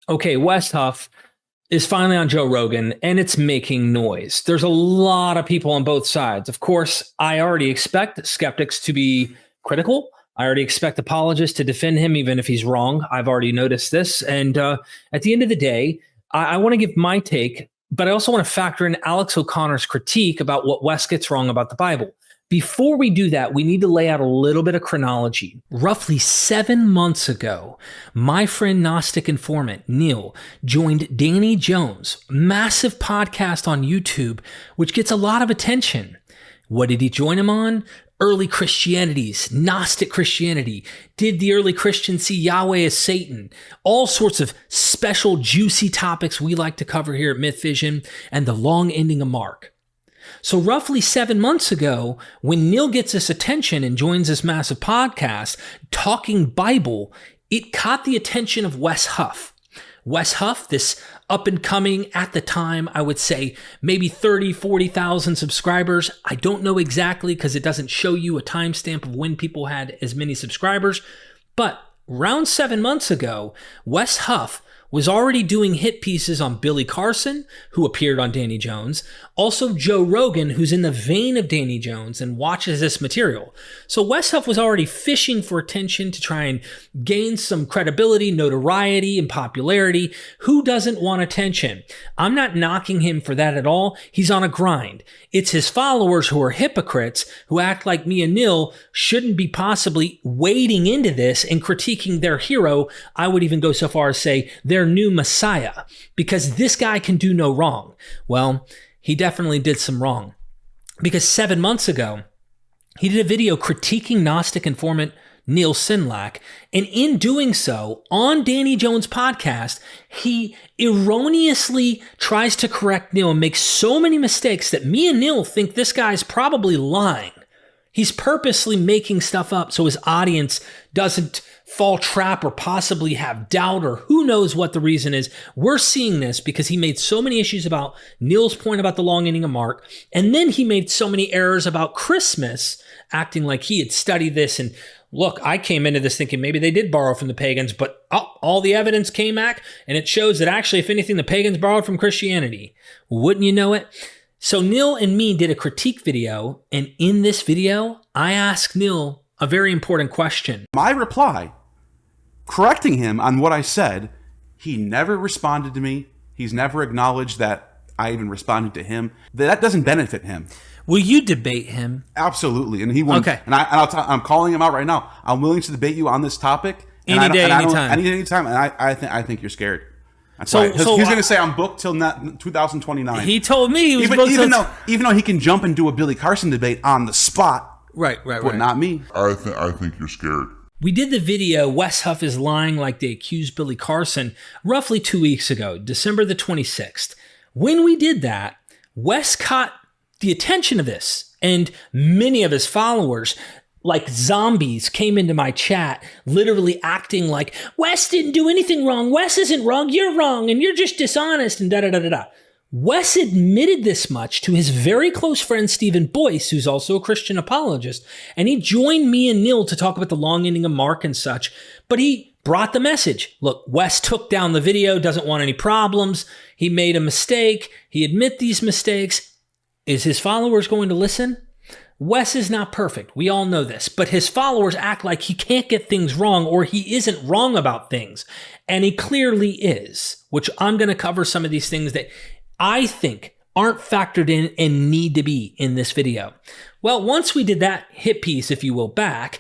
Okay, Wes Huff is finally on Joe Rogan and it's making noise. There's a lot of people on both sides. Of course, I already expect skeptics to be critical. I already expect apologists to defend him, even if he's wrong. I've already noticed this. And at the end of the day, I want to give my take, but I also want to factor in Alex O'Connor's critique about what Wes gets wrong about the Bible. Before we do that, we need to lay out a little bit of chronology. Roughly 7 months ago, my friend Gnostic informant Neil joined Danny Jones' massive podcast on YouTube, which gets a lot of attention. What did he join him on? Early Christianities, Gnostic Christianity. Did the early Christians see Yahweh as Satan? All sorts of special juicy topics we like to cover here at MythVision, and the long ending of Mark. So roughly 7 months ago, when Neil gets this attention and joins this massive podcast, Talking Bible, it caught the attention of Wes Huff. Wes Huff, this up and coming, at the time, I would say maybe 30, 40,000 subscribers. I don't know exactly because it doesn't show you a timestamp of when people had as many subscribers. But around 7 months ago, Wes Huff was already doing hit pieces on Billy Carson, who appeared on Danny Jones, also Joe Rogan, who's in the vein of Danny Jones and watches this material. So Wes Huff was already fishing for attention to try and gain some credibility, notoriety, and popularity. Who doesn't want attention? I'm not knocking him for that at all. He's on a grind. It's his followers who are hypocrites, who act like me and Neil shouldn't be possibly wading into this and critiquing their hero. I would even go so far as say their new Messiah, because this guy can do no wrong. Well, he definitely did some wrong, because 7 months ago, he did a video critiquing Gnostic informant Neil Sinlak, and in doing so, on Danny Jones' podcast, he erroneously tries to correct Neil and makes so many mistakes that me and Neil think this guy's probably lying. He's purposely making stuff up so his audience doesn't fall trap or possibly have doubt, or who knows what the reason is. We're seeing this because he made so many issues about Neil's point about the long ending of Mark, and then he made so many errors about Christmas, acting like he had studied this. And look, I came into this thinking maybe they did borrow from the pagans, but all the evidence came back, and it shows that actually, if anything, the pagans borrowed from Christianity. Wouldn't you know it? So Neil and me did a critique video, and in this video, I asked Neil a very important question. My reply, correcting him on what I said, he never responded to me. He's never acknowledged that I even responded to him. That doesn't benefit him. Will you debate him? Absolutely, and he won't. Okay. And I'm calling him out right now. I'm willing to debate you on this topic. Any day, anytime. Anytime. And I think you're scared. So he's going to say I'm booked till 2029. He told me he was booked even though he can jump and do a Billy Carson debate on the spot. Right. But not me. I think you're scared. We did the video, Wes Huff is lying like they accused Billy Carson, roughly 2 weeks ago, December the 26th. When we did that, Wes caught the attention of this, and many of his followers, like zombies, came into my chat, literally acting like, Wes didn't do anything wrong. Wes isn't wrong. You're wrong. And you're just dishonest and da-da-da-da-da. Wes admitted this much to his very close friend, Stephen Boyce, who's also a Christian apologist. And he joined me and Neil to talk about the long ending of Mark and such. But he brought the message. Look, Wes took down the video, doesn't want any problems. He made a mistake. He admit these mistakes. Is his followers going to listen? Wes is not perfect. We all know this, but his followers act like he can't get things wrong or he isn't wrong about things. And he clearly is, which I'm going to cover some of these things that I think aren't factored in and need to be in this video. Well, once we did that hit piece, if you will, back,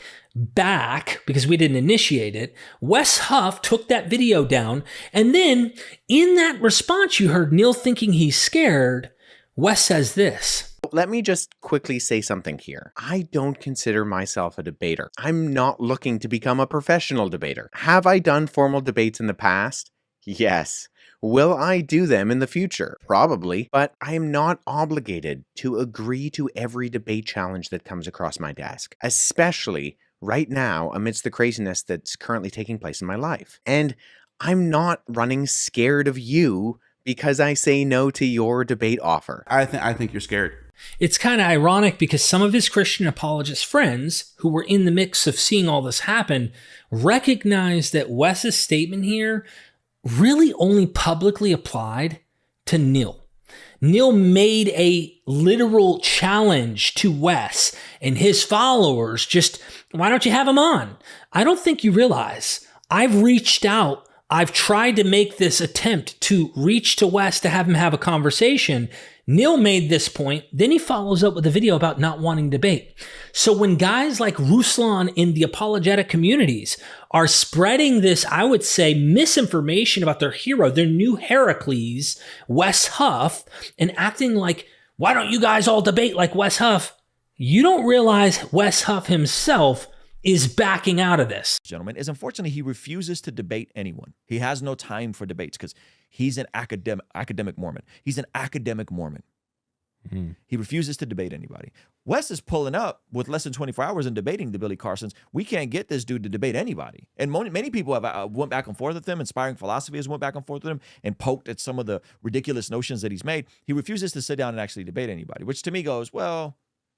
because we didn't initiate it, Wes Huff took that video down. And then in that response, you heard Neil thinking he's scared. Wes says this. Let me just quickly say something here. I don't consider myself a debater. I'm not looking to become a professional debater. Have I done formal debates in the past? Yes. Will I do them in the future? Probably, but I am not obligated to agree to every debate challenge that comes across my desk, especially right now amidst the craziness that's currently taking place in my life. And I'm not running scared of you because I say no to your debate offer. I think you're scared. It's kind of ironic because some of his Christian apologist friends who were in the mix of seeing all this happen recognize that Wes's statement here really only publicly applied to Neil. Neil made a literal challenge to Wes and his followers. Just, why don't you have him on? I don't think you realize I've reached out. I've tried to make this attempt to reach to Wes to have him have a conversation. Neil made this point. Then he follows up with a video about not wanting debate. So when guys like Ruslan in the apologetic communities are spreading this, I would say, misinformation about their hero, their new Heracles, Wes Huff, and acting like, why don't you guys all debate like Wes Huff? You don't realize Wes Huff himself is backing out of this. Gentlemen, is unfortunately he refuses to debate anyone. He has no time for debates because he's an academic Mormon. He's an academic Mormon. He refuses to debate anybody. Wes is pulling up with less than 24 hours and debating the Billy Carsons. We can't get this dude to debate anybody. And many people have went back and forth with him. Inspiring Philosophy has went back and forth with him and poked at some of the ridiculous notions that he's made. He refuses to sit down and actually debate anybody, which to me goes, well,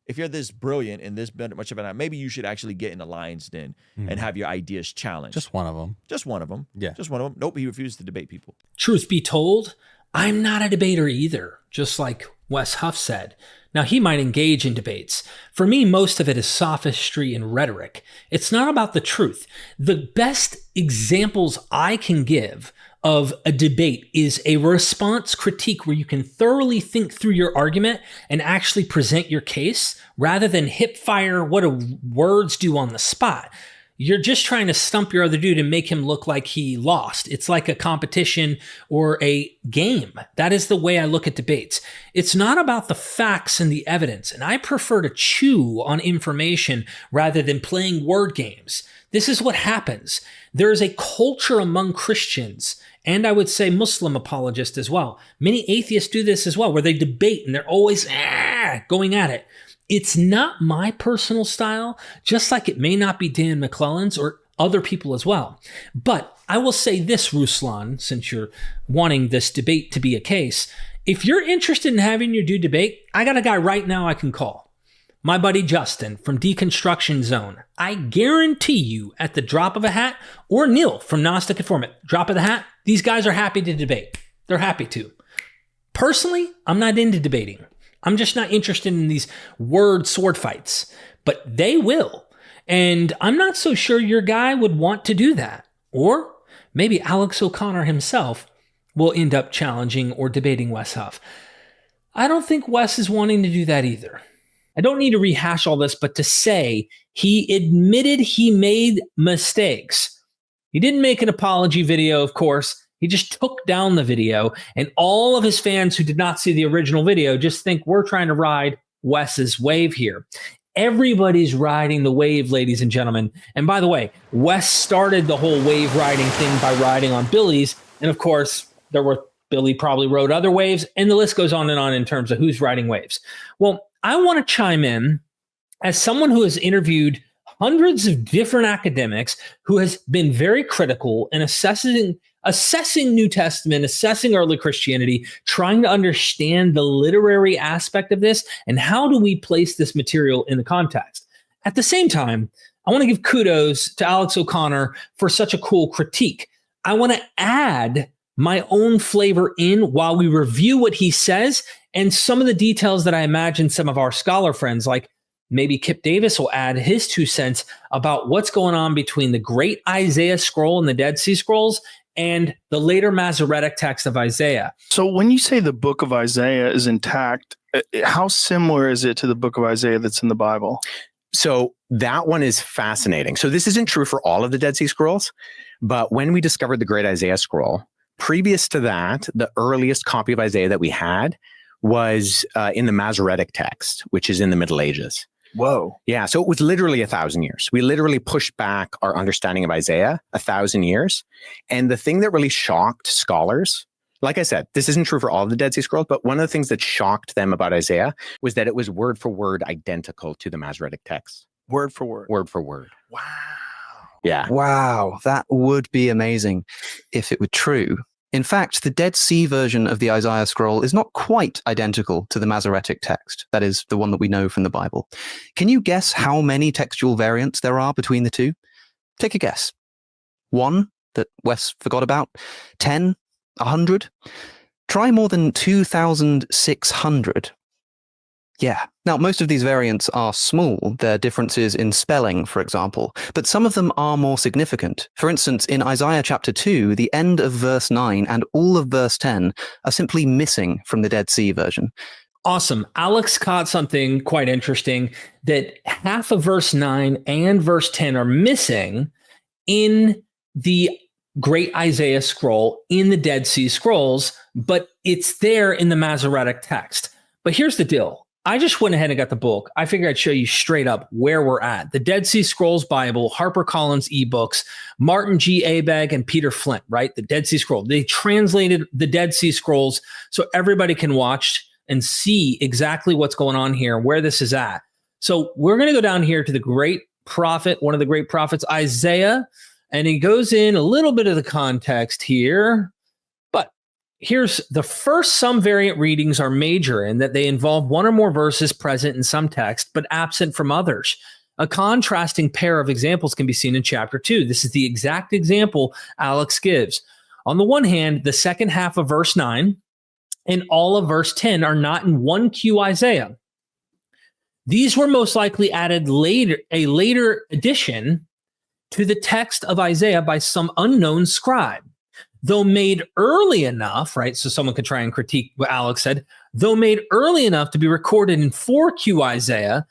if you're this brilliant and this much of an, maybe you should actually get in the lion's den and have your ideas challenged. Just one of them. Just one of them. Yeah. Just one of them. Nope, he refused to debate people. Truth be told, I'm not a debater either, just like Wes Huff said. Now, he might engage in debates. For me, most of it is sophistry and rhetoric. It's not about the truth. The best examples I can give of a debate is a response critique where you can thoroughly think through your argument and actually present your case rather than hip fire what do words do on the spot. You're just trying to stump your other dude and make him look like he lost. It's like a competition or a game. That is the way I look at debates. It's not about the facts and the evidence, and I prefer to chew on information rather than playing word games. This is what happens. There is a culture among Christians, and I would say Muslim apologists as well. Many atheists do this as well, where they debate and they're always going at it. It's not my personal style, just like it may not be Dan McClellan's or other people as well. But I will say this, Ruslan, since you're wanting this debate to be a case, if you're interested in having your dude debate, I got a guy right now I can call. My buddy Justin from Deconstruction Zone. I guarantee you at the drop of a hat, or Neil from Gnostic Informant, drop of the hat, these guys are happy to debate. They're happy to. Personally, I'm not into debating. I'm just not interested in these word sword fights, but they will. And I'm not so sure your guy would want to do that. Or maybe Alex O'Connor himself will end up challenging or debating Wes Huff. I don't think Wes is wanting to do that either. I don't need to rehash all this, but to say he admitted he made mistakes. He didn't make an apology video, of course. He just took down the video, and all of his fans who did not see the original video just think we're trying to ride Wes's wave here. Everybody's riding the wave, ladies and gentlemen. And by the way, Wes started the whole wave riding thing by riding on Billy's. And of course, Billy probably rode other waves, and the list goes on and on in terms of who's riding waves. Well, I want to chime in as someone who has interviewed hundreds of different academics who has been very critical in assessing New Testament, assessing early Christianity, trying to understand the literary aspect of this, and how do we place this material in the context. At the same time, I want to give kudos to Alex O'Connor for such a cool critique. I want to add my own flavor in while we review what he says and some of the details that I imagine some of our scholar friends, like maybe Kip Davis, will add his 2 cents about what's going on between the great Isaiah scroll and the Dead Sea Scrolls and the later Masoretic text of Isaiah. So when you say the book of Isaiah is intact, how similar is it to the book of Isaiah that's in the Bible? So that one is fascinating. So this isn't true for all of the Dead Sea Scrolls, but when we discovered the Great Isaiah Scroll, previous to that, the earliest copy of Isaiah that we had was in the Masoretic Text, which is in the Middle Ages. Whoa. Yeah. So it was literally 1,000 years. We literally pushed back our understanding of Isaiah 1,000 years. And the thing that really shocked scholars, like I said, this isn't true for all of the Dead Sea Scrolls, but one of the things that shocked them about Isaiah was that it was word for word identical to the Masoretic Text. Word for word. Word for word. Wow. Yeah. Wow. That would be amazing if it were true. In fact, the Dead Sea version of the Isaiah scroll is not quite identical to the Masoretic text. That is the one that we know from the Bible. Can you guess how many textual variants there are between the two? Take a guess. 1, that Wes forgot about? 10? 100? Try more than 2,600. Yeah. Now, most of these variants are small. They're differences in spelling, for example, but some of them are more significant. For instance, in Isaiah chapter 2, the end of verse 9 and all of verse 10 are simply missing from the Dead Sea version. Awesome. Alex caught something quite interesting, that half of verse 9 and verse 10 are missing in the Great Isaiah Scroll, in the Dead Sea Scrolls, but it's there in the Masoretic Text. But here's the deal. I just went ahead and got the book. I figured I'd show you straight up where we're at. The Dead Sea Scrolls Bible, HarperCollins ebooks, Martin G. Abegg and Peter Flint, right? The Dead Sea Scroll. They translated the Dead Sea Scrolls so everybody can watch and see exactly what's going on here, where this is at. So we're going to go down here to the great prophet, one of the great prophets, Isaiah, and he goes in a little bit of the context here. Here's the first. Some variant readings are major in that they involve one or more verses present in some text, but absent from others. A contrasting pair of examples can be seen in chapter 2. This is the exact example Alex gives. On the one hand, the second half of verse 9 and all of verse 10 are not in 1Q Isaiah. These were most likely added later, a later addition to the text of Isaiah by some unknown scribe. Though made early enough, right? So someone could try and critique what Alex said, though made early enough to be recorded in 4Q Isaiah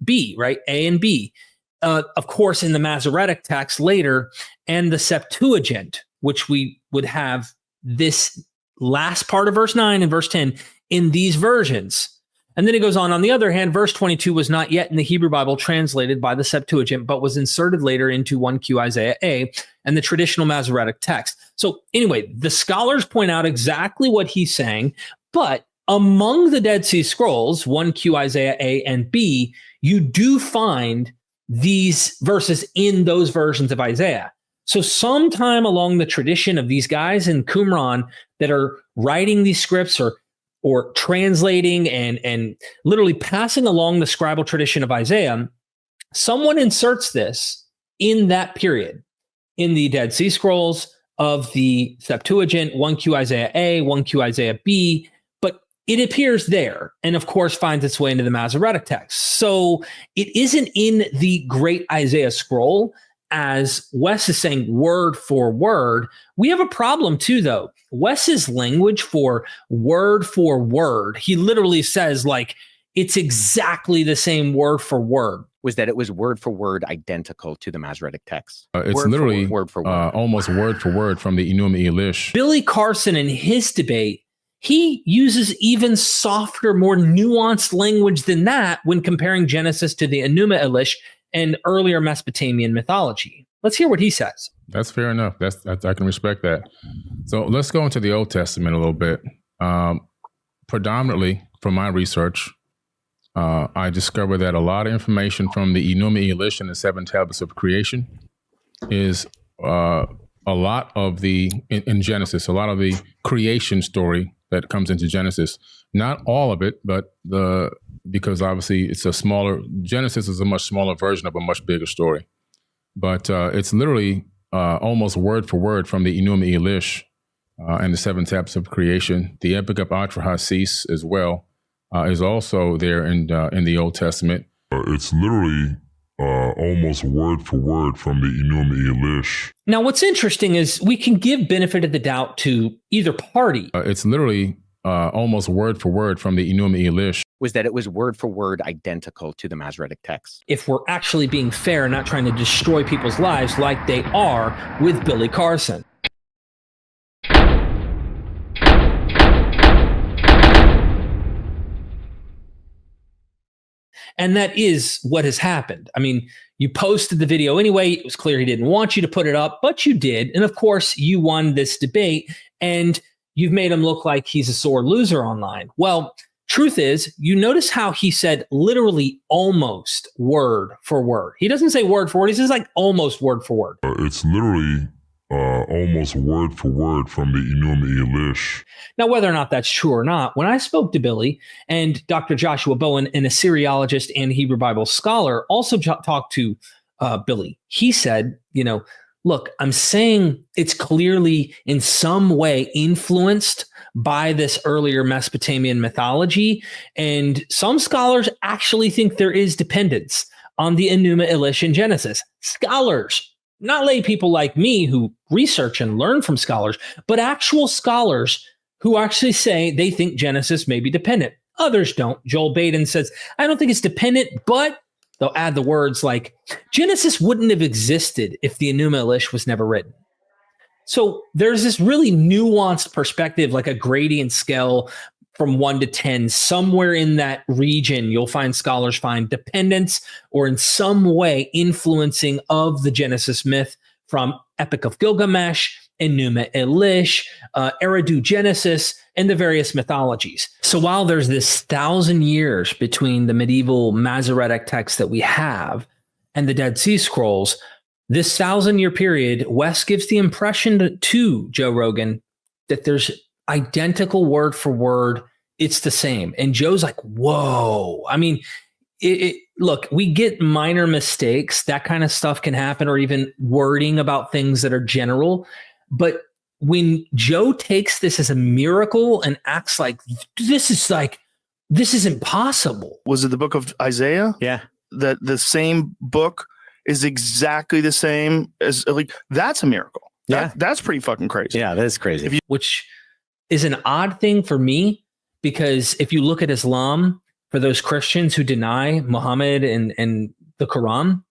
B, right? A and B. Of course, in the Masoretic text later, and the Septuagint, which we would have this last part of verse 9 and verse 10 in these versions. And then it goes on the other hand, verse 22 was not yet in the Hebrew Bible translated by the Septuagint, but was inserted later into 1Q Isaiah A and the traditional Masoretic text. So anyway, the scholars point out exactly what he's saying, but among the Dead Sea Scrolls, 1Q Isaiah A and B, you do find these verses in those versions of Isaiah. So sometime along the tradition of these guys in Qumran that are writing these scripts or translating and literally passing along the scribal tradition of Isaiah, someone inserts this in that period in the Dead Sea Scrolls of the Septuagint, 1Q Isaiah A, 1Q Isaiah B, but it appears there and of course finds its way into the Masoretic text. So it isn't in the Great Isaiah Scroll, as Wes is saying word for word. We have a problem too, though. Wes's language for word, he literally says like it's exactly the same word for word. Was that it was word for word identical to the Masoretic text. It's word literally word for word. Almost word for word from the Enuma Elish. Billy Carson in his debate, he uses even softer, more nuanced language than that when comparing Genesis to the Enuma Elish and earlier Mesopotamian mythology. Let's hear what he says. That's fair enough. I can respect that. So let's go into the Old Testament a little bit. Predominantly from my research, I discovered that a lot of information from the Enuma Elish and the 7 tablets of creation is a lot of in Genesis, a lot of the creation story that comes into Genesis. Not all of it, but because obviously Genesis is a much smaller version of a much bigger story. But it's literally almost word for word from the Enuma Elish and the 7 tablets of creation. The Epic of Atrahasis as well is also there in the Old Testament. It's literally almost word for word from the Enuma Elish. Now, what's interesting is we can give benefit of the doubt to either party. It's literally almost word for word from the Enuma Elish. Was that it was word for word identical to the Masoretic text. If we're actually being fair and not trying to destroy people's lives like they are with Billy Carson. And that is what has happened. I mean, you posted the video anyway. It was clear he didn't want you to put it up, but you did. And of course, you won this debate and you've made him look like he's a sore loser online. Well, truth is, you notice how he said literally almost word for word. He doesn't say word for word. He says like almost word for word. It's literally almost word for word from the Enuma Elish. Now, whether or not that's true or not, when I spoke to Billy and Dr. Joshua Bowen, an Assyriologist and Hebrew Bible scholar, also talked to Billy, he said, look, I'm saying it's clearly in some way influenced by this earlier Mesopotamian mythology. And some scholars actually think there is dependence on the Enuma Elish in Genesis. Scholars, not lay people like me who research and learn from scholars, but actual scholars who actually say they think Genesis may be dependent. Others don't. Joel Baden says, I don't think it's dependent, but they'll add the words like, Genesis wouldn't have existed if the Enuma Elish was never written. So there's this really nuanced perspective, like a gradient scale from 1 to 10. Somewhere in that region, you'll find scholars find dependence or in some way influencing of the Genesis myth from Epic of Gilgamesh, Enuma Elish, Eridu Genesis, and the various mythologies. So while there's this 1,000 years between the medieval Masoretic text that we have and the Dead Sea Scrolls, this 1,000-year period, Wes gives the impression to Joe Rogan that there's identical word for word. It's the same. And Joe's like, whoa. I mean, look, we get minor mistakes. That kind of stuff can happen, or even wording about things that are general. But when Joe takes this as a miracle and acts like this is impossible. Was it the book of Isaiah? Yeah. That the same book is exactly the same as, like, that's a miracle. Yeah. That's pretty fucking crazy. Yeah, that is crazy. Which is an odd thing for me, because if you look at Islam, for those Christians who deny Muhammad and the Quran,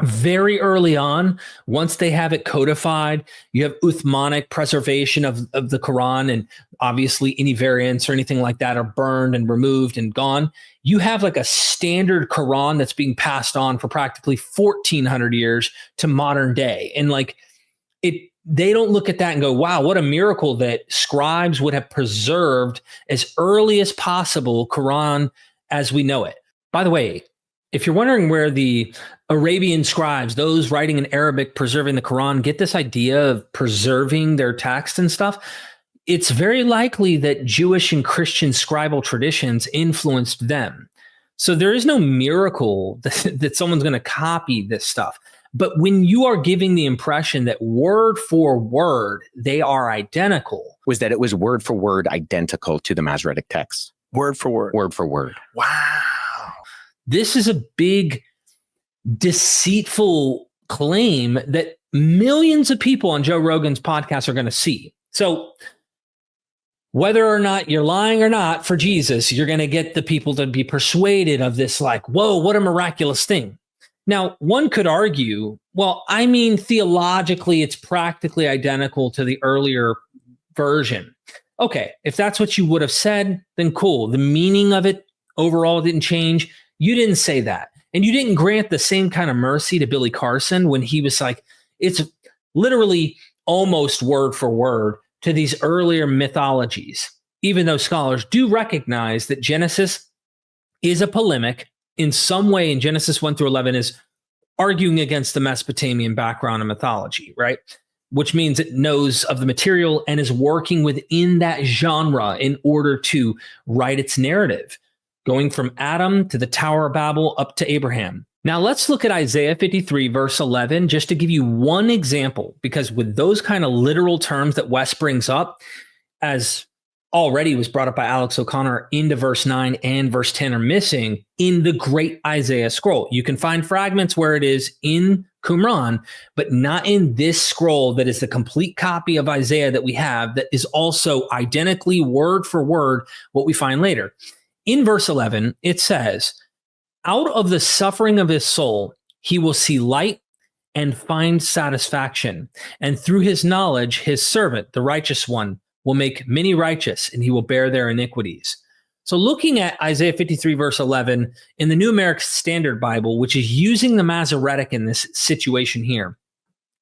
very early on, once they have it codified, you have Uthmanic preservation of the Quran, and obviously any variants or anything like that are burned and removed and gone. You have like a standard Quran that's being passed on for practically 1,400 years to modern day. And like they don't look at that and go, wow, what a miracle that scribes would have preserved as early as possible Quran as we know it. By the way, if you're wondering where the Arabian scribes, those writing in Arabic, preserving the Quran, get this idea of preserving their text and stuff, it's very likely that Jewish and Christian scribal traditions influenced them. So there is no miracle that someone's going to copy this stuff. But when you are giving the impression that word for word, they are identical. Was that it was word for word identical to the Masoretic text? Word for word. Word for word. Wow. This is a big, deceitful claim that millions of people on Joe Rogan's podcast are going to see. So whether or not you're lying or not for Jesus, you're going to get the people to be persuaded of this, like, whoa, what a miraculous thing. Now, one could argue, well, I mean, theologically, it's practically identical to the earlier version. Okay, if that's what you would have said, then cool. The meaning of it overall didn't change. You didn't say that. And you didn't grant the same kind of mercy to Billy Carson when he was like, it's literally almost word for word to these earlier mythologies, even though scholars do recognize that Genesis is a polemic in some way, in Genesis 1 through 11 is arguing against the Mesopotamian background and mythology, right? Which means it knows of the material and is working within that genre in order to write its narrative, going from Adam to the Tower of Babel up to Abraham. Now let's look at Isaiah 53 verse 11, just to give you one example, because with those kind of literal terms that Wes brings up, as already was brought up by Alex O'Connor, into verse 9 and verse 10 are missing in the Great Isaiah Scroll. You can find fragments where it is in Qumran, but not in this scroll that is the complete copy of Isaiah that we have, that is also identically word for word what we find later. In verse 11, it says, out of the suffering of his soul, he will see light and find satisfaction. And through his knowledge, his servant, the righteous one, will make many righteous, and he will bear their iniquities. So looking at Isaiah 53 verse 11 in the New American Standard Bible, which is using the Masoretic in this situation here,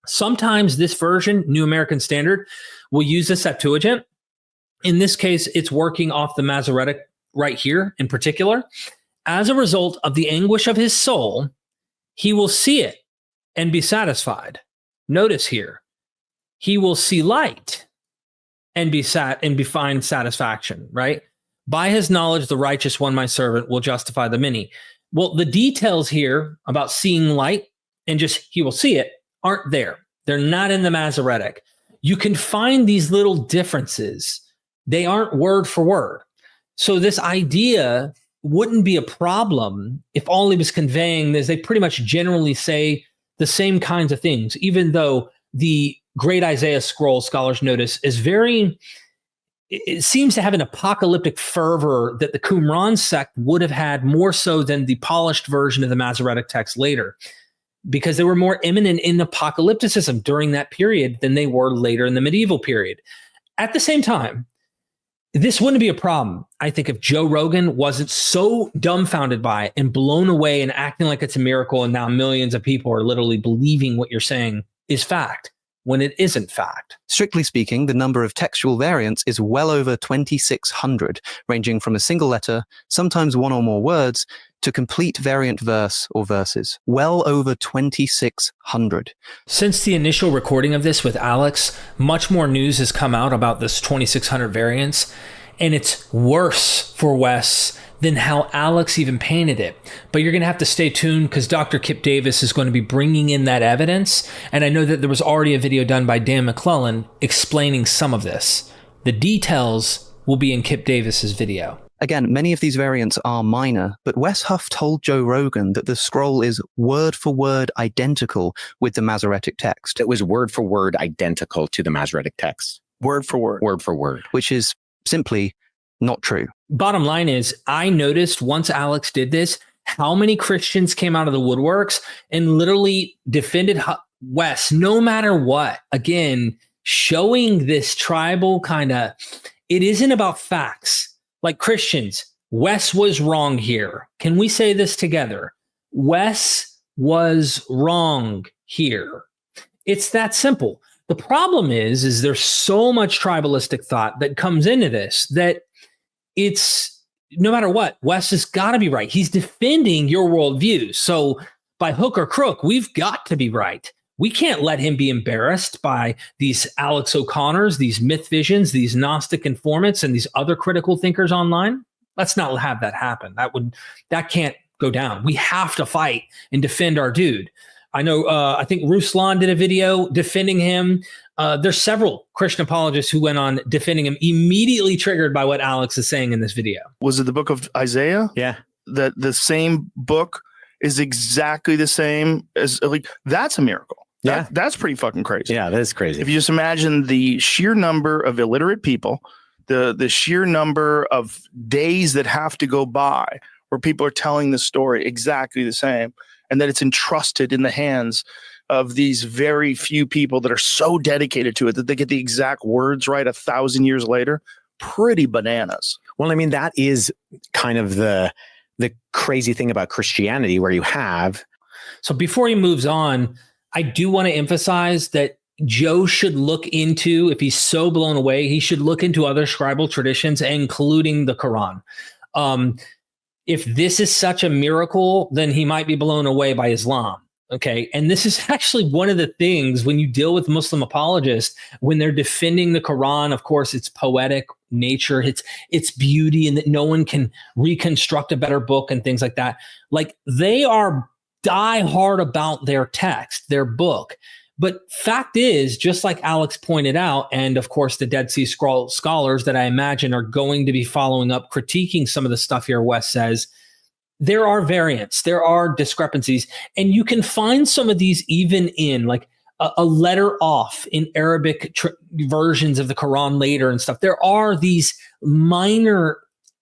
sometimes this version, New American Standard, will use the Septuagint. In this case, it's working off the Masoretic right here in particular. As a result of the anguish of his soul, he will see it and be satisfied. Notice here, he will see light and find satisfaction, right? By his knowledge, the righteous one, my servant, will justify the many. Well, the details here about seeing light and just he will see it aren't there. They're not in the Masoretic. You can find these little differences. They aren't word for word. So this idea wouldn't be a problem if all he was conveying is they pretty much generally say the same kinds of things, even though the Great Isaiah Scroll, scholars notice, is very, it seems to have an apocalyptic fervor that the Qumran sect would have had more so than the polished version of the Masoretic text later, because they were more imminent in apocalypticism during that period than they were later in the medieval period. At the same time, this wouldn't be a problem, I think, if Joe Rogan wasn't so dumbfounded by it and blown away and acting like it's a miracle, and now millions of people are literally believing what you're saying is fact when it isn't fact. Strictly speaking, the number of textual variants is well over 2,600, ranging from a single letter, sometimes one or more words, to complete variant verse or verses. Well over 2,600. Since the initial recording of this with Alex, much more news has come out about this 2,600 variants, and it's worse for Wes than how Alex even painted it. But you're going to have to stay tuned because Dr. Kip Davis is going to be bringing in that evidence. And I know that there was already a video done by Dan McClellan explaining some of this. The details will be in Kip Davis's video. Again, many of these variants are minor, but Wes Huff told Joe Rogan that the scroll is word for word identical with the Masoretic text. It was word for word identical to the Masoretic text. Word for word. Word for word. Which is simply not true. Bottom line is, I noticed once Alex did this, how many Christians came out of the woodworks and literally defended Wes no matter what. Again, showing this tribal kind of, it isn't about facts. Like Christians, Wes was wrong here. Can we say this together? Wes was wrong here. It's that simple. The problem is there's so much tribalistic thought that comes into this that it's no matter what, Wes has got to be right. He's defending your worldview. So by hook or crook, we've got to be right. We can't let him be embarrassed by these Alex O'Connors, these MythVisions, these Gnostic informants, and these other critical thinkers online. Let's not have that happen. That can't go down. We have to fight and defend our dude. I know, I think Ruslan did a video defending him. There's several Christian apologists who went on defending him, immediately triggered by what Alex is saying in this video. Was it the book of Isaiah? Yeah. That the same book is exactly the same as, like, that's a miracle. Yeah. That's pretty fucking crazy. Yeah, that is crazy. If you just imagine the sheer number of illiterate people, the sheer number of days that have to go by where people are telling the story exactly the same, and that it's entrusted in the hands of these very few people that are so dedicated to it that they get the exact words right 1,000 years later, pretty bananas. Well, I mean, that is kind of the crazy thing about Christianity, where you have. So before he moves on, I do want to emphasize that Joe should look into, if he's so blown away, he should look into other scribal traditions, including the Quran. If this is such a miracle, then he might be blown away by Islam. Okay. And this is actually one of the things when you deal with Muslim apologists, when they're defending the Quran, of course, its poetic nature, its beauty, and that no one can reconstruct a better book and things like that. Like, they are die hard about their text, their book. But fact is, just like Alex pointed out, and of course the Dead Sea Scroll scholars that I imagine are going to be following up, critiquing some of the stuff here Wes says, there are variants, there are discrepancies, and you can find some of these even in like a letter off in Arabic versions of the Quran later and stuff. There are these minor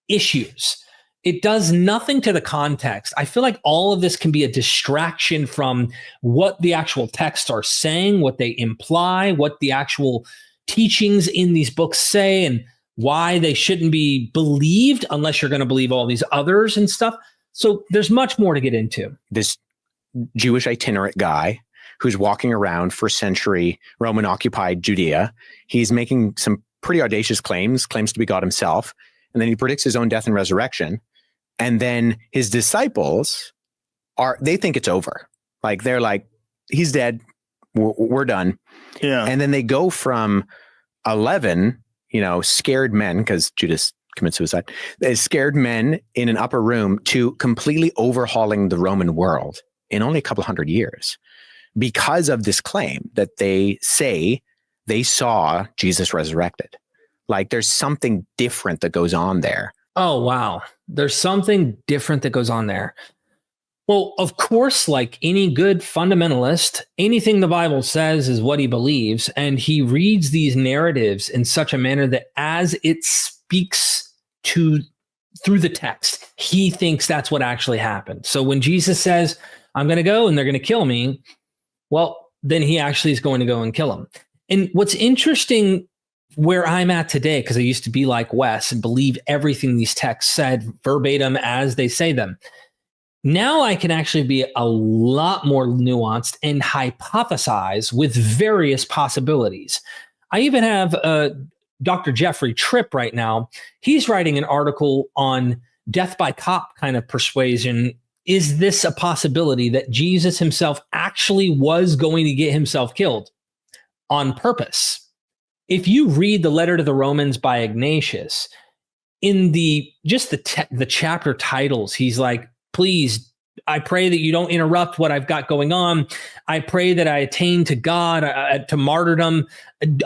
issues. It does nothing to the context. I feel like all of this can be a distraction from what the actual texts are saying, what they imply, what the actual teachings in these books say, and why they shouldn't be believed unless you're going to believe all these others and stuff. So there's much more to get into. This Jewish itinerant guy who's walking around first century Roman occupied Judea, he's making some pretty audacious claims to be God himself. And then he predicts his own death and resurrection. And then his disciples they think it's over. Like, they're like, he's dead. We're done. Yeah. And then they go from 11, scared men, because Judas commits suicide, scared men in an upper room, to completely overhauling the Roman world in only a couple hundred years. because of this claim that they say they saw Jesus resurrected. Like there's something different that goes on there. Oh, wow. There's something different that goes on there. Well, of course, like any good fundamentalist, anything the Bible says is what he believes. And he reads these narratives in such a manner that as it speaks through the text, he thinks that's what actually happened. So when Jesus says, I'm going to go and they're going to kill me, well, then he actually is going to go and kill him. And what's interesting where I'm at today, because I used to be like Wes and believe everything these texts said verbatim as they say them. Now I can actually be a lot more nuanced and hypothesize with various possibilities. I even have Dr. Jeffrey Tripp right now. He's writing an article on death by cop kind of persuasion. Is this a possibility that Jesus himself actually was going to get himself killed on purpose? If you read the letter to the Romans by Ignatius, in the chapter titles, he's like, please, I pray that you don't interrupt what I've got going on. I pray that I attain to God, to martyrdom.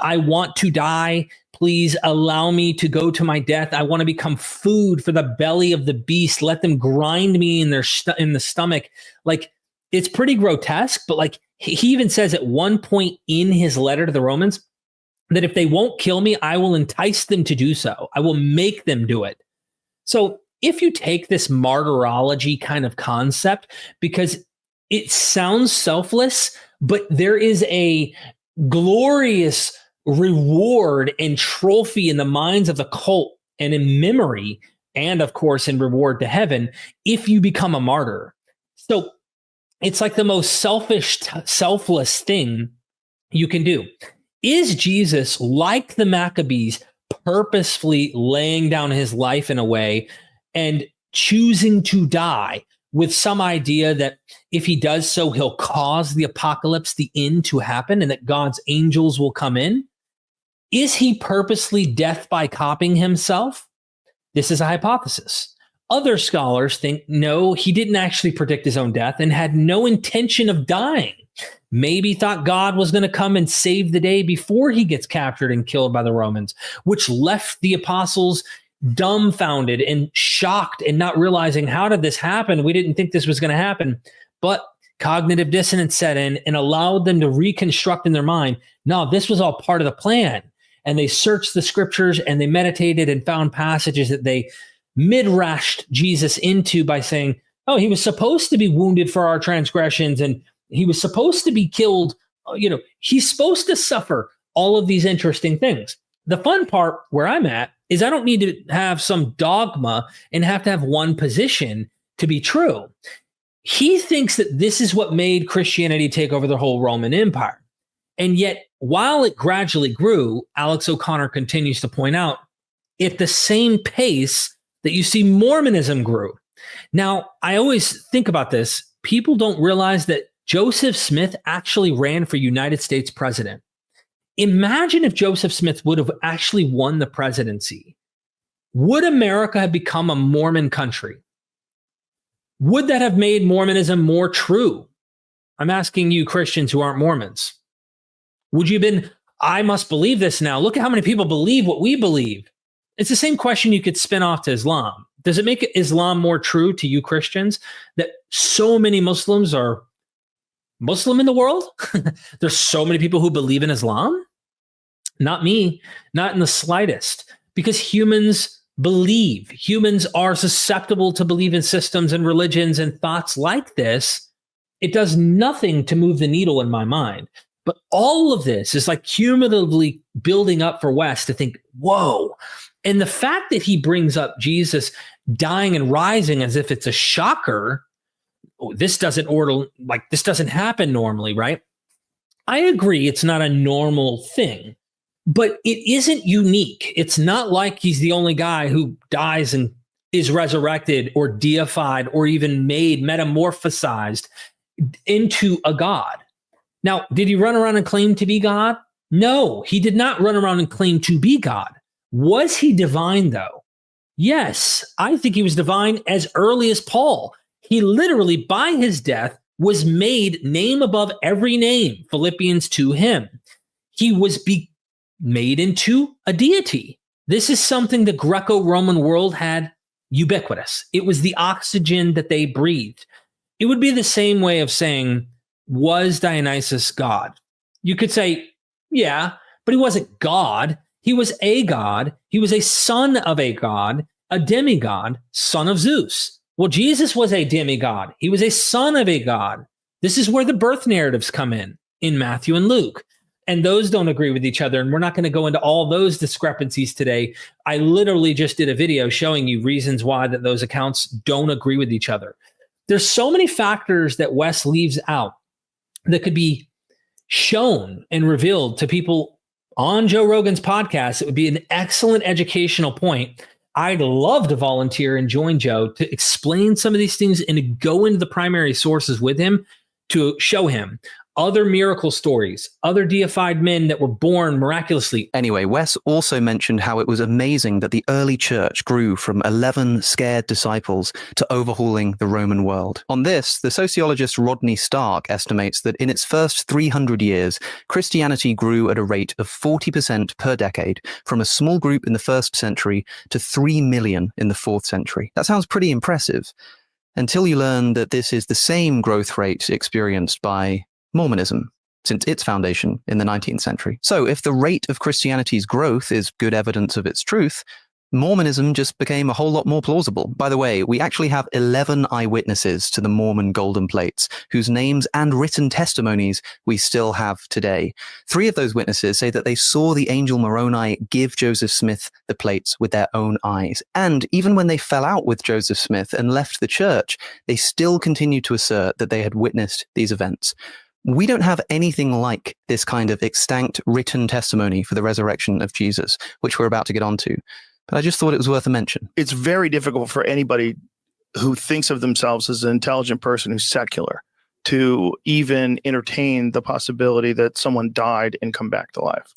I want to die. Please allow me to go to my death. I want to become food for the belly of the beast. Let them grind me in the stomach. Like, it's pretty grotesque, but like he even says at one point in his letter to the Romans that if they won't kill me, I will entice them to do so. I will make them do it. So if you take this martyrology kind of concept, because it sounds selfless, but there is a glorious reward and trophy in the minds of the cult and in memory, and of course in reward to heaven, if you become a martyr. So it's like the most selfless thing you can do. Is Jesus, like the Maccabees, purposefully laying down his life in a way and choosing to die with some idea that if he does so, he'll cause the apocalypse, the end to happen, and that God's angels will come in? Is he purposely death by copying himself? This is a hypothesis. Other scholars think, no, he didn't actually predict his own death and had no intention of dying. Maybe thought God was going to come and save the day before he gets captured and killed by the Romans, which left the apostles dumbfounded and shocked and not realizing, how did this happen? We didn't think this was going to happen. But cognitive dissonance set in and allowed them to reconstruct in their mind, no, this was all part of the plan. And they searched the scriptures and they meditated and found passages that they midrashed Jesus into by saying, oh, he was supposed to be wounded for our transgressions and he was supposed to be killed. He's supposed to suffer all of these interesting things. The fun part where I'm at is I don't need to have some dogma and have to have one position to be true. He thinks that this is what made Christianity take over the whole Roman Empire. And yet, while it gradually grew, Alex O'Connor continues to point out, at the same pace that you see Mormonism grew. Now, I always think about this. People don't realize that Joseph Smith actually ran for United States president. Imagine if Joseph Smith would have actually won the presidency. Would America have become a Mormon country? Would that have made Mormonism more true? I'm asking you Christians who aren't Mormons. Would you have been, I must believe this now. Look at how many people believe what we believe. It's the same question you could spin off to Islam. Does it make Islam more true to you Christians that so many Muslims are Muslim in the world? There's so many people who believe in Islam? Not me, not in the slightest, because humans believe. Humans are susceptible to believe in systems and religions and thoughts like this. It does nothing to move the needle in my mind. But all of this is like cumulatively building up for Wes to think, whoa. And the fact that he brings up Jesus dying and rising as if it's a shocker, this doesn't happen normally, right? I agree it's not a normal thing, but it isn't unique. It's not like he's the only guy who dies and is resurrected or deified or even made metamorphosized into a god. Now, did he run around and claim to be God? No, he did not run around and claim to be God. Was he divine, though? Yes, I think he was divine as early as Paul. He literally, by his death, was made name above every name, Philippians 2 him. He was made into a deity. This is something the Greco-Roman world had ubiquitous. It was the oxygen that they breathed. It would be the same way of saying, was Dionysus God? You could say, yeah, but he wasn't God. He was a god. He was a son of a god, a demigod, son of Zeus. Well, Jesus was a demigod. He was a son of a god. This is where the birth narratives come in Matthew and Luke. And those don't agree with each other. And we're not going to go into all those discrepancies today. I literally just did a video showing you reasons why that those accounts don't agree with each other. There's so many factors that Wes leaves out that could be shown and revealed to people on Joe Rogan's podcast. It would be an excellent educational point. I'd love to volunteer and join Joe to explain some of these things and to go into the primary sources with him to show him other miracle stories, other deified men that were born miraculously. Anyway, Wes also mentioned how it was amazing that the early church grew from 11 scared disciples to overhauling the Roman world. On this, the sociologist Rodney Stark estimates that in its first 300 years, Christianity grew at a rate of 40% per decade, from a small group in the 1st century to 3 million in the 4th century. That sounds pretty impressive, until you learn that this is the same growth rate experienced by Mormonism since its foundation in the 19th century. So if the rate of Christianity's growth is good evidence of its truth, Mormonism just became a whole lot more plausible. By the way, we actually have 11 eyewitnesses to the Mormon golden plates, whose names and written testimonies we still have today. 3 of those witnesses say that they saw the angel Moroni give Joseph Smith the plates with their own eyes. And even when they fell out with Joseph Smith and left the church, they still continued to assert that they had witnessed these events. We don't have anything like this kind of extant written testimony for the resurrection of Jesus, which we're about to get onto. But I just thought it was worth a mention. It's very difficult for anybody who thinks of themselves as an intelligent person who's secular to even entertain the possibility that someone died and come back to life.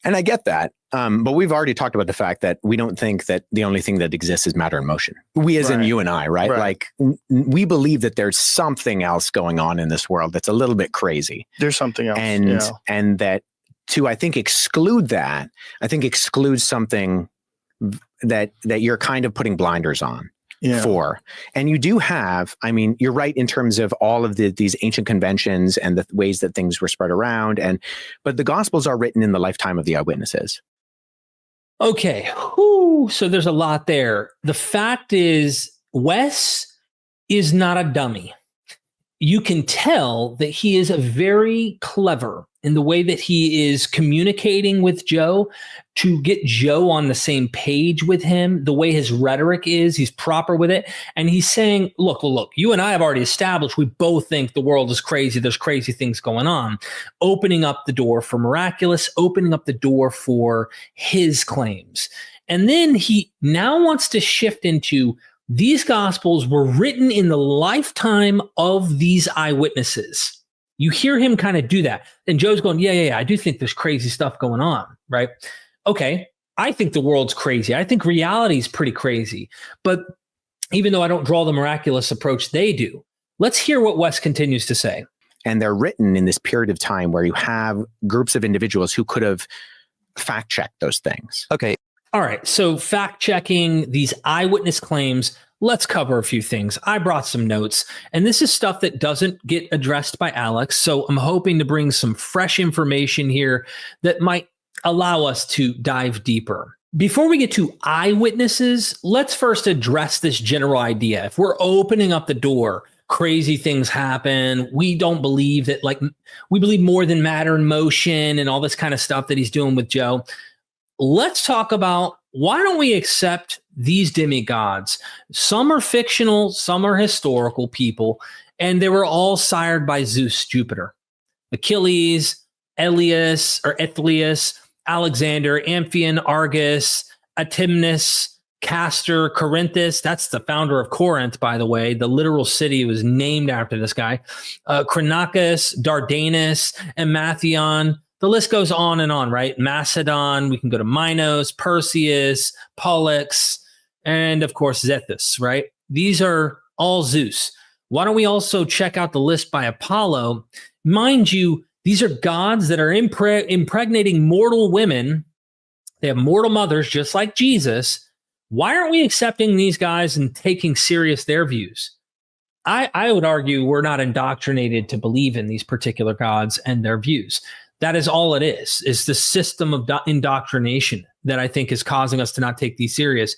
And I get that. But we've already talked about the fact that we don't think that the only thing that exists is matter and motion. We as in you and I, right? Like we believe that there's something else going on in this world that's a little bit crazy. There's something else. And that to, I think, exclude that, I think excludes something that you're kind of putting blinders on. For. And you do have, I mean, you're right in terms of all of these ancient conventions and the ways that things were spread around. But the Gospels are written in the lifetime of the eyewitnesses. Okay. So there's a lot there. The fact is, Wes is not a dummy. You can tell that he is very clever in the way that he is communicating with Joe to get Joe on the same page with him. The way his rhetoric is, he's proper with it. And he's saying, look, you and I have already established we both think the world is crazy. There's crazy things going on. Opening up the door for miraculous, opening up the door for his claims. And then he now wants to shift into these Gospels were written in the lifetime of these eyewitnesses. You hear him kind of do that. And Joe's going, yeah, I do think there's crazy stuff going on, right? Okay, I think the world's crazy. I think reality is pretty crazy. But even though I don't draw the miraculous approach they do, let's hear what Wes continues to say. And they're written in this period of time where you have groups of individuals who could have fact-checked those things. Okay. All right, so fact-checking these eyewitness claims, let's cover a few things. I brought some notes, and this is stuff that doesn't get addressed by Alex, so I'm hoping to bring some fresh information here that might allow us to dive deeper. Before we get to eyewitnesses, let's first address this general idea. If we're opening up the door, crazy things happen. We don't believe that, we believe more than matter and motion and all this kind of stuff that he's doing with Joe. Let's talk about why don't we accept these demigods? Some are fictional, some are historical people, and they were all sired by Zeus, Jupiter. Achilles, Athleus, Alexander, Amphion, Argus, Atimnus, Castor, Corinthus. That's the founder of Corinth, by the way. The literal city was named after this guy. Chronacus, Dardanus, and Matheon. The list goes on and on, right? Macedon, we can go to Minos, Perseus, Pollux, and of course, Zethus, right? These are all Zeus. Why don't we also check out the list by Apollo? Mind you, these are gods that are impregnating mortal women. They have mortal mothers just like Jesus. Why aren't we accepting these guys and taking serious their views? I would argue we're not indoctrinated to believe in these particular gods and their views. That is all it is the system of indoctrination that I think is causing us to not take these serious.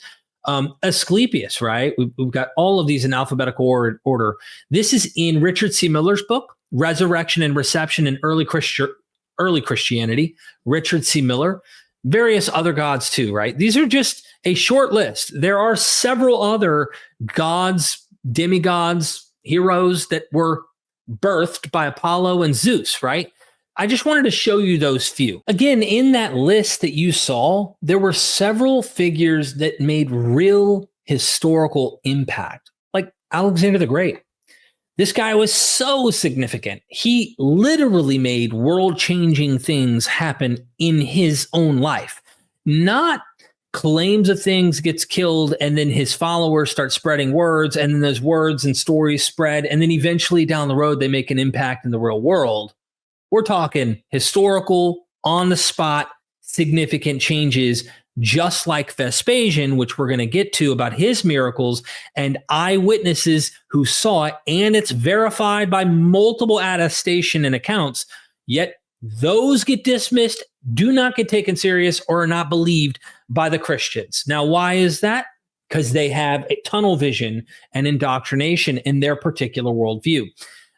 Asclepius, right? We've got all of these in alphabetical order. This is in Richard C. Miller's book, Resurrection and Reception in Early Christianity. Richard C. Miller. Various other gods too, right? These are just a short list. There are several other gods, demigods, heroes that were birthed by Apollo and Zeus, right? I just wanted to show you those few. Again, in that list that you saw, there were several figures that made real historical impact, like Alexander the Great. This guy was so significant. He literally made world-changing things happen in his own life. Not claims of things, gets killed, and then his followers start spreading words, and then those words and stories spread, and then eventually down the road, they make an impact in the real world. We're talking historical, on-the-spot, significant changes, just like Vespasian, which we're going to get to about his miracles, and eyewitnesses who saw it, and it's verified by multiple attestation and accounts, yet those get dismissed, do not get taken serious, or are not believed by the Christians. Now, why is that? Because they have a tunnel vision and indoctrination in their particular worldview.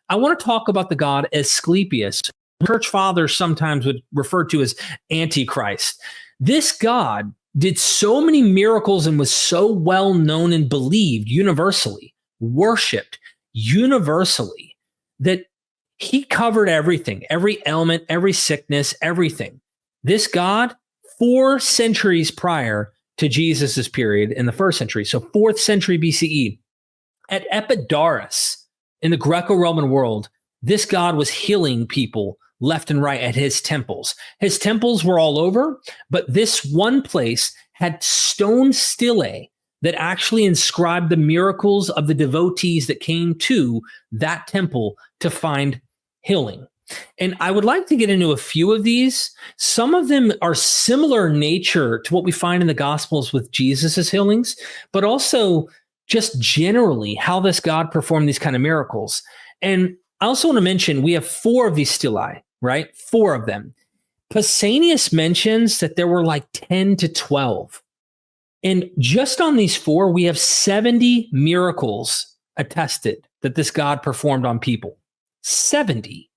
I want to talk about the god Asclepius. Church fathers sometimes would refer to as Antichrist. This god did so many miracles and was so well known and believed universally, worshipped universally, that he covered everything, every ailment, every sickness, everything. This god, 4 centuries prior to Jesus's period in the 1st century, so 4th century BCE, at Epidaurus in the Greco-Roman world, this god was healing people left and right at his temples. His temples were all over, but this one place had stone stelae that actually inscribed the miracles of the devotees that came to that temple to find healing. And I would like to get into a few of these. Some of them are similar in nature to what we find in the Gospels with Jesus's healings, but also just generally how this God performed these kind of miracles. And I also want to mention we have 4 of these stelae, right? 4 of them. Pausanias mentions that there were like 10 to 12. And just on these 4, we have 70 miracles attested that this God performed on people. 70.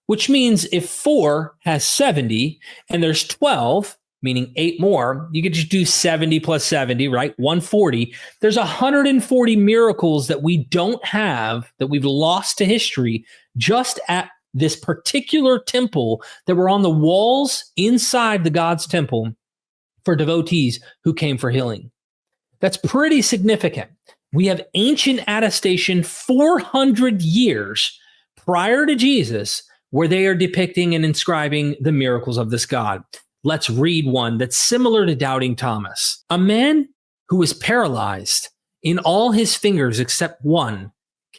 Which means if 4 has 70 and there's 12, meaning 8 more, you could just do 70 plus 70, right? 140. There's 140 miracles that we don't have, that we've lost to history, just at this particular temple that were on the walls inside the God's temple for devotees who came for healing. That's pretty significant. We have ancient attestation 400 years prior to Jesus where they are depicting and inscribing the miracles of this God. Let's read one that's similar to doubting Thomas. A man who was paralyzed in all his fingers except one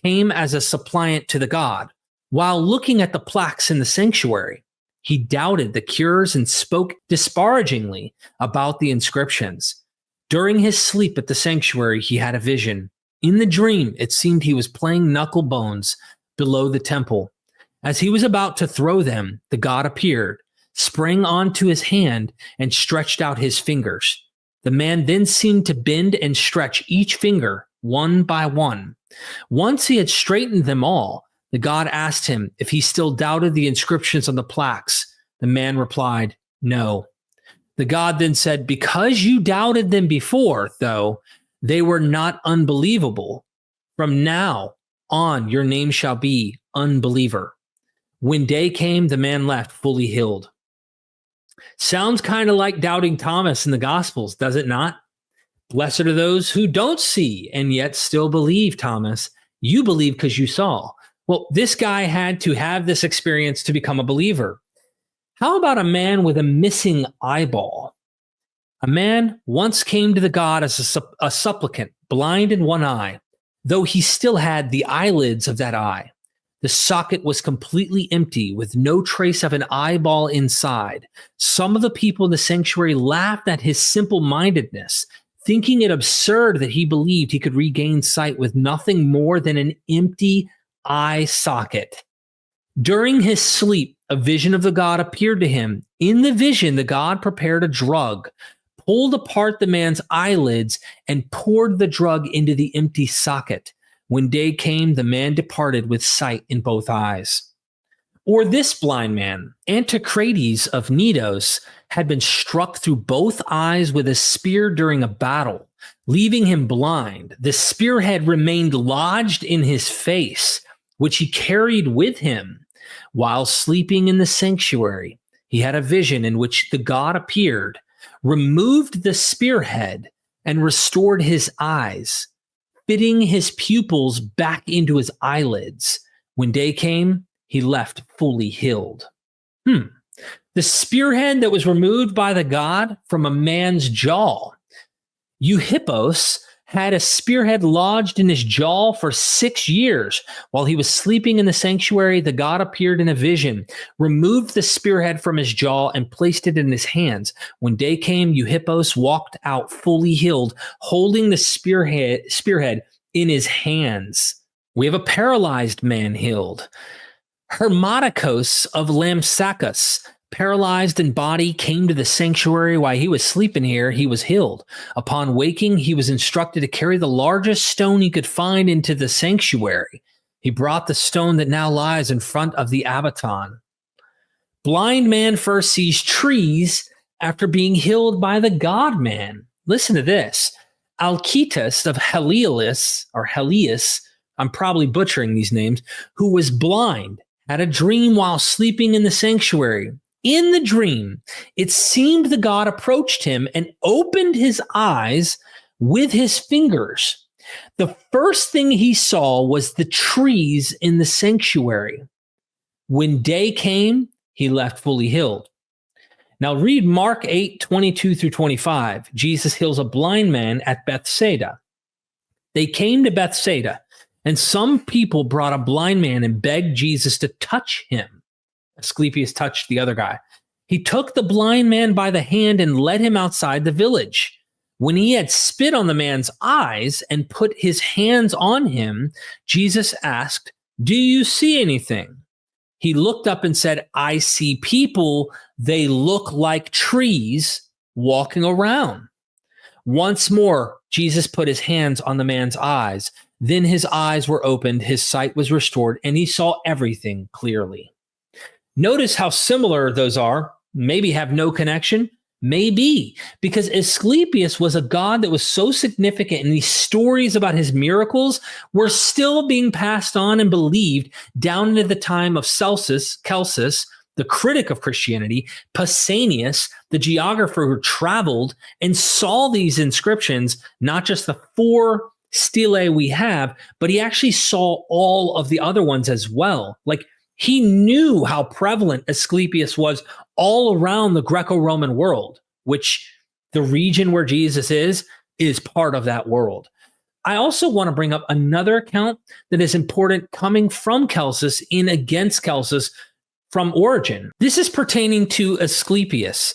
came as a suppliant to the God. While looking at the plaques in the sanctuary, he doubted the cures and spoke disparagingly about the inscriptions. During his sleep at the sanctuary, he had a vision. In the dream, it seemed he was playing knuckle bones below the temple. As he was about to throw them, the God appeared, sprang onto his hand, and stretched out his fingers. The man then seemed to bend and stretch each finger one by one. Once he had straightened them all, the God asked him if he still doubted the inscriptions on the plaques. The man replied, "No." The God then said, "Because you doubted them before, though, they were not unbelievable. From now on, your name shall be Unbeliever." When day came, the man left fully healed. Sounds kind of like doubting Thomas in the Gospels, does it not? Blessed are those who don't see and yet still believe, Thomas. You believe because you saw. Well, this guy had to have this experience to become a believer. How about a man with a missing eyeball? A man once came to the God as a supplicant, blind in one eye. though he still had the eyelids of that eye. The socket was completely empty, with no trace of an eyeball inside. Some of the people in the sanctuary laughed at his simple-mindedness, thinking it absurd that he believed he could regain sight with nothing more than an empty eye socket. During his sleep, a vision of the god appeared to him. In the vision, the god prepared a drug, pulled apart the man's eyelids, and poured the drug into the empty socket. When day came, the man departed with sight in both eyes. Or this blind man, Anticrates of Knidos, had been struck through both eyes with a spear during a battle, leaving him blind. The spearhead remained lodged in his face, which he carried with him. While sleeping in the sanctuary, he had a vision in which the god appeared, removed the spearhead, and restored his eyes, fitting his pupils back into his eyelids. When day came, he left fully healed. The spearhead that was removed by the god from a man's jaw. Euthyphros had a spearhead lodged in his jaw for 6 years. While he was sleeping in the sanctuary, the god appeared in a vision, removed the spearhead from his jaw, and placed it in his hands. When day came, Euthyphros walked out fully healed, holding the spearhead in his hands. We have a paralyzed man healed. Hermaticos of Lampsacus, paralyzed in body, came to the sanctuary. While he was sleeping here, he was healed. Upon waking, he was instructed to carry the largest stone he could find into the sanctuary. He brought the stone that now lies in front of the abaton. Blind man first sees trees after being healed by the God-man. Listen to this. Alcetus of Helias, I'm probably butchering these names, who was blind, had a dream while sleeping in the sanctuary. In the dream, it seemed the god approached him and opened his eyes with his fingers. The first thing he saw was the trees in the sanctuary. When day came, he left fully healed. Now read Mark 8:22 through 25. Jesus heals a blind man at Bethsaida. They came to Bethsaida, and some people brought a blind man and begged Jesus to touch him. Asclepius touched the other guy. He took the blind man by the hand and led him outside the village. When he had spit on the man's eyes and put his hands on him, Jesus asked, "Do you see anything?" He looked up and said, "I see people. They look like trees walking around." Once more, Jesus put his hands on the man's eyes. Then his eyes were opened, his sight was restored, and he saw everything clearly. Notice how similar those are. Maybe have no connection. Maybe, because Asclepius was a god that was so significant, and these stories about his miracles were still being passed on and believed down into the time of Celsus, the critic of Christianity, Pausanias, the geographer who traveled and saw these inscriptions, not just the 4 stelae we have, but he actually saw all of the other ones as well. Like, he knew how prevalent Asclepius was all around the Greco-Roman world, which the region where Jesus is part of that world. I also want to bring up another account that is important coming from Celsus in against Celsus from Origen. This is pertaining to Asclepius.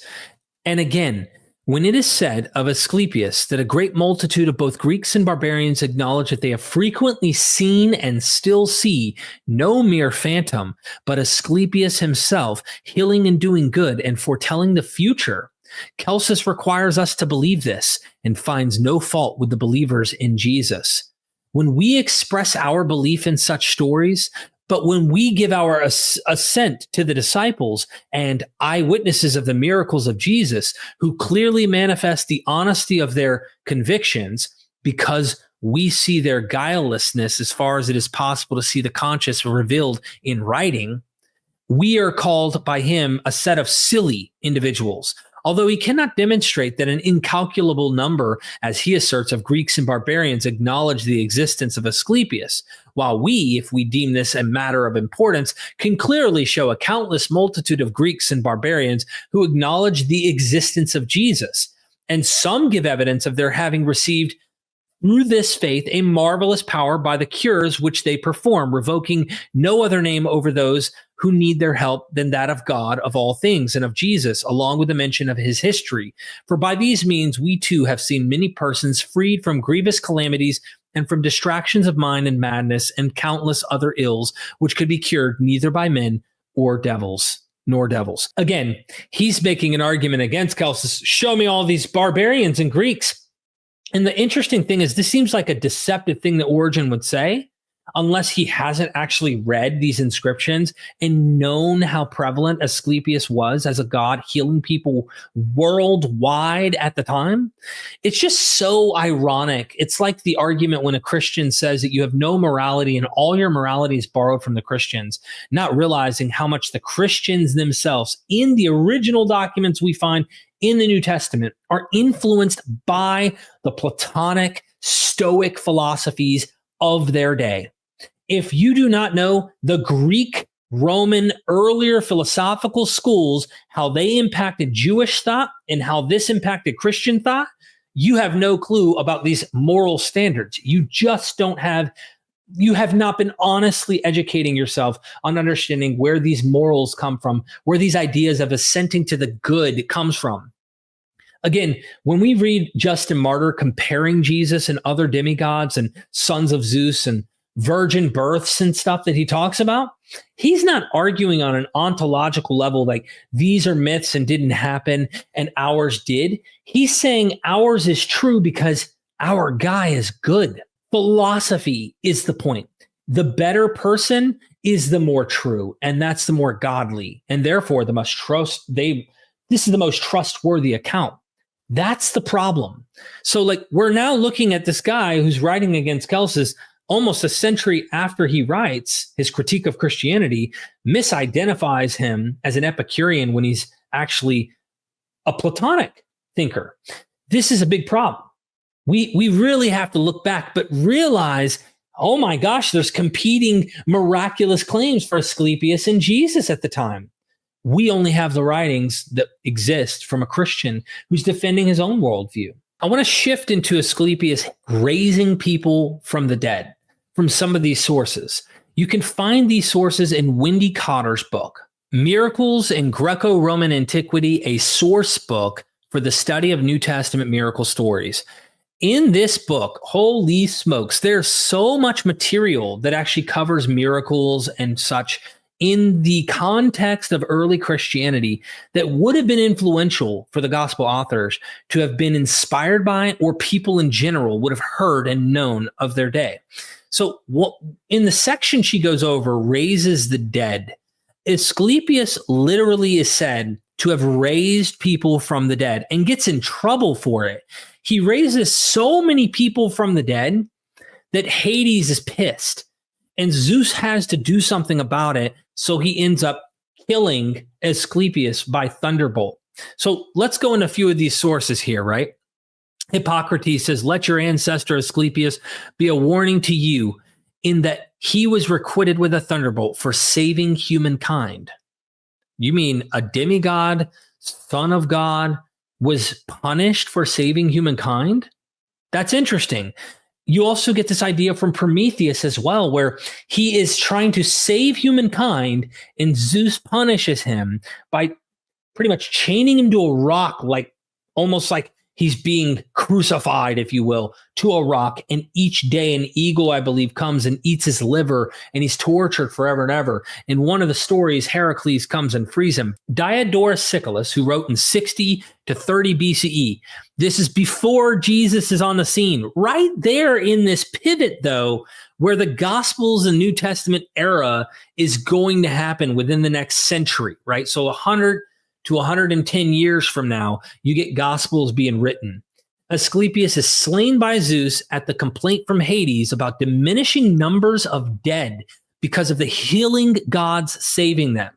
And again, when it is said of Asclepius that a great multitude of both Greeks and barbarians acknowledge that they have frequently seen and still see no mere phantom, but Asclepius himself healing and doing good and foretelling the future, Celsus requires us to believe this and finds no fault with the believers in Jesus. When we express our belief in such stories, but when we give our assent to the disciples and eyewitnesses of the miracles of Jesus, who clearly manifest the honesty of their convictions because we see their guilelessness as far as it is possible to see the conscience revealed in writing, we are called by him a set of silly individuals. Although he cannot demonstrate that an incalculable number, as he asserts, of Greeks and barbarians acknowledge the existence of Asclepius, while we, if we deem this a matter of importance, can clearly show a countless multitude of Greeks and barbarians who acknowledge the existence of Jesus. And some give evidence of their having received through this faith a marvelous power by the cures which they perform, revoking no other name over those who need their help than that of God of all things and of Jesus, along with the mention of his history. For by these means we too have seen many persons freed from grievous calamities and from distractions of mind and madness and countless other ills, which could be cured neither by men or devils. Nor devils. Again, he's making an argument against Celsus. Show me all these barbarians and Greeks. And the interesting thing is, this seems like a deceptive thing that Origen would say, unless he hasn't actually read these inscriptions and known how prevalent Asclepius was as a god healing people worldwide at the time. It's just so ironic. It's like the argument when a Christian says that you have no morality and all your morality is borrowed from the Christians, not realizing how much the Christians themselves in the original documents we find in the New Testament are influenced by the Platonic, Stoic philosophies of their day. If you do not know the Greek, Roman, earlier philosophical schools, how they impacted Jewish thought and how this impacted Christian thought, you have no clue about these moral standards. You just don't have, you have not been honestly educating yourself on understanding where these morals come from, where these ideas of assenting to the good comes from. Again, when we read Justin Martyr comparing Jesus and other demigods and sons of Zeus and virgin births and stuff that he talks about, he's not arguing on an ontological level like these are myths and didn't happen and ours did. He's saying ours is true because our guy is good. Philosophy is the point. The better person is the more true, and that's the more godly, and therefore the most this is the most trustworthy account. That's the problem. So like we're now looking at this guy who's writing against Celsus almost a century after he writes his critique of Christianity, misidentifies him as an Epicurean when he's actually a Platonic thinker. This is a big problem. We really have to look back, but realize, oh my gosh, there's competing miraculous claims for Asclepius and Jesus at the time. We only have the writings that exist from a Christian who's defending his own worldview. I want to shift into Asclepius raising people from the dead from some of these sources. You can find these sources in Wendy Cotter's book, Miracles in Greco-Roman Antiquity, a source book for the study of New Testament miracle stories. In this book, holy smokes, there's so much material that actually covers miracles and such in the context of early Christianity that would have been influential for the gospel authors to have been inspired by, or people in general would have heard and known of their day. So in the section she goes over, raises the dead, Asclepius literally is said to have raised people from the dead and gets in trouble for it. He raises so many people from the dead that Hades is pissed and Zeus has to do something about it. So he ends up killing Asclepius by thunderbolt. So let's go into a few of these sources here, right? Hippocrates says, let your ancestor Asclepius be a warning to you in that he was requited with a thunderbolt for saving humankind. You mean a demigod, son of God, was punished for saving humankind? That's interesting. You also get this idea from Prometheus as well, where he is trying to save humankind and Zeus punishes him by pretty much chaining him to a rock, like almost like he's being crucified, if you will, to a rock. And each day an eagle, I believe, comes and eats his liver, and he's tortured forever and ever. In one of the stories, Heracles comes and frees him. Diodorus Siculus, who wrote in 60 to 30 BCE, this is before Jesus is on the scene. Right there in this pivot, though, where the Gospels and New Testament era is going to happen within the next century, right? So 100 to 110 years from now, you get Gospels being written. Asclepius is slain by Zeus at the complaint from Hades about diminishing numbers of dead because of the healing gods saving them.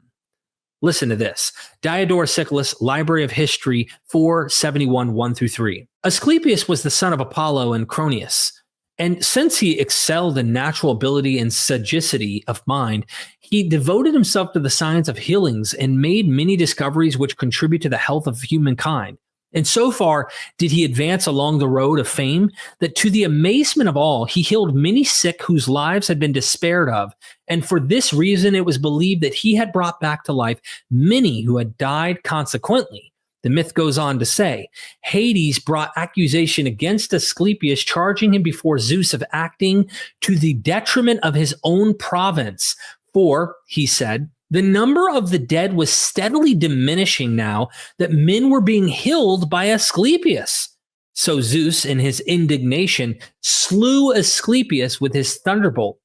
Listen to this. Diodorus Siculus, Library of History, 471, 1-3. Asclepius was the son of Apollo and Cronius. And since he excelled in natural ability and sagacity of mind, he devoted himself to the science of healings and made many discoveries which contribute to the health of humankind. And so far did he advance along the road of fame that to the amazement of all, he healed many sick whose lives had been despaired of. And for this reason, it was believed that he had brought back to life many who had died consequently. The myth goes on to say, Hades brought accusation against Asclepius, charging him before Zeus of acting to the detriment of his own province. For, he said, the number of the dead was steadily diminishing now that men were being healed by Asclepius. So Zeus, in his indignation, slew Asclepius with his thunderbolt.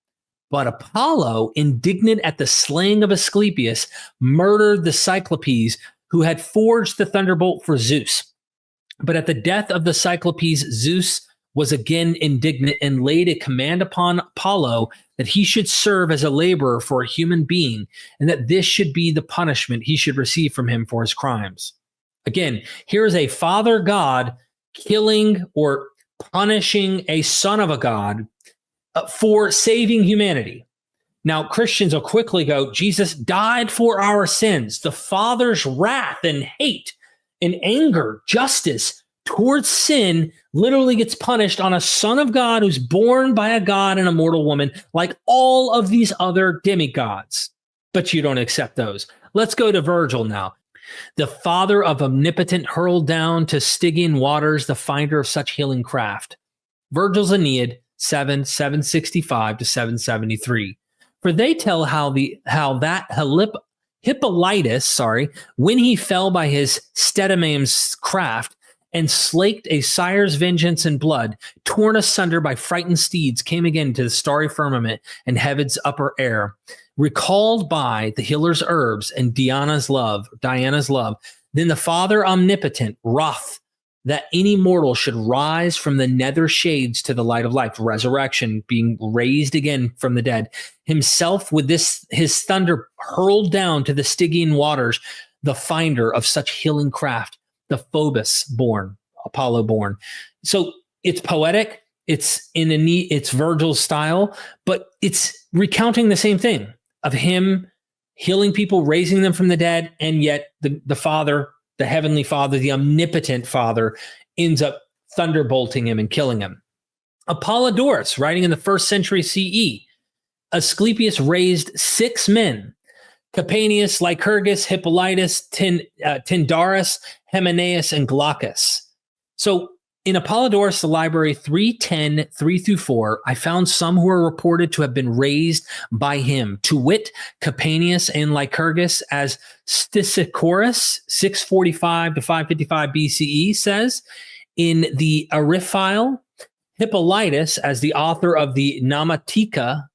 But Apollo, indignant at the slaying of Asclepius, murdered the Cyclopes who had forged the thunderbolt for Zeus. But at the death of the Cyclopes, Zeus was again indignant and laid a command upon Apollo that he should serve as a laborer for a human being, and that this should be the punishment he should receive from him for his crimes. Again, here is a father god killing or punishing a son of a god for saving humanity. Now, Christians will quickly go, Jesus died for our sins. The Father's wrath and hate and anger, justice towards sin literally gets punished on a son of God who's born by a god and a mortal woman, like all of these other demigods. But you don't accept those. Let's go to Virgil now. The father of omnipotent hurled down to Stygian waters, the finder of such healing craft. Virgil's Aeneid 765 to 773. For they tell how that Hippolytus, when he fell by his Stedamame's craft, and slaked a sire's vengeance and blood, torn asunder by frightened steeds, came again to the starry firmament and heaven's upper air, recalled by the healer's herbs and Diana's love. Then the Father omnipotent, wroth that any mortal should rise from the nether shades to the light of life, resurrection, being raised again from the dead, himself with his thunder hurled down to the Stygian waters, the finder of such healing craft, the Phobos born, Apollo born. So it's poetic, it's Virgil's style, but it's recounting the same thing of him healing people, raising them from the dead, and yet the Father, the Heavenly Father, the omnipotent Father, ends up thunderbolting him and killing him. Apollodorus, writing in the 1st century CE, Asclepius raised 6 men, Capaneus, Lycurgus, Hippolytus, Tyndarus, Hymenaeus, and Glaucus. So in Apollodorus, the library 310, 3-4, I found some who are reported to have been raised by him, to wit, Capaneus and Lycurgus, as Stesichorus, 645 to 555 BCE, says. In the Ariphile, Hippolytus, as the author of the Grammatica,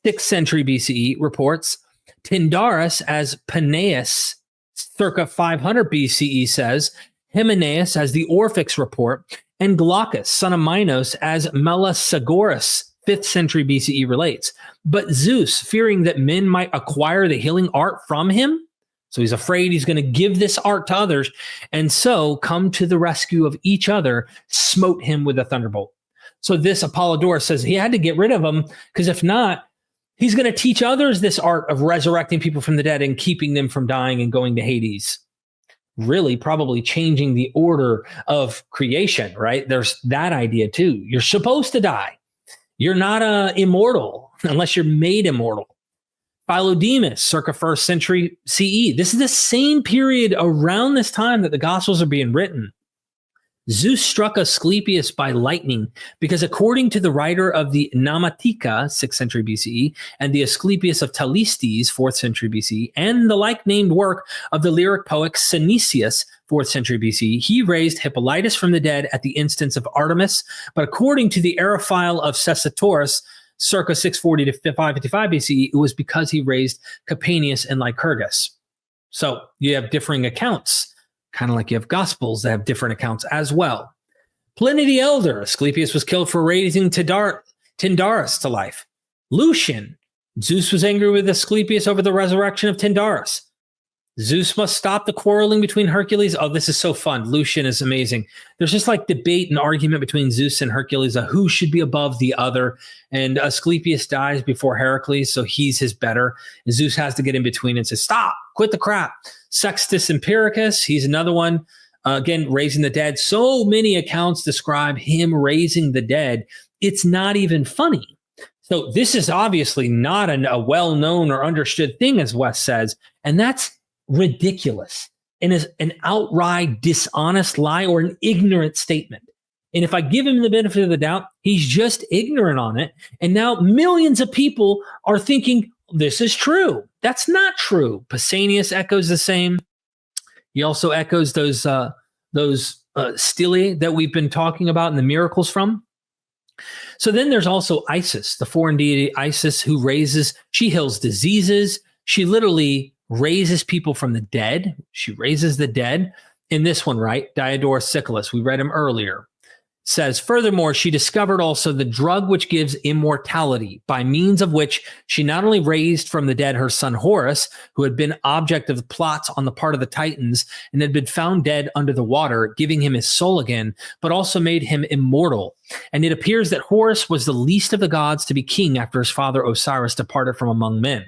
6th century BCE, reports. Tyndarus, as Paneus, circa 500 BCE, says. Hymenaeus, as the Orphics report, and Glaucus, son of Minos, as Melasagoras, 5th century BCE, relates. But Zeus, fearing that men might acquire the healing art from him, so he's afraid he's going to give this art to others, and so come to the rescue of each other, smote him with a thunderbolt. So this Apollodorus says he had to get rid of him, because if not, he's going to teach others this art of resurrecting people from the dead and keeping them from dying and going to Hades. Really probably changing the order of creation, right? There's that idea too. You're supposed to die. You're not immortal unless you're made immortal. Philodemus, circa 1st century CE. This is the same period around this time that the Gospels are being written. Zeus struck Asclepius by lightning because according to the writer of the Grammatica, 6th century BCE, and the Asclepius of Talistes, 4th century BCE, and the like-named work of the lyric poet Synesius, 4th century BCE, he raised Hippolytus from the dead at the instance of Artemis, but according to the Ariphile of Stesichorus, circa 640 to 555 BCE, it was because he raised Capaneus and Lycurgus. So you have differing accounts. Kind of like you have Gospels that have different accounts as well. Pliny the Elder, Asclepius was killed for raising Tyndarus to life. Lucian, Zeus was angry with Asclepius over the resurrection of Tyndarus. Zeus must stop the quarreling between Hercules. Oh, this is so fun. Lucian is amazing. There's just like debate and argument between Zeus and Hercules of who should be above the other. And Asclepius dies before Heracles, so he's his better. And Zeus has to get in between and says, stop, quit the crap. Sextus Empiricus, he's another one. Again, raising the dead. So many accounts describe him raising the dead. It's not even funny. So this is obviously not a well-known or understood thing, as Wes says, and that's ridiculous and is an outright dishonest lie or an ignorant statement. And if I give him the benefit of the doubt, he's just ignorant on it. And now millions of people are thinking this is true. That's not true. Pausanias echoes the same. He also echoes those stelae that we've been talking about and the miracles from. So then there's also Isis, the foreign deity Isis, who she heals diseases. She literally raises people from the dead. She raises the dead. In this one, right? Diodorus Siculus, we read him earlier, says, furthermore, she discovered also the drug which gives immortality, by means of which she not only raised from the dead her son Horus, who had been object of plots on the part of the Titans and had been found dead under the water, giving him his soul again, but also made him immortal. And it appears that Horus was the least of the gods to be king after his father Osiris departed from among men.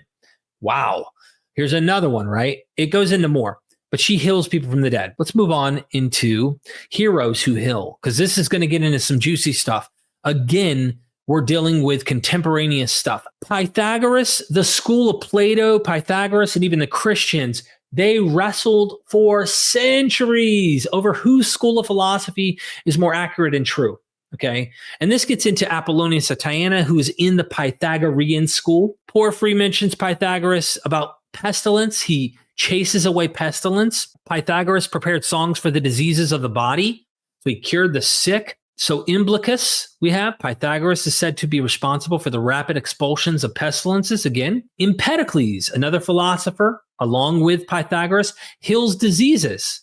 Wow. Here's another one, right? It goes into more. But she heals people from the dead. Let's move on into heroes who heal, because this is going to get into some juicy stuff. Again, we're dealing with contemporaneous stuff. Pythagoras, the school of Plato, Pythagoras, and even the Christians, they wrestled for centuries over whose school of philosophy is more accurate and true. Okay. And this gets into Apollonius of Tyana, who is in the Pythagorean school. Porphyry mentions Pythagoras about pestilence. He chases away pestilence. Pythagoras prepared songs for the diseases of the body. So he cured the sick. So Imblicus, we have Pythagoras is said to be responsible for the rapid expulsions of pestilences. Again, Empedocles, another philosopher, along with Pythagoras, heals diseases.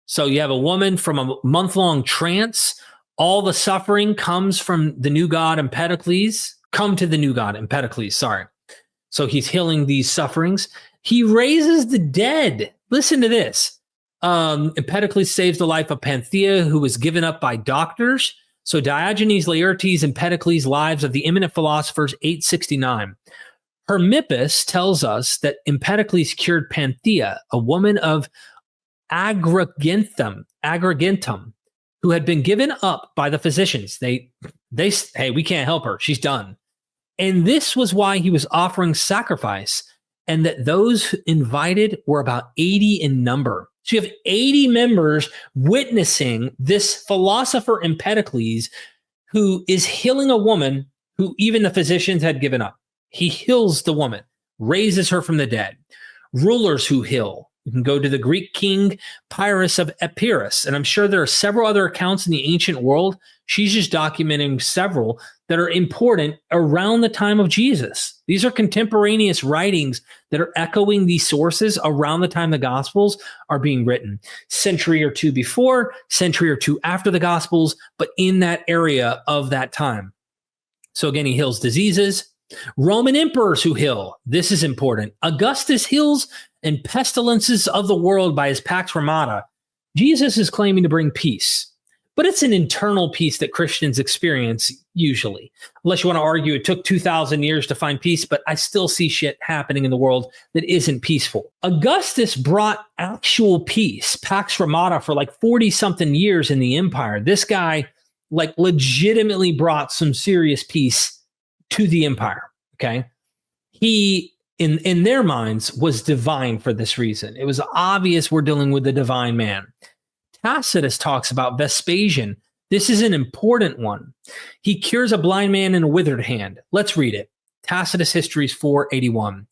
So you have a woman from a month-long trance. All the suffering comes from the new god Empedocles. Sorry. So he's healing these sufferings. He raises the dead. Listen to this. Empedocles saves the life of Panthea, who was given up by doctors. So Diogenes Laertes' Empedocles' Lives of the Eminent Philosophers, 869. Hermippus tells us that Empedocles cured Panthea, a woman of Agrigentum, who had been given up by the physicians. Hey, we can't help her. She's done. And this was why he was offering sacrifice, and that those invited were about 80 in number. So you have 80 members witnessing this philosopher Empedocles, who is healing a woman who even the physicians had given up. He heals the woman, raises her from the dead. Rulers who heal. You can go to the Greek king Pyrrhus of Epirus, and I'm sure there are several other accounts in the ancient world. She's just documenting several that are important around the time of Jesus. These are contemporaneous writings that are echoing these sources around the time the Gospels are being written. Century or two before, century or two after the Gospels, but in that area of that time. So again, he heals diseases. Roman emperors who heal. This is important. Augustus heals and pestilences of the world by his Pax Romana. Jesus is claiming to bring peace, but it's an internal peace that Christians experience usually, unless you want to argue it took 2,000 years to find peace, but I still see shit happening in the world that isn't peaceful. Augustus brought actual peace, Pax Romana, for like 40-something years in the empire. This guy like legitimately brought some serious peace to the empire, okay? He, in their minds, was divine for this reason. It was obvious we're dealing with the divine man. Tacitus talks about Vespasian. This is an important one. He cures a blind man and a withered hand. Let's read it. Tacitus Histories 481.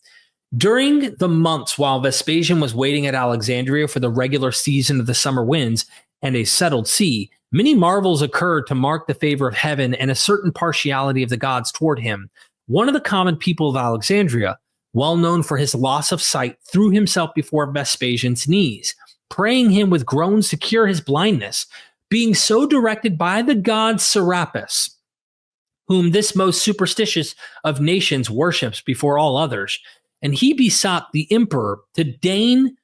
During the months while Vespasian was waiting at Alexandria for the regular season of the summer winds and a settled sea, many marvels occurred to mark the favor of heaven and a certain partiality of the gods toward him. One of the common people of Alexandria, well known for his loss of sight, threw himself before Vespasian's knees, praying him with groans to cure his blindness, being so directed by the god Serapis, whom this most superstitious of nations worships before all others. And he besought the emperor to deign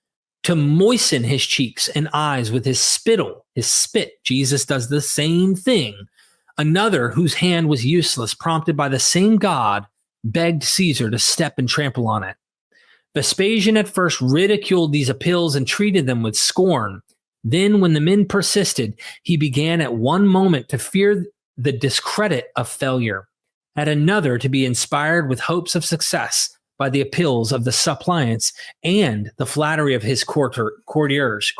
to moisten his cheeks and eyes with his spit. Jesus does the same thing. Another, whose hand was useless, prompted by the same God, begged Caesar to step and trample on it. Vespasian at first ridiculed these appeals and treated them with scorn. Then, when the men persisted, he began at one moment to fear the discredit of failure, at another to be inspired with hopes of success by the appeals of the suppliants and the flattery of his courtiers.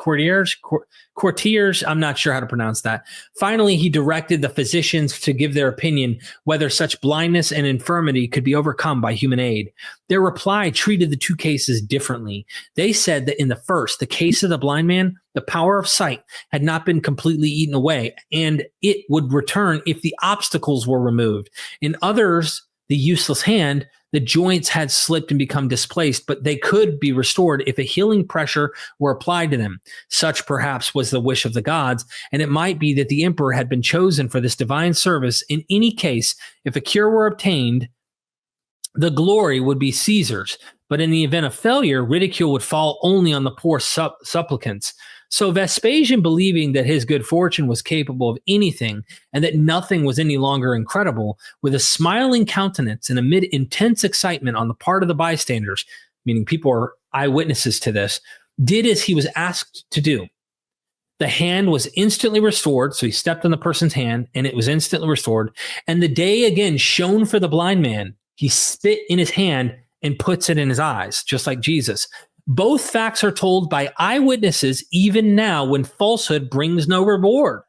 I'm not sure how to pronounce that. Finally, he directed the physicians to give their opinion whether such blindness and infirmity could be overcome by human aid. Their reply treated the two cases differently. They said that in the first, the case of the blind man, the power of sight had not been completely eaten away, and it would return if the obstacles were removed. In others, the useless hand, the joints had slipped and become displaced, but they could be restored if a healing pressure were applied to them. Such perhaps was the wish of the gods, and it might be that the emperor had been chosen for this divine service. In any case, if a cure were obtained, the glory would be Caesar's, but in the event of failure, ridicule would fall only on the poor supplicants. So Vespasian, believing that his good fortune was capable of anything and that nothing was any longer incredible, with a smiling countenance and amid intense excitement on the part of the bystanders, meaning people are eyewitnesses to this, did as he was asked to do. The hand was instantly restored. So he stepped on the person's hand and it was instantly restored. And the day again shone for the blind man. He spit in his hand and puts it in his eyes, just like Jesus. Both facts are told by eyewitnesses even now when falsehood brings no reward.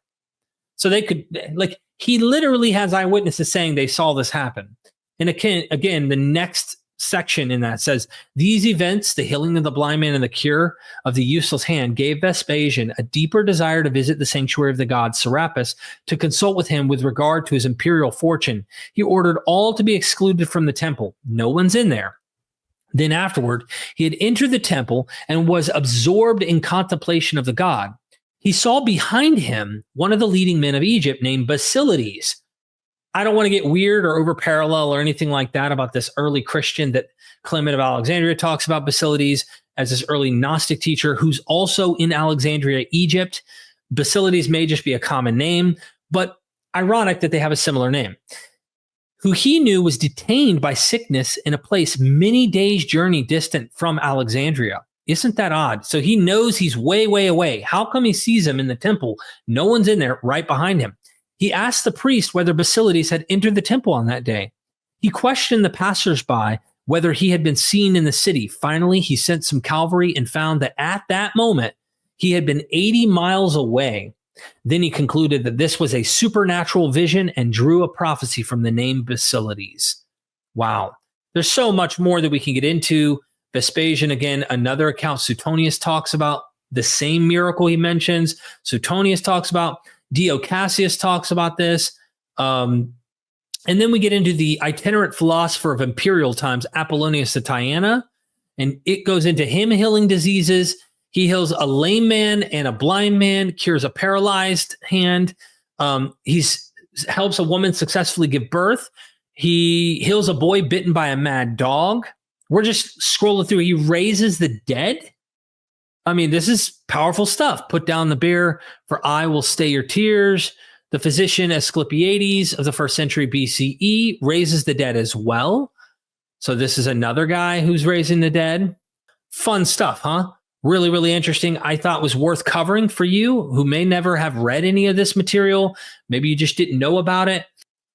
So they could, like, he literally has eyewitnesses saying they saw this happen. And again, the next section in that says, these events, the healing of the blind man and the cure of the useless hand, gave Vespasian a deeper desire to visit the sanctuary of the god Serapis to consult with him with regard to his imperial fortune. He ordered all to be excluded from the temple. No one's in there. Then afterward, he had entered the temple and was absorbed in contemplation of the god. He saw behind him one of the leading men of Egypt named Basilides. I don't want to get weird or over parallel or anything like that about this early Christian that Clement of Alexandria talks about Basilides as this early Gnostic teacher who's also in Alexandria, Egypt. Basilides may just be a common name, but ironic that they have a similar name. Who he knew was detained by sickness in a place many days' journey distant from Alexandria. Isn't that odd? So he knows he's way, way away. How come he sees him in the temple? No one's in there right behind him. He asked the priest whether Basilides had entered the temple on that day. He questioned the passersby whether he had been seen in the city. Finally, he sent some cavalry and found that at that moment, he had been 80 miles away. Then he concluded that this was a supernatural vision and drew a prophecy from the name Basilides. Wow. There's so much more that we can get into. Vespasian, again, another account Suetonius talks about the same miracle he mentions. Suetonius talks about, Dio Cassius talks about this. And then we get into the itinerant philosopher of imperial times, Apollonius of Tyana, and it goes into him healing diseases. He heals a lame man and a blind man, cures a paralyzed hand. He helps a woman successfully give birth. He heals a boy bitten by a mad dog. We're just scrolling through. He raises the dead. I mean, this is powerful stuff. Put down the beer, for I will stay your tears. The physician Asclepiades of the 1st century BCE raises the dead as well. So this is another guy who's raising the dead. Fun stuff, huh? Really, really interesting. I thought was worth covering for you who may never have read any of this material. Maybe you just didn't know about it.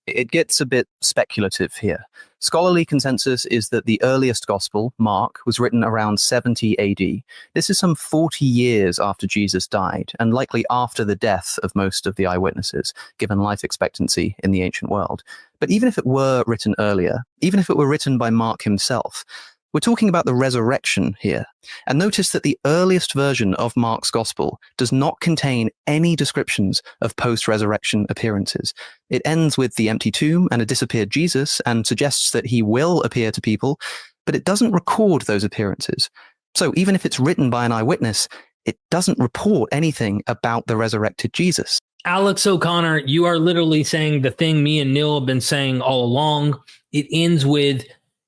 It gets a bit speculative here. Scholarly consensus is that the earliest gospel, Mark, was written around 70 AD. This is some 40 years after Jesus died, and likely after the death of most of the eyewitnesses, given life expectancy in the ancient world. But even if it were written earlier, even if it were written by Mark himself, we're talking about the resurrection here. And notice that the earliest version of Mark's gospel does not contain any descriptions of post-resurrection appearances. It ends with the empty tomb and a disappeared Jesus and suggests that he will appear to people, but it doesn't record those appearances. So even if it's written by an eyewitness, it doesn't report anything about the resurrected Jesus. Alex O'Connor, you are literally saying the thing me and Neil have been saying all along. It ends with,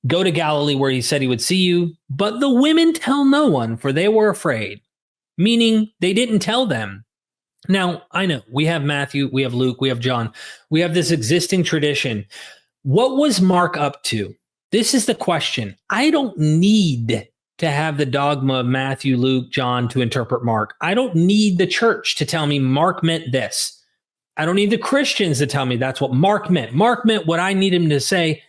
go to Galilee where he said he would see you, but the women tell no one, for they were afraid. Meaning they didn't tell them. Now, I know we have Matthew, we have Luke, we have John. We have this existing tradition. What was Mark up to? This is the question. I don't need to have the dogma of Matthew, Luke, John to interpret Mark. I don't need the church to tell me Mark meant this. I don't need the Christians to tell me that's what Mark meant. Mark meant what I need him to say.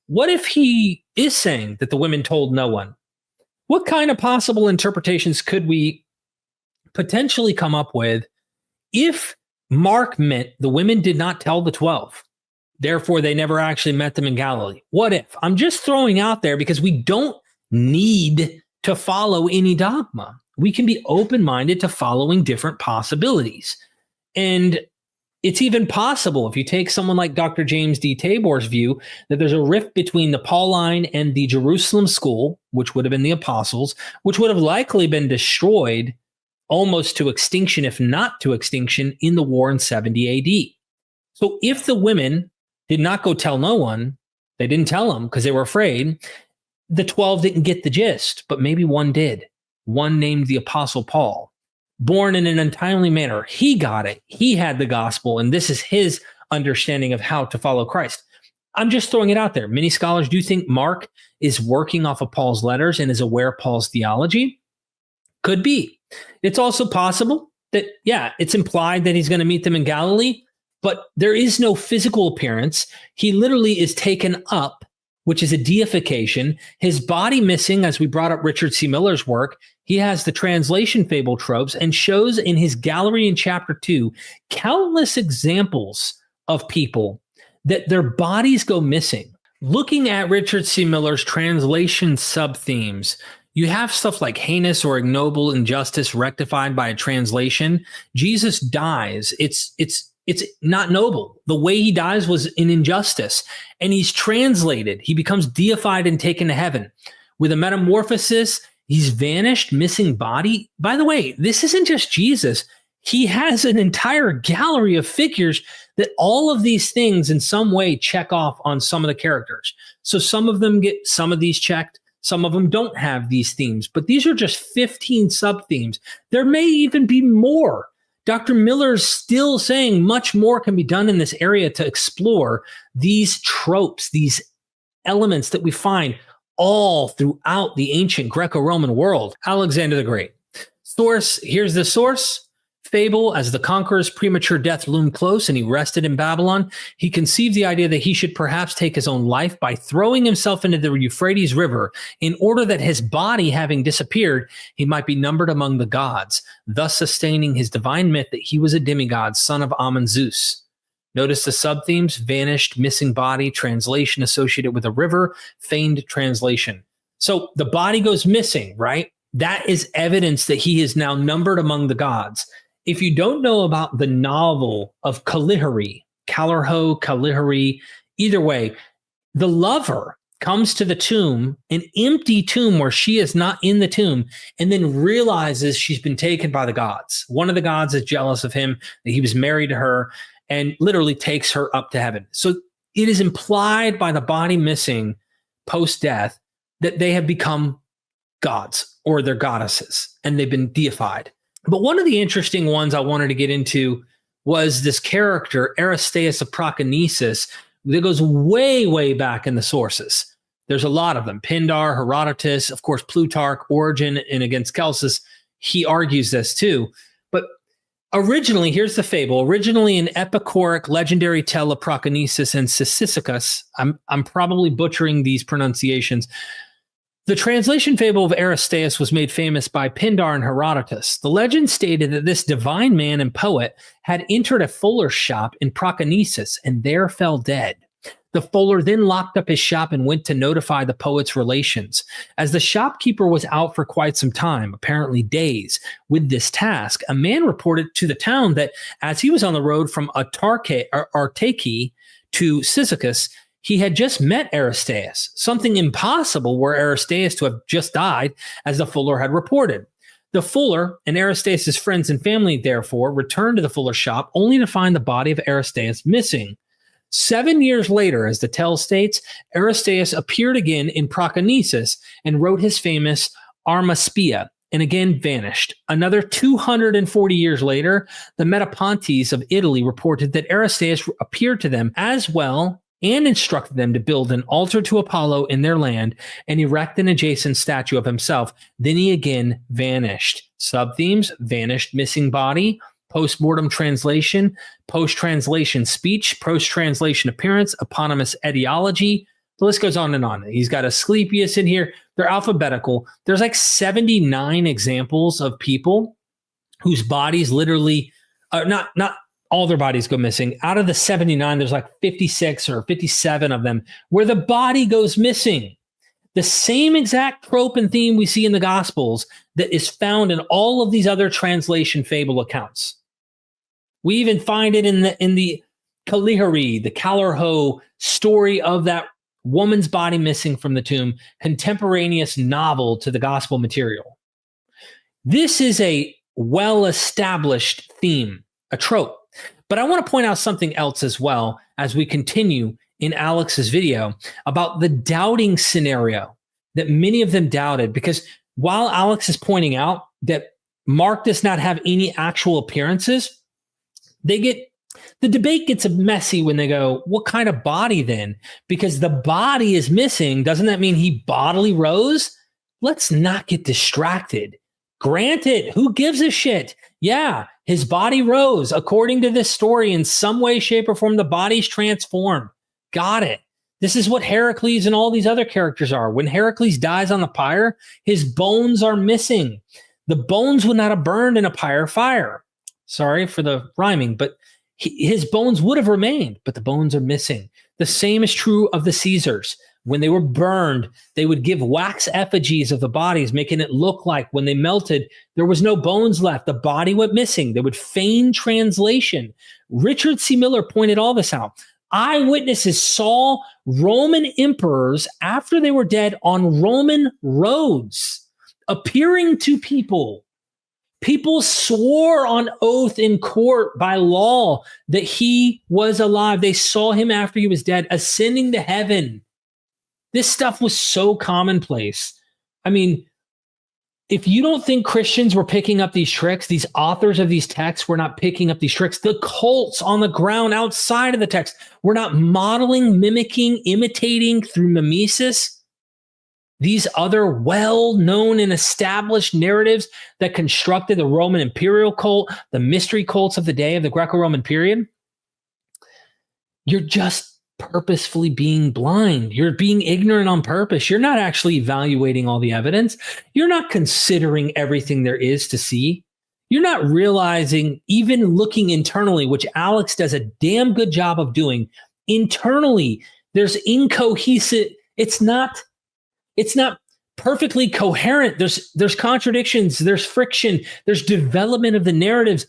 What if he is saying that the women told no one? What kind of possible interpretations could we potentially come up with if Mark meant the women did not tell the 12? Therefore, they never actually met them in Galilee. What if? I'm just throwing out there because we don't need to follow any dogma. We can be open-minded to following different possibilities. And it's even possible, if you take someone like Dr. James D. Tabor's view, that there's a rift between the Pauline and the Jerusalem school, which would have been the apostles, which would have likely been destroyed almost to extinction, if not to extinction, in the war in 70 AD. So if the women did not go tell no one, they didn't tell them because they were afraid, the 12 didn't get the gist, but maybe one did. One named the Apostle Paul, born in an untimely manner. He got it. He had the gospel, and this is his understanding of how to follow Christ. I'm just throwing it out there. Many scholars do think Mark is working off of Paul's letters and is aware of Paul's theology. Could be. It's also possible that, it's implied that he's going to meet them in Galilee, but there is no physical appearance. He literally is taken up, which is a deification. His body missing, as we brought up Richard C. Miller's work. He has the translation fable tropes and shows in his gallery in chapter 2 countless examples of people that their bodies go missing. Looking at Richard C. Miller's translation sub-themes, you have stuff like heinous or ignoble injustice rectified by a translation. Jesus dies. It's not noble. The way he dies was an injustice. And he's translated. He becomes deified and taken to heaven. With a metamorphosis, he's vanished, missing body. By the way, this isn't just Jesus. He has an entire gallery of figures that all of these things in some way check off on some of the characters. So some of them get some of these checked. Some of them don't have these themes, but these are just 15 sub-themes. There may even be more. Dr. Miller is still saying much more can be done in this area to explore these tropes, these elements that we find all throughout the ancient Greco-Roman world. Alexander the Great. Source, here's the source. Fable, as the conqueror's premature death loomed close and he rested in Babylon, he conceived the idea that he should perhaps take his own life by throwing himself into the Euphrates River in order that his body having disappeared, he might be numbered among the gods, thus sustaining his divine myth that he was a demigod, son of Ammon Zeus. Notice the sub-themes: vanished, missing body, translation associated with a river, feigned translation. So the body goes missing, right? That is evidence that he is now numbered among the gods. If you don't know about the novel of Kalihari, Kalihari, either way, the lover comes to the tomb, an empty tomb where she is not in the tomb, and then realizes she's been taken by the gods. One of the gods is jealous of him, that he was married to her, and literally takes her up to heaven. So it is implied by the body missing post-death that they have become gods or they're goddesses, and they've been deified. But one of the interesting ones I wanted to get into was this character, Aristeas of Proconesus, that goes way, way back in the sources. There's a lot of them. Pindar, Herodotus, of course, Plutarch, Origen, and against Celsus, he argues this too. But originally, here's the fable. Originally an epicoric legendary tale of Proconesus and Sisyphus. I'm probably butchering these pronunciations. The translation fable of Aristeas was made famous by Pindar and Herodotus. The legend stated that this divine man and poet had entered a fuller's shop in Proconesus and there fell dead. The fuller then locked up his shop and went to notify the poet's relations. As the shopkeeper was out for quite some time, apparently days, with this task, a man reported to the town that as he was on the road from Artake to Cyzicus, he had just met Aristeas, something impossible were Aristeas to have just died, as the fuller had reported. The fuller and Aristeas' friends and family, therefore, returned to the fuller's shop only to find the body of Aristeas missing. 7 years later, as the tale states, Aristeas appeared again in Proconesus and wrote his famous Armaspia, and again vanished. Another 240 years later, the Metapontes of Italy reported that Aristeas appeared to them as well and instructed them to build an altar to Apollo in their land and erect an adjacent statue of himself. Then he again vanished. Subthemes: vanished missing body, post-mortem translation, post-translation speech, post-translation appearance, eponymous etiology. The list goes on and on. He's got Asclepius in here. They're alphabetical. There's like 79 examples of people whose bodies literally, not all their bodies go missing. Out of the 79, there's like 56 or 57 of them where the body goes missing. The same exact trope and theme we see in the Gospels that is found in all of these other translation fable accounts. We even find it in the Kalihari, the Kalorho story of that woman's body missing from the tomb, contemporaneous novel to the gospel material. This is a well-established theme, a trope. But I want to point out something else as well as we continue in Alex's video about the doubting scenario that many of them doubted, because while Alex is pointing out that Mark does not have any actual appearances, the debate gets messy when they go, what kind of body then? Because the body is missing. Doesn't that mean he bodily rose? Let's not get distracted. Granted, who gives a shit? Yeah, his body rose. According to this story, in some way, shape, or form, the body's transformed. Got it. This is what Heracles and all these other characters are. When Heracles dies on the pyre, his bones are missing. The bones would not have burned in a pyre fire. Sorry for the rhyming, but his bones would have remained, but the bones are missing. The same is true of the Caesars. When they were burned, they would give wax effigies of the bodies, making it look like when they melted, there was no bones left. The body went missing. They would feign translation. Richard C. Miller pointed all this out. Eyewitnesses saw Roman emperors after they were dead on Roman roads, appearing to people. People swore on oath in court by law that he was alive. They saw him after he was dead, ascending to heaven. This stuff was so commonplace. I mean, if you don't think Christians were picking up these tricks, these authors of these texts were not picking up these tricks, the cults on the ground outside of the text were not modeling, mimicking, imitating through mimesis these other well-known and established narratives that constructed the Roman imperial cult, the mystery cults of the day of the Greco-Roman period, you're just purposefully being blind. You're being ignorant on purpose. You're not actually evaluating all the evidence. You're not considering everything there is to see. You're not realizing, even looking internally, which Alex does a damn good job of doing. Internally, there's incohesive. It's not perfectly coherent. There's contradictions. There's friction. There's development of the narratives.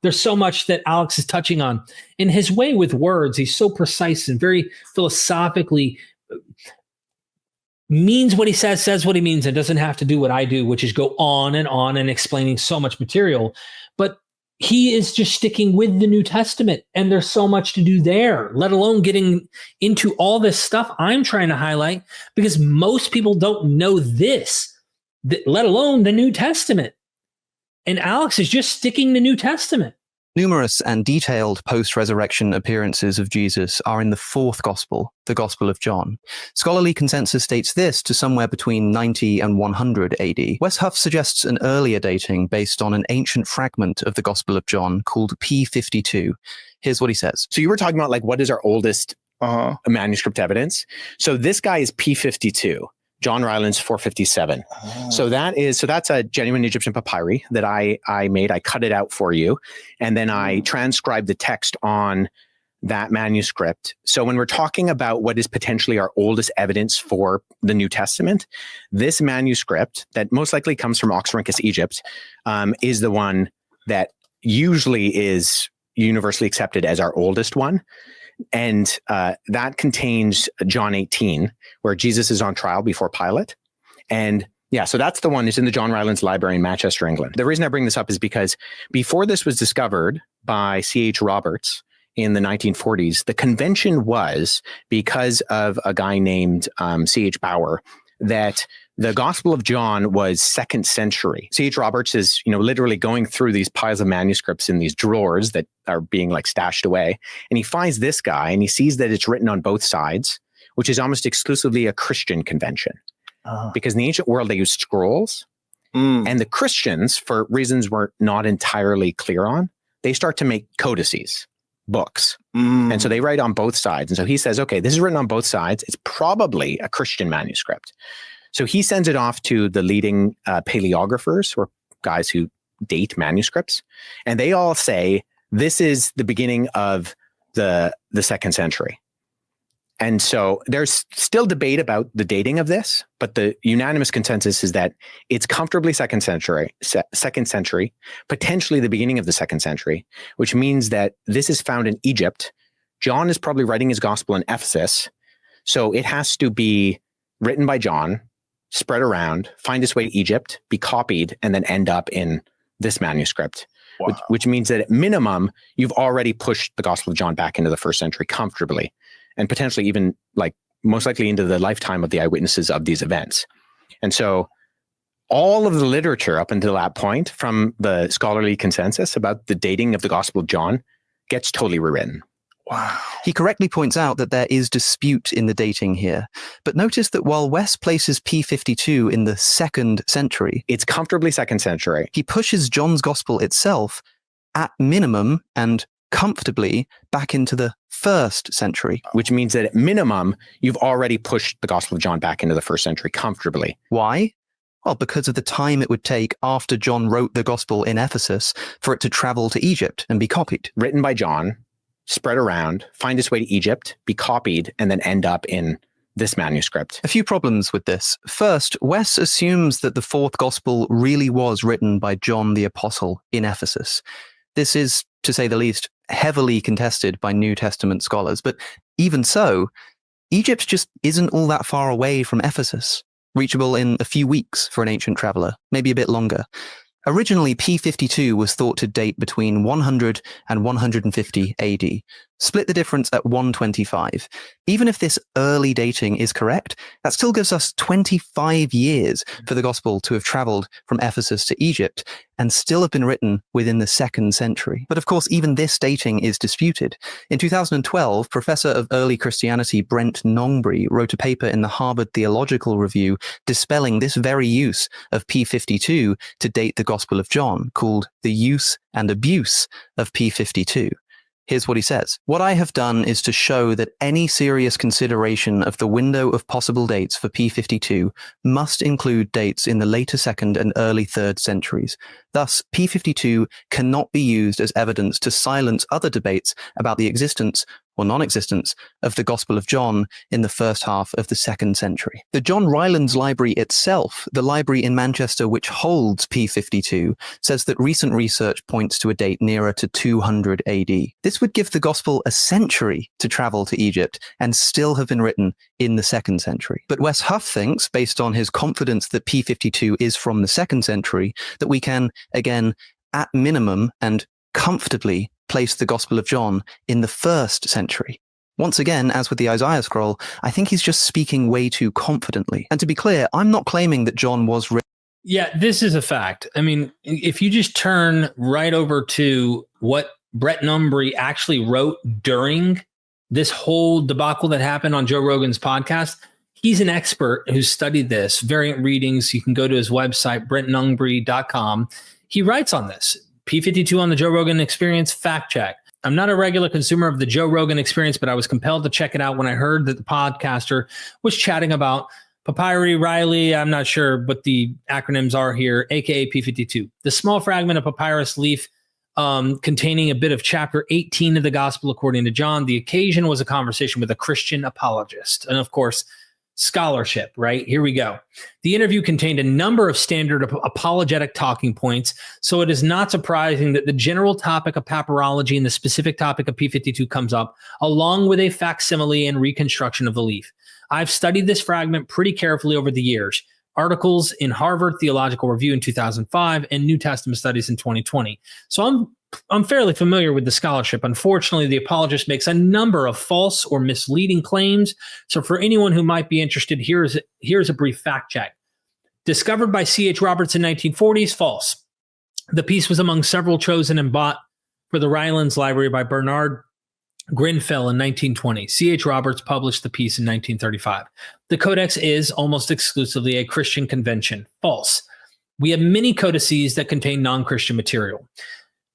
There's so much that Alex is touching on. In his way with words, he's so precise and very philosophically means what he says what he means, and doesn't have to do what I do, which is go on and explaining so much material. But he is just sticking with the New Testament, and there's so much to do there, let alone getting into all this stuff I'm trying to highlight, because most people don't know this, let alone the New Testament. And Alex is just sticking the New Testament. Numerous and detailed post-resurrection appearances of Jesus are in the fourth gospel, the Gospel of John. Scholarly consensus dates this to somewhere between 90 and 100 AD. Wes Huff suggests an earlier dating based on an ancient fragment of the Gospel of John called P52. Here's what he says. So you were talking about, like, what is our oldest manuscript evidence? So this guy is P52. John Ryland's 457. So that's a genuine Egyptian papyri that I made. I cut it out for you, and then I transcribed the text on that manuscript. So when we're talking about what is potentially our oldest evidence for the New Testament, this manuscript that most likely comes from Oxyrhynchus, Egypt, is the one that usually is universally accepted as our oldest one. And that contains John 18, where Jesus is on trial before Pilate. And yeah, so that's the one that's in the John Rylands Library in Manchester, England. The reason I bring this up is because before this was discovered by C.H. Roberts in the 1940s, the convention was, because of a guy named C.H. Bauer, that The Gospel of John was 2nd century. C.H. Roberts is, literally going through these piles of manuscripts in these drawers that are being like stashed away. And he finds this guy and he sees that it's written on both sides, which is almost exclusively a Christian convention. Because in the ancient world, they used scrolls. And the Christians, for reasons we're not entirely clear on, they start to make codices, books. And so they write on both sides. And so he says, okay, this is written on both sides. It's probably a Christian manuscript. So he sends it off to the leading paleographers, or guys who date manuscripts. And they all say, this is the beginning of the 2nd century. And so there's still debate about the dating of this, but the unanimous consensus is that it's comfortably 2nd century, potentially the beginning of the 2nd century, which means that this is found in Egypt. John is probably writing his gospel in Ephesus. So it has to be written by John, spread around, find its way to Egypt, be copied, and then end up in this manuscript, which means that at minimum, you've already pushed the Gospel of John back into the 1st century comfortably, and potentially even most likely into the lifetime of the eyewitnesses of these events. And so all of the literature up until that point from the scholarly consensus about the dating of the Gospel of John gets totally rewritten. Wow. He correctly points out that there is dispute in the dating here. But notice that while West places P52 in the 2nd century, it's comfortably 2nd century. He pushes John's gospel itself at minimum and comfortably back into the 1st century. Which means that at minimum, you've already pushed the Gospel of John back into the 1st century comfortably. Why? Well, because of the time it would take after John wrote the gospel in Ephesus for it to travel to Egypt and be copied. Written by John, spread around, find its way to Egypt, be copied, and then end up in this manuscript. A few problems with this. First, Wes assumes that the 4th gospel really was written by John the Apostle in Ephesus. This is, to say the least, heavily contested by New Testament scholars. But even so, Egypt just isn't all that far away from Ephesus, reachable in a few weeks for an ancient traveler, maybe a bit longer. Originally, P52 was thought to date between 100 and 150 AD. Split the difference at 125. Even if this early dating is correct, that still gives us 25 years for the gospel to have traveled from Ephesus to Egypt and still have been written within the 2nd century. But of course, even this dating is disputed. In 2012, Professor of Early Christianity Brent Nongbri wrote a paper in the Harvard Theological Review dispelling this very use of P52 to date the Gospel of John, called The Use and Abuse of P52. Here's what he says. What I have done is to show that any serious consideration of the window of possible dates for P52 must include dates in the later 2nd and early 3rd centuries. Thus, P52 cannot be used as evidence to silence other debates about the existence or non-existence of the Gospel of John in the first half of the 2nd century. The John Rylands Library itself, the library in Manchester which holds P52, says that recent research points to a date nearer to 200 AD. This would give the Gospel a century to travel to Egypt and still have been written in the 2nd century. But Wes Huff thinks, based on his confidence that P52 is from the 2nd century, that we can, again, at minimum and comfortably place the Gospel of John in the 1st century. Once again, as with the Isaiah scroll, I think he's just speaking way too confidently. And to be clear, I'm not claiming that John was written. Yeah, this is a fact. I mean, if you just turn right over to what Brent Nongbri actually wrote during this whole debacle that happened on Joe Rogan's podcast, he's an expert who studied this. Variant readings, you can go to his website, brentnongbri.com. He writes on this. P52 on the Joe Rogan Experience, fact check. I'm not a regular consumer of the Joe Rogan Experience, but I was compelled to check it out when I heard that the podcaster was chatting about Papyri Riley. I'm not sure what the acronyms are here, aka P52. The small fragment of papyrus leaf containing a bit of chapter 18 of the Gospel according to John. The occasion was a conversation with a Christian apologist. And of course, scholarship, right? Here we go. The interview contained a number of standard apologetic talking points, so it is not surprising that the general topic of papyrology and the specific topic of P52 comes up, along with a facsimile and reconstruction of the leaf. I've studied this fragment pretty carefully over the years. Articles in Harvard Theological Review in 2005 and New Testament Studies in 2020. So I'm fairly familiar with the scholarship. Unfortunately, the apologist makes a number of false or misleading claims. So for anyone who might be interested, here's a brief fact check. Discovered by C.H. Roberts in 1940s, false. The piece was among several chosen and bought for the Rylands Library by Bernard Grenfell in 1920. C.H. Roberts published the piece in 1935. The codex is almost exclusively a Christian convention. False. We have many codices that contain non-Christian material.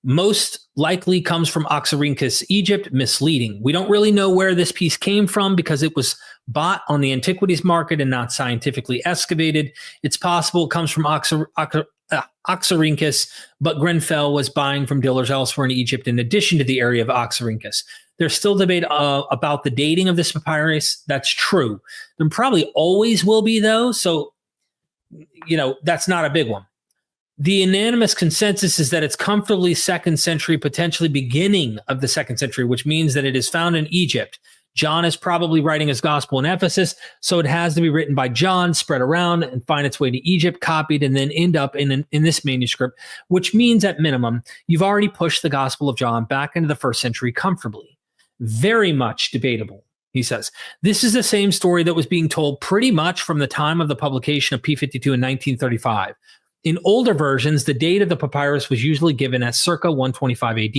Most likely comes from Oxyrhynchus, Egypt. Misleading. We don't really know where this piece came from because it was bought on the antiquities market and not scientifically excavated. It's possible it comes from Oxyrhynchus, but Grenfell was buying from dealers elsewhere in Egypt in addition to the area of Oxyrhynchus. There's still debate about the dating of this papyrus. That's true. There probably always will be, though. So, that's not a big one. The unanimous consensus is that it's comfortably 2nd century, potentially beginning of the 2nd century, which means that it is found in Egypt. John is probably writing his gospel in Ephesus, so it has to be written by John, spread around, and find its way to Egypt, copied, and then end up in this manuscript, which means at minimum, you've already pushed the Gospel of John back into the 1st century comfortably. Very much debatable, he says. This is the same story that was being told pretty much from the time of the publication of P52 in 1935. In older versions, the date of the papyrus was usually given as circa 125 AD.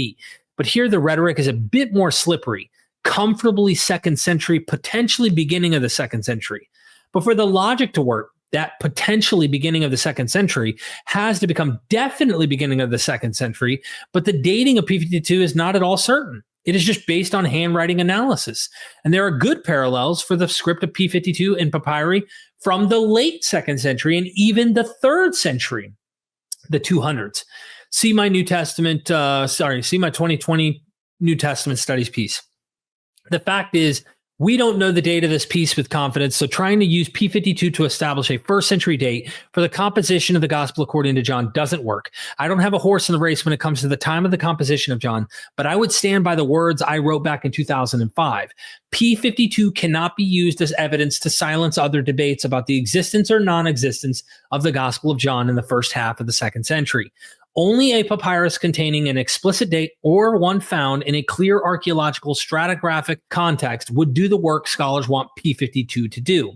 But here the rhetoric is a bit more slippery. Comfortably 2nd century, potentially beginning of the 2nd century. But for the logic to work, that potentially beginning of the 2nd century has to become definitely beginning of the 2nd century. But the dating of P52 is not at all certain. It is just based on handwriting analysis. And there are good parallels for the script of P52 in papyri from the late 2nd century and even the 3rd century, the 200s. See my 2020 New Testament studies piece. The fact is, we don't know the date of this piece with confidence, so trying to use P52 to establish a 1st century date for the composition of the gospel according to John doesn't work. I don't have a horse in the race when it comes to the time of the composition of John, but I would stand by the words I wrote back in 2005. P52 cannot be used as evidence to silence other debates about the existence or non-existence of the gospel of John in the first half of the 2nd century. Only a papyrus containing an explicit date or one found in a clear archaeological stratigraphic context would do the work scholars want P52 to do.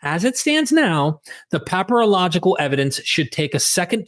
As it stands now, the papyrological evidence should take a second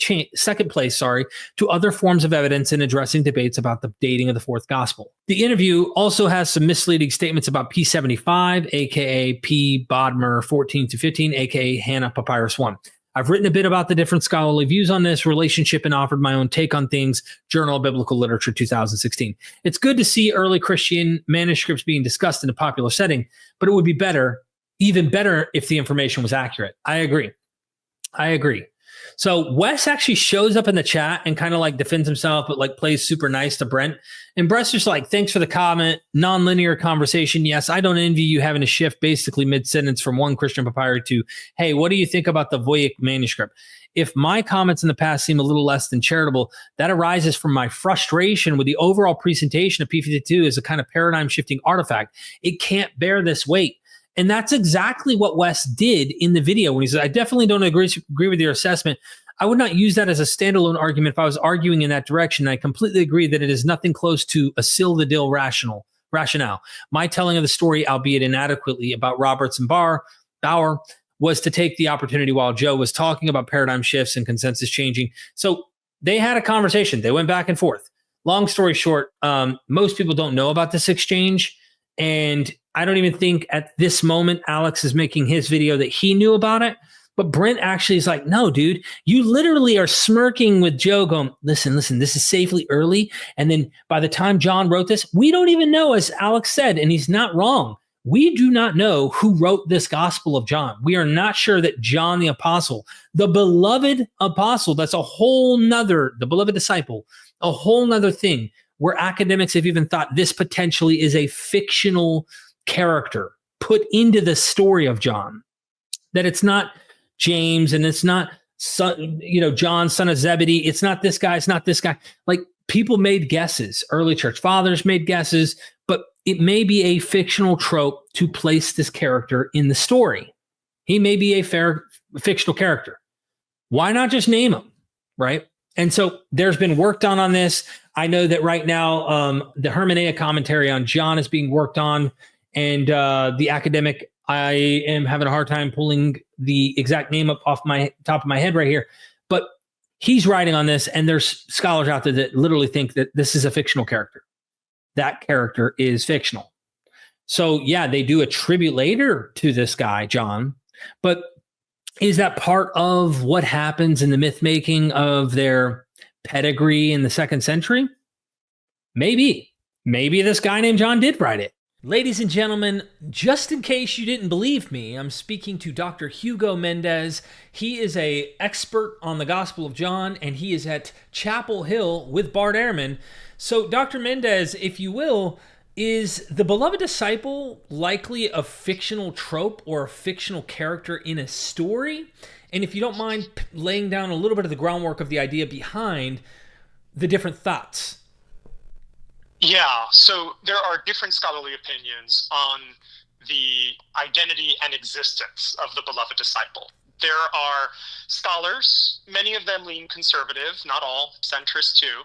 place to other forms of evidence in addressing debates about the dating of the 4th gospel. The interview also has some misleading statements about P75, aka P. Bodmer 14-15, aka Hannah Papyrus 1. I've written a bit about the different scholarly views on this relationship and offered my own take on things, Journal of Biblical Literature 2016. It's good to see early Christian manuscripts being discussed in a popular setting, but it would be better, even better, if the information was accurate. I agree. So Wes actually shows up in the chat and kind of like defends himself, but like plays super nice to Brent. And Brent's just like, thanks for the comment. Non-linear conversation. Yes, I don't envy you having to shift basically mid-sentence from one Christian papyri to, hey, what do you think about the Voyic manuscript? If my comments in the past seem a little less than charitable, that arises from my frustration with the overall presentation of P52 as a kind of paradigm-shifting artifact. It can't bear this weight. And that's exactly what Wes did in the video when he said, I definitely don't agree with your assessment. I would not use that as a standalone argument if I was arguing in that direction. I completely agree that it is nothing close to a seal-the-deal rationale. My telling of the story, albeit inadequately, about Roberts and Bauer was to take the opportunity while Joe was talking about paradigm shifts and consensus changing. So they had a conversation. They went back and forth. Long story short, most people don't know about this exchange. And I don't even think at this moment Alex is making his video that he knew about it. But Brent actually is like, no, dude, you literally are smirking with Joe going, listen, this is safely early. And then by the time John wrote this, we don't even know, as Alex said, and he's not wrong. We do not know who wrote this Gospel of John. We are not sure that John the Apostle, the beloved apostle, that's a whole nother, the beloved disciple, a whole nother thing where academics have even thought this potentially is a fictional character put into the story of John, that it's not James and it's not John, son of Zebedee. It's not this guy. It's not this guy. Like, people made guesses. Early church fathers made guesses, but it may be a fictional trope to place this character in the story. He may be a fictional character. Why not just name him, right? And so there's been work done on this. I know that right now the hermeneutic commentary on John is being worked on, and the academic I am having a hard time pulling the exact name up off my top of my head right here, but he's writing on this, and there's scholars out there that literally think that this is a fictional character. That character is fictional. So yeah, they do attribute later to this guy, John, but is that part of what happens in the myth making of their pedigree in the 2nd century? Maybe. Maybe this guy named John did write it. Ladies and gentlemen, just in case you didn't believe me, I'm speaking to Dr. Hugo Mendez. He is an expert on the Gospel of John, and he is at Chapel Hill with Bart Ehrman. So, Dr. Mendez, if you will, is the beloved disciple likely a fictional trope or a fictional character in a story? And if you don't mind laying down a little bit of the groundwork of the idea behind the different thoughts. Yeah, so there are different scholarly opinions on the identity and existence of the beloved disciple. There are scholars, many of them lean conservative, not all, centrist too,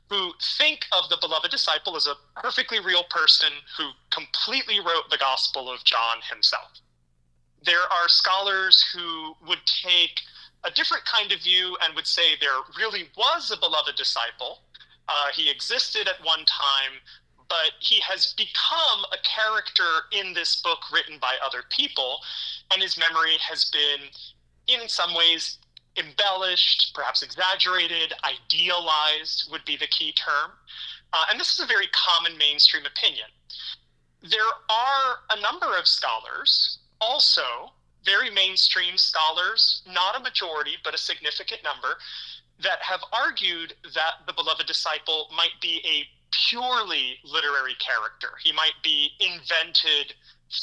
who think of the beloved disciple as a perfectly real person who completely wrote the Gospel of John himself. There are scholars who would take a different kind of view and would say there really was a beloved disciple. He existed at one time, but he has become a character in this book written by other people, and his memory has been, in some ways, embellished, perhaps exaggerated, idealized would be the key term. And this is a very common mainstream opinion. There are a number of scholars, also very mainstream scholars, not a majority, but a significant number, that have argued that the beloved disciple might be a purely literary character. He might be invented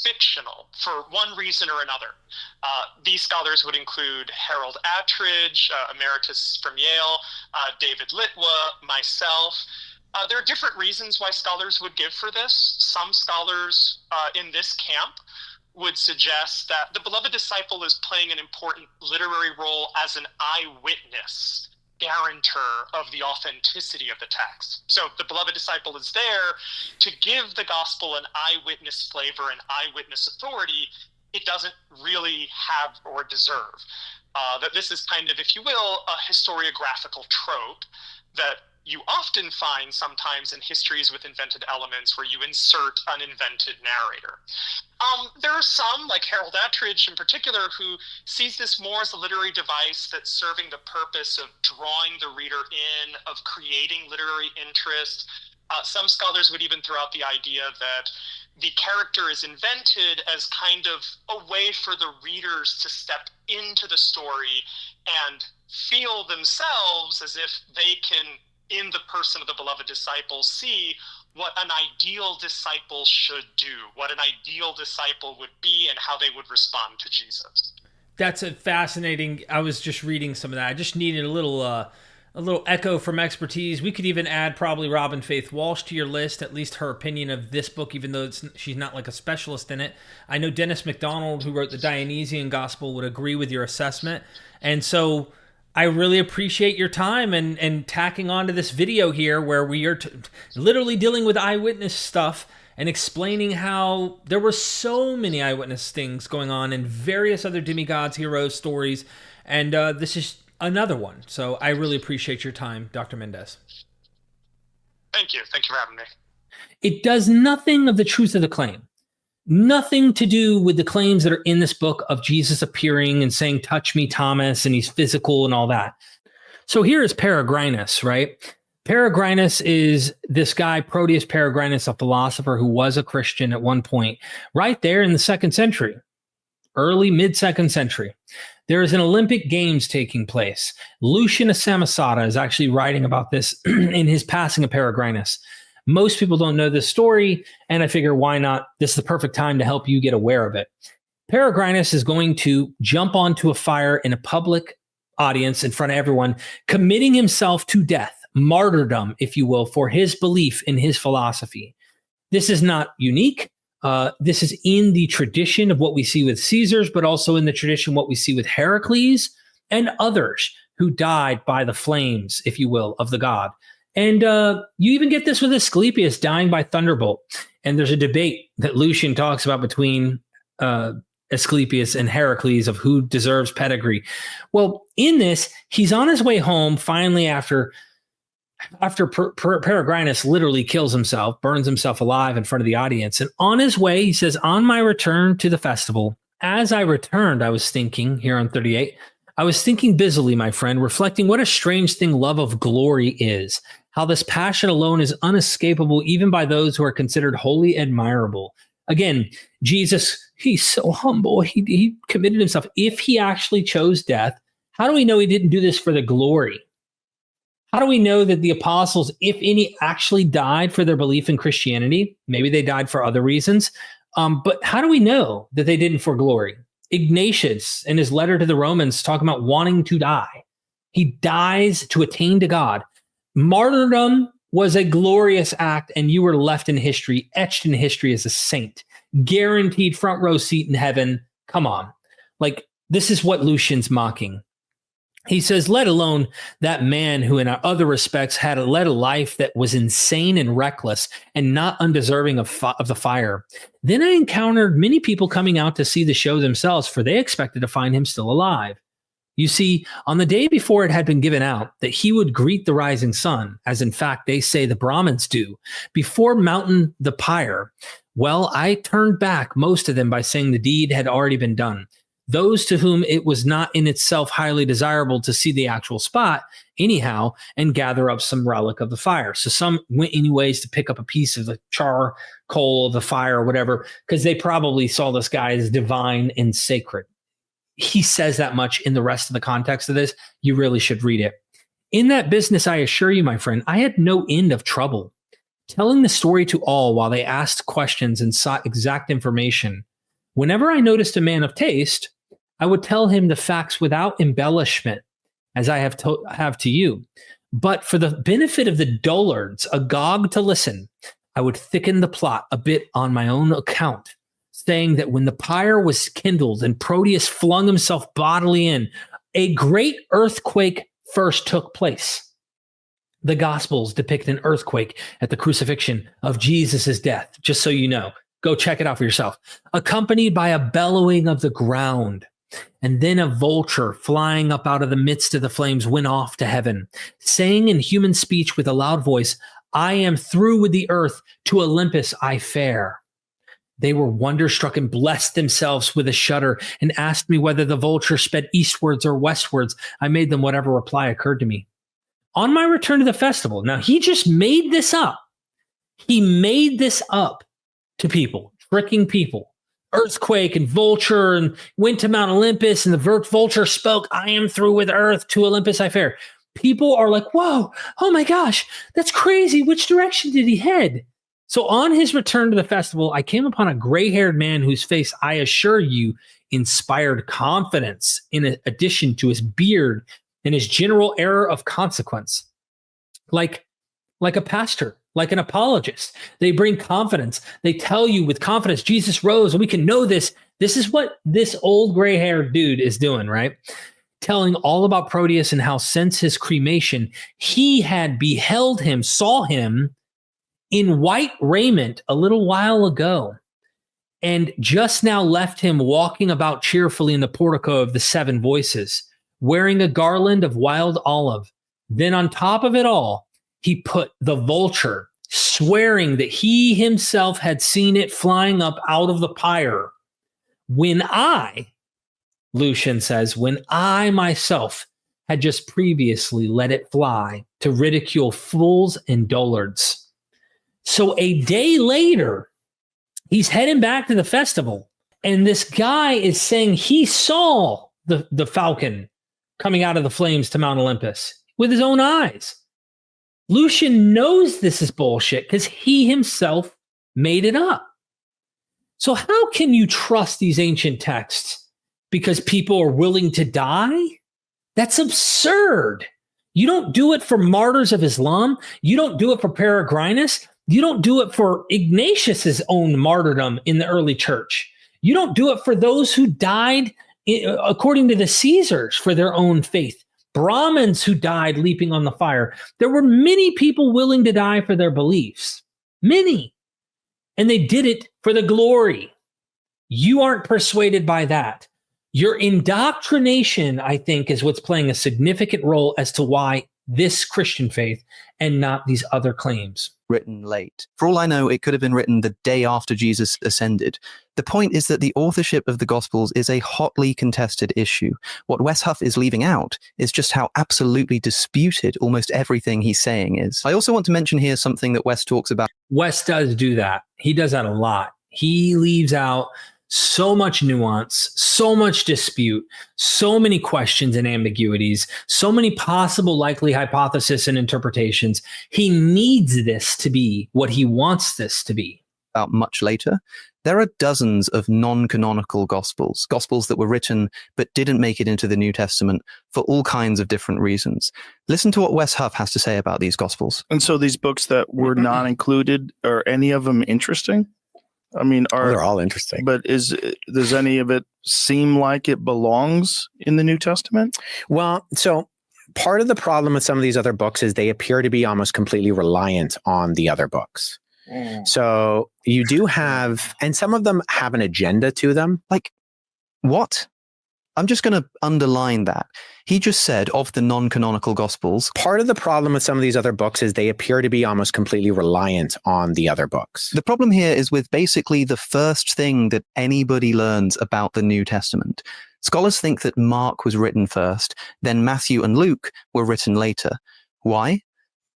fictional for one reason or another. These scholars would include Harold Attridge, emeritus from Yale, David Litwa, myself. There are different reasons why scholars would give for this. Some scholars in this camp would suggest that the beloved disciple is playing an important literary role as an eyewitness, guarantor of the authenticity of the text. So the beloved disciple is there to give the gospel an eyewitness flavor and eyewitness authority it doesn't really have or deserve. That this is kind of, if you will, a historiographical trope that you often find sometimes in histories with invented elements where you insert an invented narrator. There are some, like Harold Attridge in particular, who sees this more as a literary device that's serving the purpose of drawing the reader in, of creating literary interest. Some scholars would even throw out the idea that the character is invented as kind of a way for the readers to step into the story and feel themselves as if they can, in the person of the beloved disciple, see what an ideal disciple should do, what an ideal disciple would be, and how they would respond to Jesus. That's a fascinating. I was just reading some of that. I just needed a little echo from expertise. We could even add probably Robin Faith Walsh to your list, at least her opinion of this book, even though she's not like a specialist in it. I know Dennis MacDonald, who wrote the Dionysian Gospel, would agree with your assessment. And so I really appreciate your time and tacking onto this video here where we are literally dealing with eyewitness stuff and explaining how there were so many eyewitness things going on in various other demigods, heroes, stories. And this is another one. So I really appreciate your time, Dr. Mendez. Thank you. Thank you for having me. It does nothing of the truth of the claim. Nothing to do with the claims that are in this book of Jesus appearing and saying, "Touch me, Thomas," and he's physical and all that. So here is Peregrinus, right? Peregrinus is this guy, Proteus Peregrinus, a philosopher who was a Christian at one point, right there in the 2nd century, early mid-2nd century. There is an Olympic Games taking place. Lucian of Samosata is actually writing about this in his passing of Peregrinus. Most people don't know this story, and I figure why not? This is the perfect time to help you get aware of it. Peregrinus is going to jump onto a fire in a public audience in front of everyone, committing himself to death, martyrdom, if you will, for his belief in his philosophy. This is not unique. This is in the tradition of what we see with Caesars, but also in the tradition what we see with Heracles and others who died by the flames, if you will, of the god. And you even get this with Asclepius dying by thunderbolt. And there's a debate that Lucian talks about between Asclepius and Heracles of who deserves pedigree. Well, in this, he's on his way home finally after Peregrinus literally kills himself, burns himself alive in front of the audience. And on his way, he says, on my return to the festival, as I returned, I was thinking, here on 38, I was thinking busily, my friend, reflecting what a strange thing love of glory is, how this passion alone is unescapable even by those who are considered wholly admirable. Again, Jesus, he's so humble. He committed himself. If he actually chose death, how do we know he didn't do this for the glory? How do we know that the apostles, if any, actually died for their belief in Christianity? Maybe they died for other reasons. But how do we know that they didn't for glory? Ignatius, in his letter to the Romans, talking about wanting to die. He dies to attain to God. Martyrdom was a glorious act, and you were left in history, etched in history as a saint, guaranteed front row seat in heaven. Come on. Like, this is what Lucian's mocking. He says, let alone that man who in other respects had led a life that was insane and reckless and not undeserving of the fire. Then I encountered many people coming out to see the show themselves, for they expected to find him still alive. You see, on the day before it had been given out that he would greet the rising sun, as in fact they say the Brahmins do, before mounting the pyre, well, I turned back most of them by saying the deed had already been done. Those to whom it was not in itself highly desirable to see the actual spot anyhow and gather up some relic of the fire. So some went anyways to pick up a piece of the charcoal of the fire or whatever, because they probably saw this guy as divine and sacred. He says that much in the rest of the context of this. You really should read it. In that business, I assure you, my friend, I had no end of trouble telling the story to all while they asked questions and sought exact information. Whenever I noticed a man of taste, I would tell him the facts without embellishment, as I have to you. But for the benefit of the dullards, agog to listen, I would thicken the plot a bit on my own account, saying that when the pyre was kindled and Proteus flung himself bodily in, a great earthquake first took place. The Gospels depict an earthquake at the crucifixion of Jesus' death, just so you know. Go check it out for yourself. Accompanied by a bellowing of the ground. And then a vulture flying up out of the midst of the flames went off to heaven, saying in human speech with a loud voice, I am through with the earth, to Olympus I fare. They were wonderstruck and blessed themselves with a shudder and asked me whether the vulture sped eastwards or westwards. I made them whatever reply occurred to me. On my return to the festival, now he just made this up. He made this up to people, tricking people. Earthquake and vulture, and went to Mount Olympus, and the vulture spoke, I am through with earth, to Olympus I fare. People are like, whoa, oh my gosh, that's crazy. Which direction did he head? So on his return to the festival, I came upon a gray-haired man whose face, I assure you, inspired confidence in addition to his beard and his general air of consequence. Like a pastor, like an apologist. They bring confidence. They tell you with confidence, Jesus rose, and we can know this. This is what this old gray-haired dude is doing, right? Telling all about Proteus and how since his cremation, he had beheld him, saw him in white raiment a little while ago, and just now left him walking about cheerfully in the portico of the Seven Voices, wearing a garland of wild olive. Then on top of it all, he put the vulture, swearing that he himself had seen it flying up out of the pyre. When I, Lucian says, when I myself had just previously let it fly to ridicule fools and dullards. So a day later, he's heading back to the festival, and this guy is saying he saw the falcon coming out of the flames to Mount Olympus with his own eyes. Lucian knows this is bullshit because he himself made it up. So how can you trust these ancient texts? Because people are willing to die? That's absurd. You don't do it for martyrs of Islam. You don't do it for Peregrinus. You don't do it for Ignatius's own martyrdom in the early church. You don't do it for those who died according to the Caesars for their own faith. Brahmins who died leaping on the fire. There were many people willing to die for their beliefs. Many. And they did it for the glory. You aren't persuaded by that. Your indoctrination, I think, is what's playing a significant role as to why this Christian faith and not these other claims. Written late. For all I know, it could have been written the day after Jesus ascended. The point is that the authorship of the Gospels is a hotly contested issue. What Wes Huff is leaving out is just how absolutely disputed almost everything he's saying is. I also want to mention here something that Wes talks about. Wes does do that. He does that a lot. He leaves out so much nuance, so much dispute, so many questions and ambiguities, so many possible likely hypotheses and interpretations. He needs this to be what he wants this to be. About much later, there are dozens of non-canonical gospels that were written but didn't make it into the New Testament for all kinds of different reasons. Listen to what Wes Huff has to say about these gospels. And so these books that were not included, are any of them interesting? I mean, they're all interesting. But does any of it seem like it belongs in the New Testament? Well, so part of the problem with some of these other books is they appear to be almost completely reliant on the other books. So you do have, and some of them have an agenda to them. Like, what? I'm just going to underline that. He just said of the non-canonical gospels. Part of the problem with some of these other books is they appear to be almost completely reliant on the other books. The problem here is with basically the first thing that anybody learns about the New Testament. Scholars think that Mark was written first, then Matthew and Luke were written later. Why?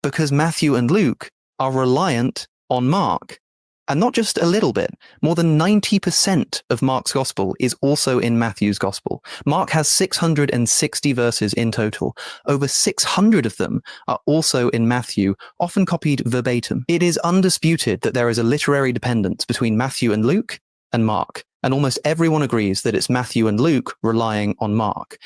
Because Matthew and Luke are reliant on Mark. And not just a little bit. More than 90% of Mark's gospel is also in Matthew's gospel. Mark has 660 verses in total. Over 600 of them are also in Matthew, often copied verbatim. It is undisputed that there is a literary dependence between Matthew and Luke and Mark. And almost everyone agrees that it's Matthew and Luke relying on Mark.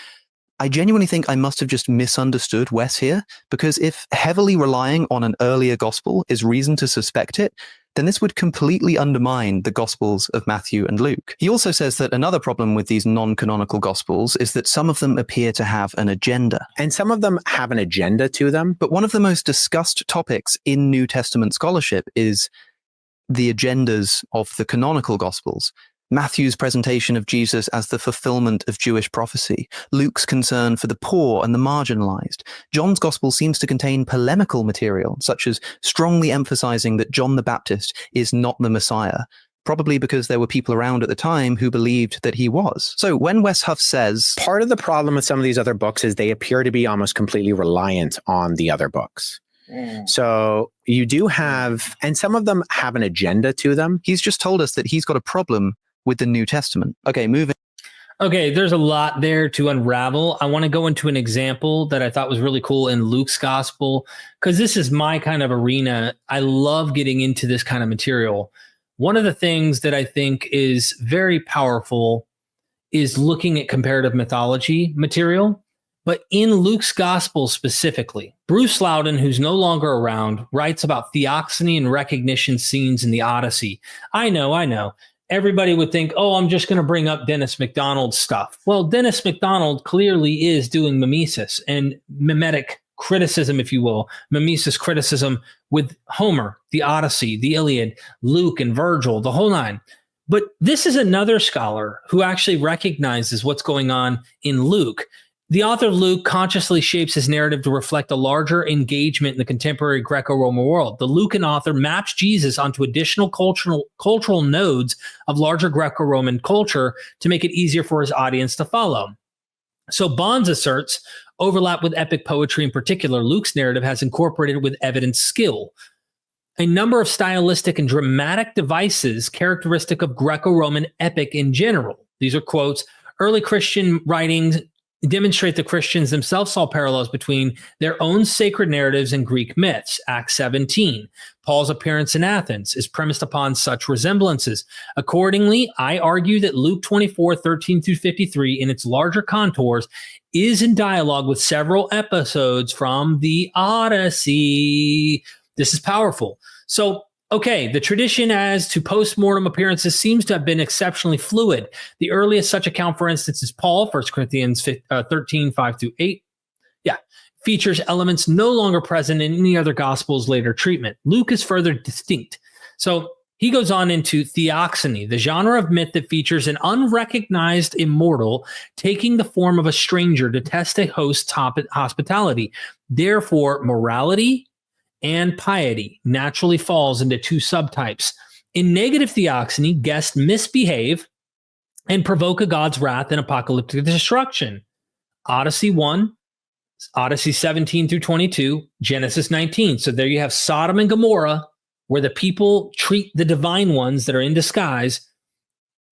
I genuinely think I must have just misunderstood Wes here, because if heavily relying on an earlier gospel is reason to suspect it, then this would completely undermine the Gospels of Matthew and Luke. He also says that another problem with these non-canonical Gospels is that some of them appear to have an agenda. And some of them have an agenda to them. But one of the most discussed topics in New Testament scholarship is the agendas of the canonical Gospels. Matthew's presentation of Jesus as the fulfillment of Jewish prophecy, Luke's concern for the poor and the marginalized. John's gospel seems to contain polemical material, such as strongly emphasizing that John the Baptist is not the Messiah, probably because there were people around at the time who believed that he was. So when Wes Huff says, part of the problem with some of these other books is they appear to be almost completely reliant on the other books. So you do have, and some of them have an agenda to them. He's just told us that he's got a problem with the New Testament. Okay, moving. Okay, there's a lot there to unravel. I want to go into an example that I thought was really cool in Luke's gospel, because this is my kind of arena. I love getting into this kind of material. One of the things that I think is very powerful is looking at comparative mythology material, but in Luke's gospel specifically. Bruce Loudon, who's no longer around, writes about theophany and recognition scenes in the Odyssey. I know. Everybody would think, oh, I'm just going to bring up Dennis MacDonald's stuff. Well, Dennis MacDonald clearly is doing mimesis and mimetic criticism, if you will, mimesis criticism with Homer, the Odyssey, the Iliad, Luke and Virgil, the whole nine. But this is another scholar who actually recognizes what's going on in Luke. The author of Luke consciously shapes his narrative to reflect a larger engagement in the contemporary Greco-Roman world. The Lucan author maps Jesus onto additional cultural nodes of larger Greco-Roman culture to make it easier for his audience to follow. So Bonds asserts overlap with epic poetry in particular. Luke's narrative has incorporated with evident skill a number of stylistic and dramatic devices characteristic of Greco-Roman epic in general. These are quotes. Early Christian writings demonstrate the Christians themselves saw parallels between their own sacred narratives and Greek myths. Acts 17. Paul's appearance in Athens is premised upon such resemblances. Accordingly, I argue that Luke 24:13-53 in its larger contours is in dialogue with several episodes from the Odyssey. This is powerful. So, okay, the tradition as to post-mortem appearances seems to have been exceptionally fluid. The earliest such account, for instance, is Paul, 1 Corinthians 13:5-8. Features elements no longer present in any other gospel's later treatment. Luke is further distinct. So He goes on into theophany, the genre of myth that features an unrecognized immortal taking the form of a stranger to test a host's hospitality. Therefore, morality and piety naturally falls into two subtypes. In negative theophany, guests misbehave and provoke a god's wrath and apocalyptic destruction. Odyssey 1, Odyssey 17 through 22, Genesis 19. So there you have Sodom and Gomorrah, where the people treat the divine ones that are in disguise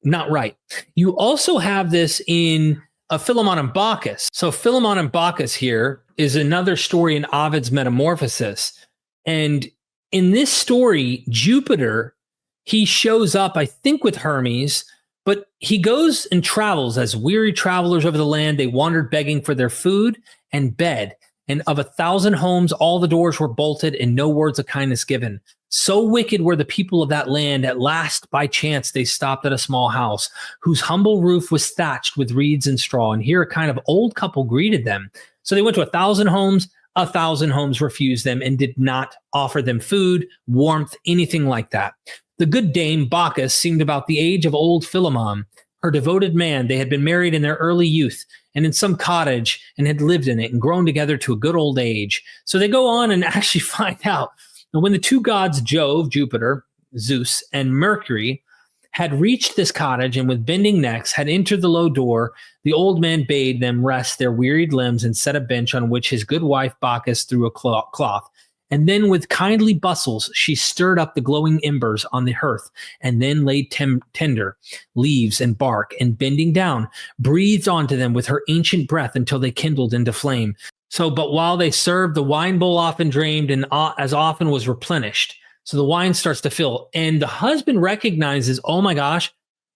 not right. You also have this in Philemon and Bacchus. So Philemon and Bacchus here is another story in Ovid's Metamorphosis. And in this story, Jupiter, he shows up, I think, with Hermes, but he goes and travels as weary travelers over the land. They wandered begging for their food and bed. And of 1,000 homes, all the doors were bolted and no words of kindness given. So wicked were the people of that land, at last, by chance, they stopped at a small house whose humble roof was thatched with reeds and straw. And here a kind of old couple greeted them. So they went to 1,000 homes. 1,000 homes refused them and did not offer them food, warmth, anything like that. The good dame Bacchus seemed about the age of old Philemon. Her devoted man, they had been married in their early youth and in some cottage and had lived in it and grown together to a good old age. So they go on and actually find out that when the two gods, Jove, Jupiter, Zeus, and Mercury, had reached this cottage and with bending necks had entered the low door, the old man bade them rest their wearied limbs and set a bench on which his good wife Bacchus threw a cloth. And then with kindly bustles, she stirred up the glowing embers on the hearth and then laid tender leaves and bark and bending down, breathed onto them with her ancient breath until they kindled into flame. So, but while they served, the wine bowl often drained and as often was replenished. So the wine starts to fill and the husband recognizes, oh my gosh,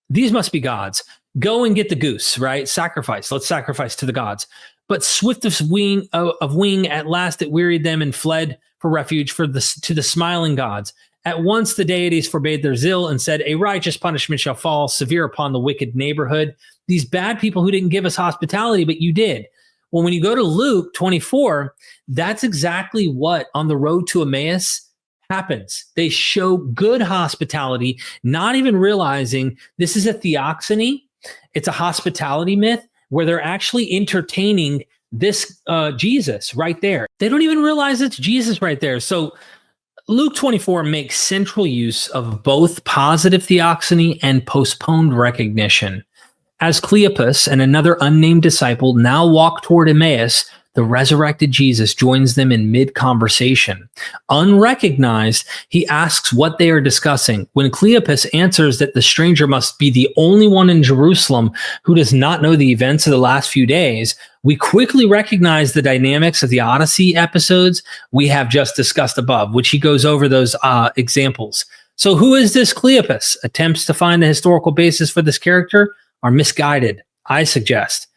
these must be gods. Go and get the goose, right? Sacrifice. Let's sacrifice to the gods. But swift of wing, at last it wearied them and fled for refuge to the smiling gods. At once the deities forbade their zeal and said, a righteous punishment shall fall severe upon the wicked neighborhood. These bad people who didn't give us hospitality, but you did. Well, when you go to Luke 24, that's exactly what on the road to Emmaus happens. They show good hospitality, not even realizing this is a theophany. It's a hospitality myth where they're actually entertaining this Jesus right there. They don't even realize it's Jesus right there. So Luke 24 makes central use of both positive theophany and postponed recognition. As Cleopas and another unnamed disciple now walk toward Emmaus, the resurrected Jesus joins them in mid-conversation. Unrecognized, he asks what they are discussing. When Cleopas answers that the stranger must be the only one in Jerusalem who does not know the events of the last few days, we quickly recognize the dynamics of the Odyssey episodes we have just discussed above, which he goes over those examples. So who is this Cleopas? Attempts to find the historical basis for this character are misguided, I suggest.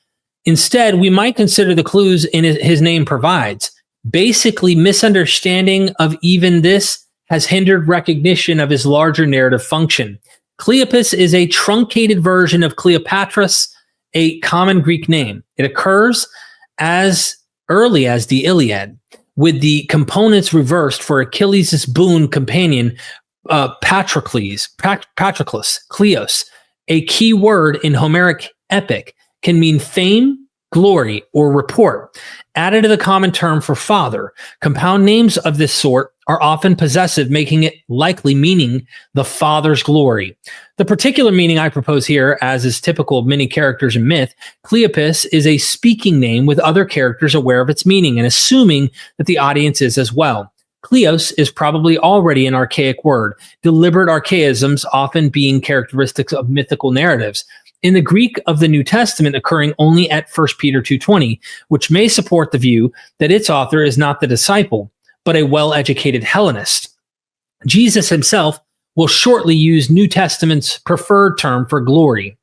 Instead, we might consider the clues in his name provides. Basically, misunderstanding of even this has hindered recognition of his larger narrative function. Cleopas is a truncated version of Cleopatras, a common Greek name. It occurs as early as the Iliad, with the components reversed for Achilles' boon companion, Patroclus, Kleos. A key word in Homeric epic can mean fame, glory, or report, added to the common term for father. Compound names of this sort are often possessive, making it likely meaning the father's glory. The particular meaning I propose here, as is typical of many characters in myth, Cleopas is a speaking name with other characters aware of its meaning and assuming that the audience is as well. Kleos is probably already an archaic word, deliberate archaisms often being characteristics of mythical narratives. In the Greek of the New Testament occurring only at 1 Peter 2:20, which may support the view that its author is not the disciple, but a well-educated Hellenist. Jesus himself will shortly use New Testament's preferred term for glory,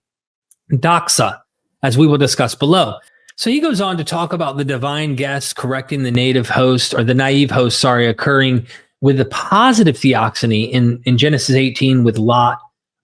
doxa, as we will discuss below. So he goes on to talk about the divine guest correcting the naive host, occurring with the positive theophany in Genesis 18 with Lot.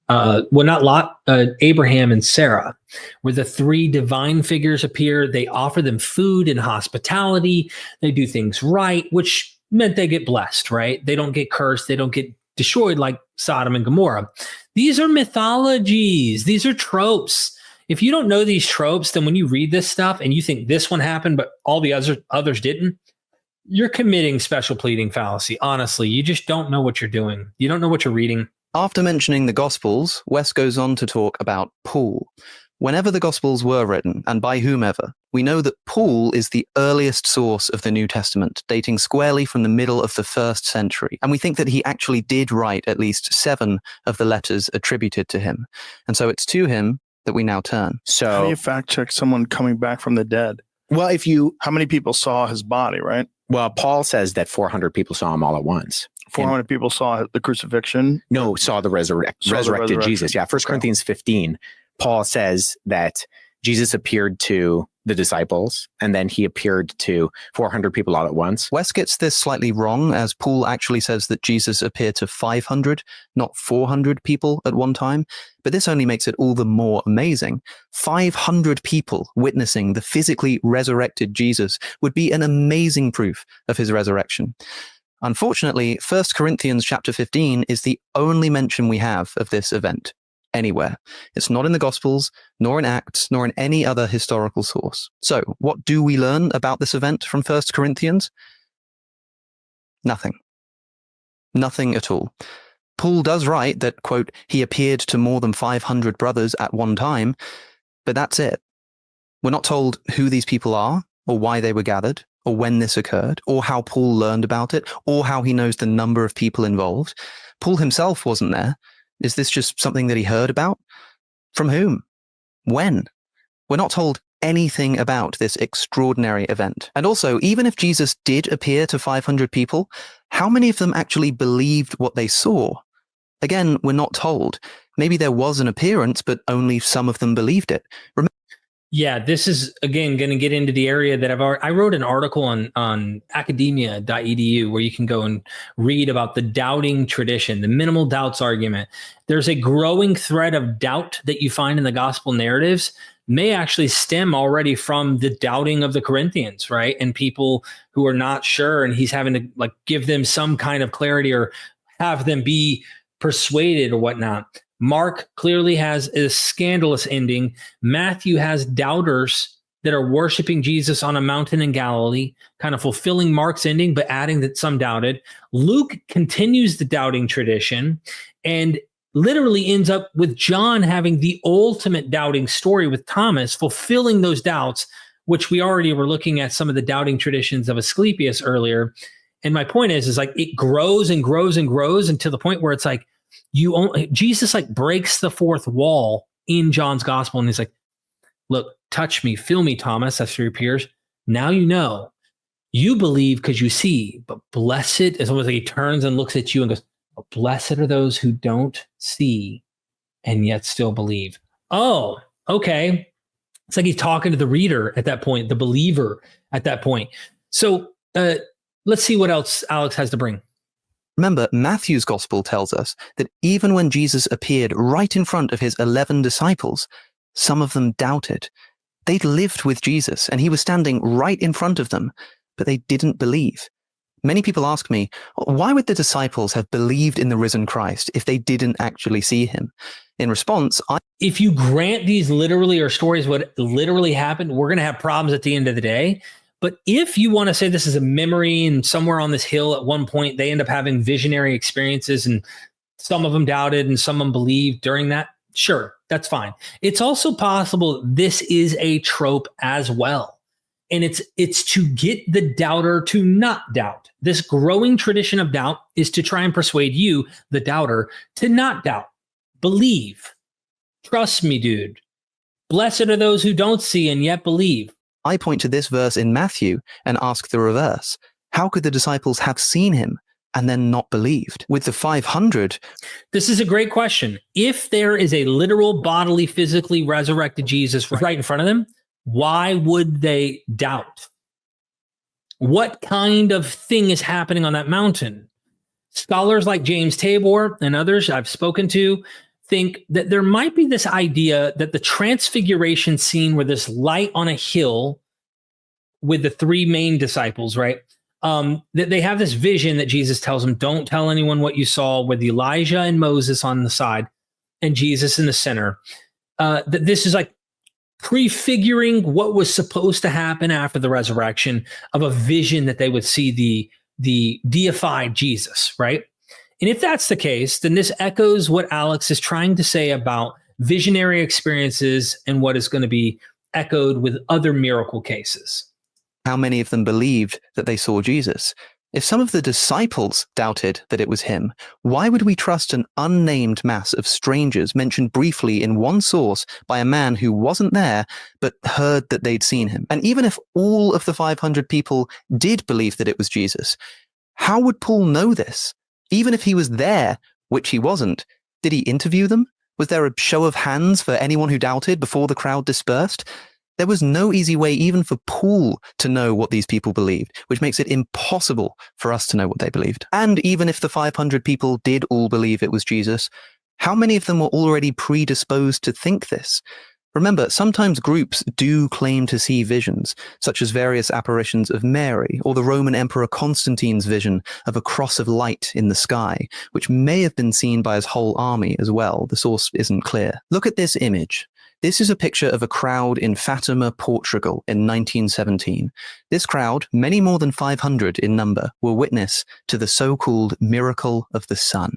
Abraham and Sarah, where the three divine figures appear. They offer them food and hospitality. They do things right, which meant they get blessed, right? They don't get cursed. They don't get destroyed like Sodom and Gomorrah. These are mythologies. These are tropes. If you don't know these tropes, then when you read this stuff and you think this one happened, but all the others didn't, you're committing special pleading fallacy. Honestly, you just don't know what you're doing. You don't know what you're reading. After mentioning the Gospels, Wes goes on to talk about Paul. Whenever the Gospels were written, and by whomever, we know that Paul is the earliest source of the New Testament, dating squarely from the middle of the 1st century. And we think that he actually did write at least 7 of the letters attributed to him. And so it's to him that we now turn. How do you fact check someone coming back from the dead? Well, how many people saw his body, right? Well, Paul says that 400 people saw him all at once. 400 people saw the crucifixion? No, saw the resurrected Jesus. Yeah, 1 Corinthians 15, Paul says that Jesus appeared to the disciples, and then he appeared to 400 people all at once. Wes gets this slightly wrong, as Paul actually says that Jesus appeared to 500, not 400 people at one time. But this only makes it all the more amazing. 500 people witnessing the physically resurrected Jesus would be an amazing proof of his resurrection. Unfortunately, 1 Corinthians chapter 15 is the only mention we have of this event anywhere. It's not in the Gospels, nor in Acts, nor in any other historical source. So, what do we learn about this event from 1 Corinthians? Nothing. Nothing at all. Paul does write that, quote, he appeared to more than 500 brothers at one time, but that's it. We're not told who these people are, or why they were gathered, or when this occurred, or how Paul learned about it, or how he knows the number of people involved. Paul himself wasn't there. Is this just something that he heard about? From whom? When? We're not told anything about this extraordinary event. And also, even if Jesus did appear to 500 people, how many of them actually believed what they saw? Again, we're not told. Maybe there was an appearance, but only some of them believed it. Yeah, this is, again, going to get into the area that I wrote an article on academia.edu where you can go and read about the doubting tradition, the minimal doubts argument. There's a growing thread of doubt that you find in the gospel narratives may actually stem already from the doubting of the Corinthians, right? And people who are not sure, and he's having to give them some kind of clarity or have them be persuaded or whatnot. Mark clearly has a scandalous ending. Matthew has doubters that are worshiping Jesus on a mountain in Galilee, kind of fulfilling Mark's ending, but adding that some doubted. Luke continues the doubting tradition and literally ends up with John having the ultimate doubting story with Thomas, fulfilling those doubts, which we already were looking at some of the doubting traditions of Asclepius earlier. And my point is it grows and grows and grows until the point where it's like, Jesus breaks the fourth wall in John's gospel. And he's like, look, touch me, feel me, Thomas, after he appears. Now you know, you believe because you see, but blessed, it's almost like he turns and looks at you and goes, oh, blessed are those who don't see and yet still believe. Oh, okay. It's like he's talking to the reader at that point, the believer at that point. So let's see what else Alex has to bring. Remember, Matthew's gospel tells us that even when Jesus appeared right in front of his 11 disciples, some of them doubted. They'd lived with Jesus and he was standing right in front of them, but they didn't believe. Many people ask me, why would the disciples have believed in the risen Christ if they didn't actually see him? In response, if you grant these literally or stories what literally happened, we're going to have problems at the end of the day. But if you want to say this is a memory and somewhere on this hill at one point, they end up having visionary experiences and some of them doubted and some of them believed during that, sure, that's fine. It's also possible this is a trope as well. And it's to get the doubter to not doubt. This growing tradition of doubt is to try and persuade you, the doubter, to not doubt. Believe. Trust me, dude. Blessed are those who don't see and yet believe. I point to this verse in Matthew and ask the reverse. How could the disciples have seen him and then not believed? With the 500... This is a great question. If there is a literal, bodily, physically resurrected Jesus right in front of them, why would they doubt? What kind of thing is happening on that mountain? Scholars like James Tabor and others I've spoken to think that there might be this idea that the transfiguration scene where this light on a hill with the three main disciples, right? that they have this vision that Jesus tells them, don't tell anyone what you saw, with Elijah and Moses on the side and Jesus in the center. That this is like prefiguring what was supposed to happen after the resurrection, of a vision that they would see the deified Jesus, right? And if that's the case, then this echoes what Alex is trying to say about visionary experiences and what is going to be echoed with other miracle cases. How many of them believed that they saw Jesus? If some of the disciples doubted that it was him, why would we trust an unnamed mass of strangers mentioned briefly in one source by a man who wasn't there but heard that they'd seen him? And even if all of the 500 people did believe that it was Jesus, how would Paul know this? Even if he was there, which he wasn't, did he interview them? Was there a show of hands for anyone who doubted before the crowd dispersed? There was no easy way even for Paul to know what these people believed, which makes it impossible for us to know what they believed. And even if the 500 people did all believe it was Jesus, how many of them were already predisposed to think this? Remember, sometimes groups do claim to see visions, such as various apparitions of Mary, or the Roman Emperor Constantine's vision of a cross of light in the sky, which may have been seen by his whole army as well. The source isn't clear. Look at this image. This is a picture of a crowd in Fatima, Portugal in 1917. This crowd, many more than 500 in number, were witness to the so-called miracle of the sun.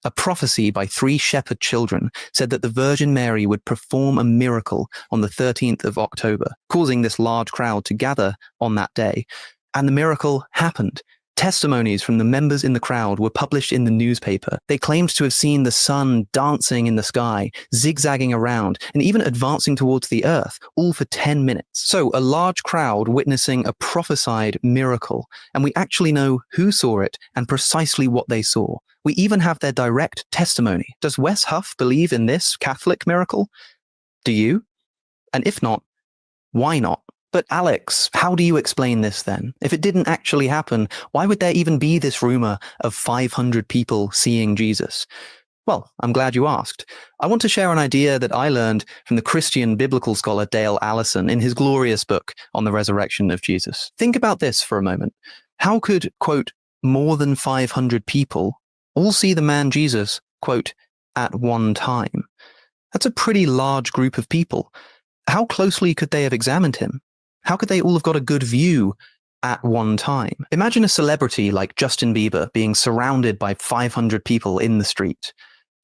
A prophecy by 3 shepherd children said that the Virgin Mary would perform a miracle on the 13th of October, causing this large crowd to gather on that day. And the miracle happened. Testimonies from the members in the crowd were published in the newspaper. They claimed to have seen the sun dancing in the sky, zigzagging around, and even advancing towards the earth, all for 10 minutes. So a large crowd witnessing a prophesied miracle, and we actually know who saw it and precisely what they saw. We even have their direct testimony. Does Wes Huff believe in this Catholic miracle? Do you? And if not, why not? But Alex, how do you explain this then? If it didn't actually happen, why would there even be this rumor of 500 people seeing Jesus? Well, I'm glad you asked. I want to share an idea that I learned from the Christian biblical scholar Dale Allison in his glorious book on the resurrection of Jesus. Think about this for a moment. How could, quote, more than 500 people all see the man Jesus, quote, at one time? That's a pretty large group of people. How closely could they have examined him? How could they all have got a good view at one time? Imagine a celebrity like Justin Bieber being surrounded by 500 people in the street.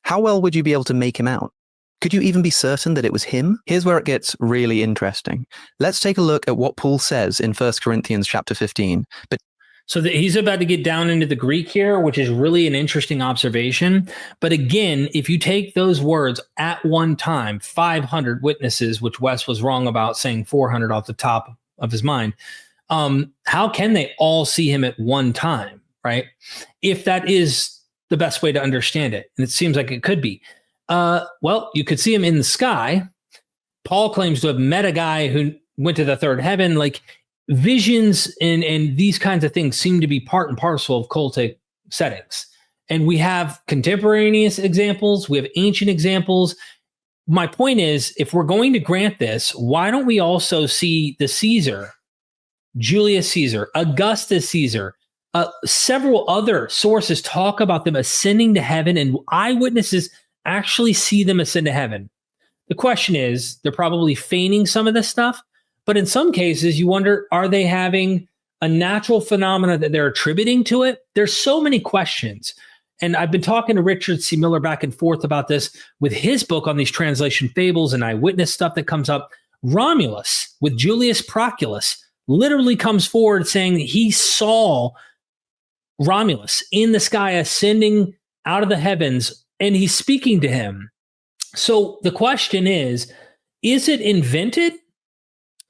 How well would you be able to make him out? Could you even be certain that it was him? Here's where it gets really interesting. Let's take a look at what Paul says in 1 Corinthians chapter 15. So he's about to get down into the Greek here, which is really an interesting observation. But again, if you take those words at one time, 500 witnesses, which Wes was wrong about saying 400 off the top of his mind, how can they all see him at one time, right? If that is the best way to understand it. And it seems like it could be. Well, you could see him in the sky. Paul claims to have met a guy who went to the third heaven. Like, visions and these kinds of things seem to be part and parcel of cultic settings. And we have contemporaneous examples. We have ancient examples. My point is, if we're going to grant this, why don't we also see the Caesar, Julius Caesar, Augustus Caesar, several other sources talk about them ascending to heaven, and eyewitnesses actually see them ascend to heaven. The question is, they're probably feigning some of this stuff. But in some cases, you wonder, are they having a natural phenomena that they're attributing to it? There's so many questions. And I've been talking to Richard C. Miller back and forth about this with his book on these translation fables and eyewitness stuff that comes up. Romulus with Julius Proculus literally comes forward saying that he saw Romulus in the sky ascending out of the heavens, and he's speaking to him. So the question is it invented?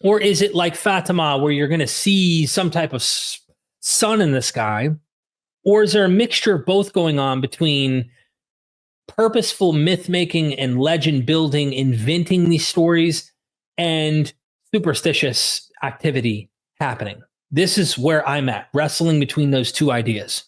Or is it like Fatima, where you're going to see some type of sun in the sky? Or is there a mixture of both going on between purposeful myth making and legend building, inventing these stories, and superstitious activity happening? This is where I'm at, wrestling between those two ideas.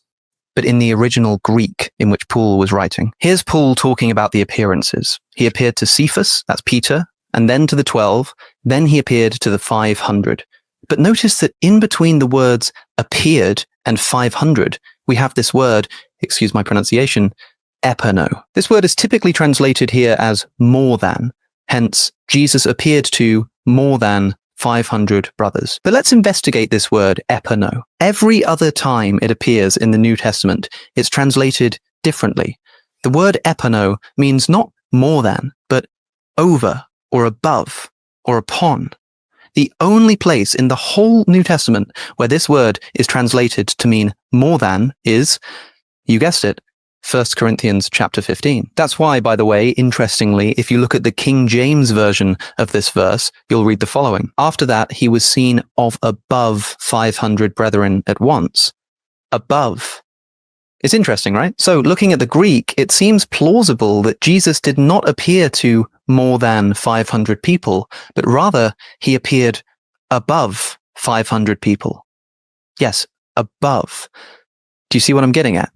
But in the original Greek in which Paul was writing, here's Paul talking about the appearances. He appeared to Cephas, that's Peter, and then to the 12, then he appeared to the 500. But notice that in between the words appeared and 500, we have this word, excuse my pronunciation, epano. This word is typically translated here as more than. Hence, Jesus appeared to more than 500 brothers. But let's investigate this word epano. Every other time it appears in the New Testament, it's translated differently. The word epano means not more than, but over or above or upon. The only place in the whole New Testament where this word is translated to mean more than is, you guessed it, 1 Corinthians chapter 15. That's why, by the way, interestingly, if you look at the King James version of this verse, you'll read the following. After that, he was seen of above 500 brethren at once. Above. It's interesting, right? So looking at the Greek, it seems plausible that Jesus did not appear to more than 500 people, but rather he appeared above 500 people. Yes, above. Do you see what I'm getting at?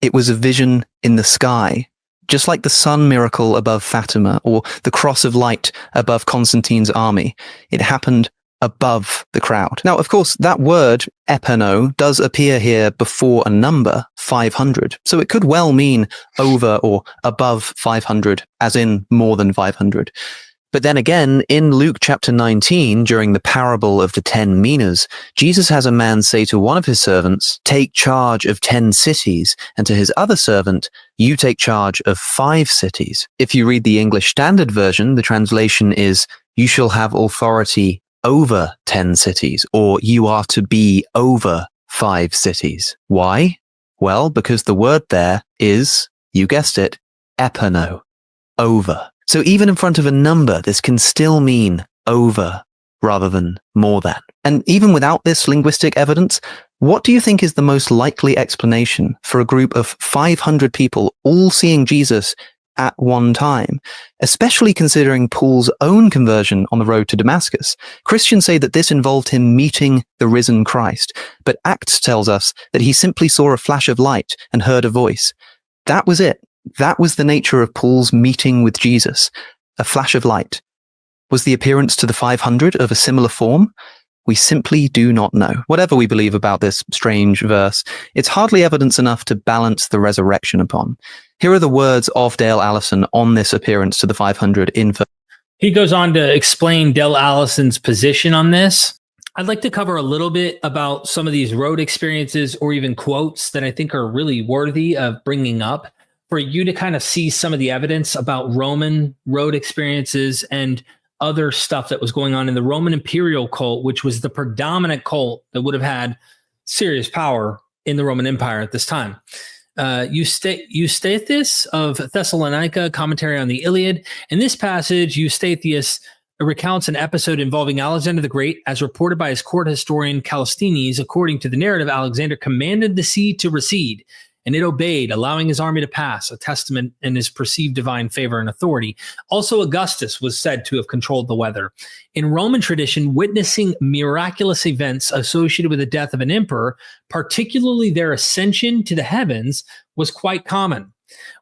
It was a vision in the sky, just like the sun miracle above Fatima or the cross of light above Constantine's army. It happened above the crowd. Now, of course, that word, epano, does appear here before a number, 500. So it could well mean over or above 500, as in more than 500. But then again, in Luke chapter 19, during the parable of the 10 minas, Jesus has a man say to one of his servants, take charge of 10 cities, and to his other servant, you take charge of 5 cities. If you read the English Standard Version, the translation is, you shall have authority over 10 cities, or you are to be over 5 cities. Why? Well, because the word there is, you guessed it, epano, over. So even in front of a number, this can still mean over rather than more than. And even without this linguistic evidence, what do you think is the most likely explanation for a group of 500 people all seeing Jesus at one time, especially considering Paul's own conversion on the road to Damascus? Christians say that this involved him meeting the risen Christ, but Acts tells us that he simply saw a flash of light and heard a voice. That was it. That was the nature of Paul's meeting with Jesus, a flash of light. Was the appearance to the 500 of a similar form? We simply do not know. Whatever we believe about this strange verse, it's hardly evidence enough to balance the resurrection upon. Here are the words of Dale Allison on this appearance to the 500 in. He goes on to explain Dale Allison's position on this. I'd like to cover a little bit about some of these road experiences or even quotes that I think are really worthy of bringing up, for you to kind of see some of the evidence about Roman road experiences and other stuff that was going on in the Roman imperial cult, which was the predominant cult that would have had serious power in the Roman Empire at this time. Eustathius of Thessalonica, commentary on the Iliad. In this passage, Eustathius recounts an episode involving Alexander the Great, as reported by his court historian Callisthenes. According to the narrative, Alexander commanded the sea to recede, and it obeyed, allowing his army to pass, a testament in his perceived divine favor and authority. Also, Augustus was said to have controlled the weather. In Roman tradition, witnessing miraculous events associated with the death of an emperor, particularly their ascension to the heavens, was quite common.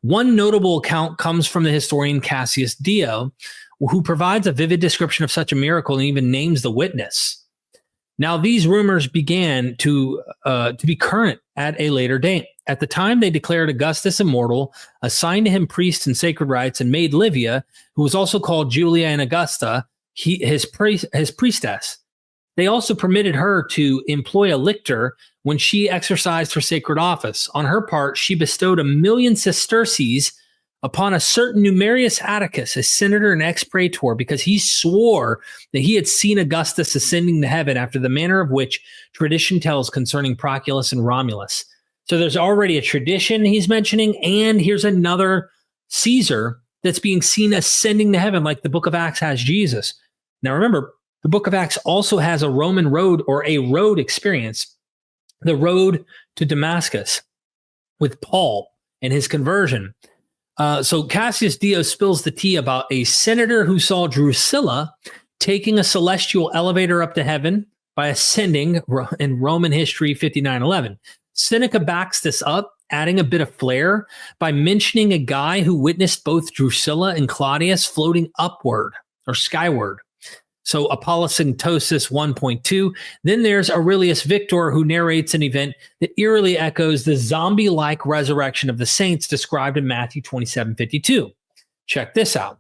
One notable account comes from the historian Cassius Dio, who provides a vivid description of such a miracle and even names the witness. Now, these rumors began to be current at a later date. At the time, they declared Augustus immortal, assigned to him priests and sacred rites, and made Livia, who was also called Julia and Augusta, his priestess. They also permitted her to employ a lictor when she exercised her sacred office. On her part, she bestowed 1,000,000 sesterces upon a certain Numerius Atticus, a senator and ex-praetor, because he swore that he had seen Augustus ascending to heaven after the manner of which tradition tells concerning Proculus and Romulus. So there's already a tradition he's mentioning, and here's another Caesar that's being seen ascending to heaven, like the book of Acts has Jesus. Now remember, the book of Acts also has a Roman road or a road experience, the road to Damascus with Paul and his conversion. So Cassius Dio spills the tea about a senator who saw Drusilla taking a celestial elevator up to heaven by ascending in Roman history 59:11. Seneca backs this up, adding a bit of flair by mentioning a guy who witnessed both Drusilla and Claudius floating upward or skyward. So Apologetics 1.2. Then there's Aurelius Victor, who narrates an event that eerily echoes the zombie-like resurrection of the saints described in Matthew 27:52. Check this out.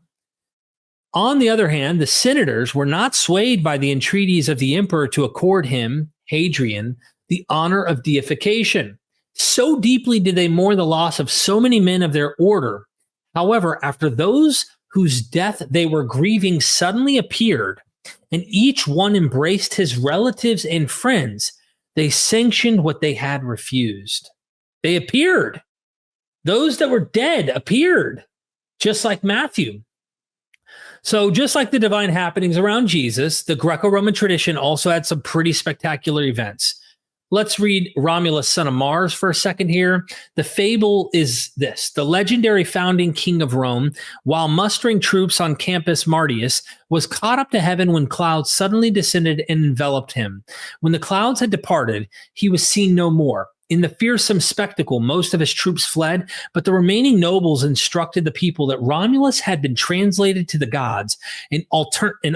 On the other hand, the senators were not swayed by the entreaties of the emperor to accord him, Hadrian, the honor of deification. So deeply did they mourn the loss of so many men of their order. However, after those whose death they were grieving suddenly appeared, and each one embraced his relatives and friends, they sanctioned what they had refused. They appeared. Those that were dead appeared, just like Matthew. So just like the divine happenings around Jesus, the Greco-Roman tradition also had some pretty spectacular events. Let's read Romulus, son of Mars, for a second here. The fable is this. The legendary founding king of Rome, while mustering troops on Campus Martius, was caught up to heaven when clouds suddenly descended and enveloped him. When the clouds had departed, he was seen no more. In the fearsome spectacle, most of his troops fled, but the remaining nobles instructed the people that Romulus had been translated to the gods. An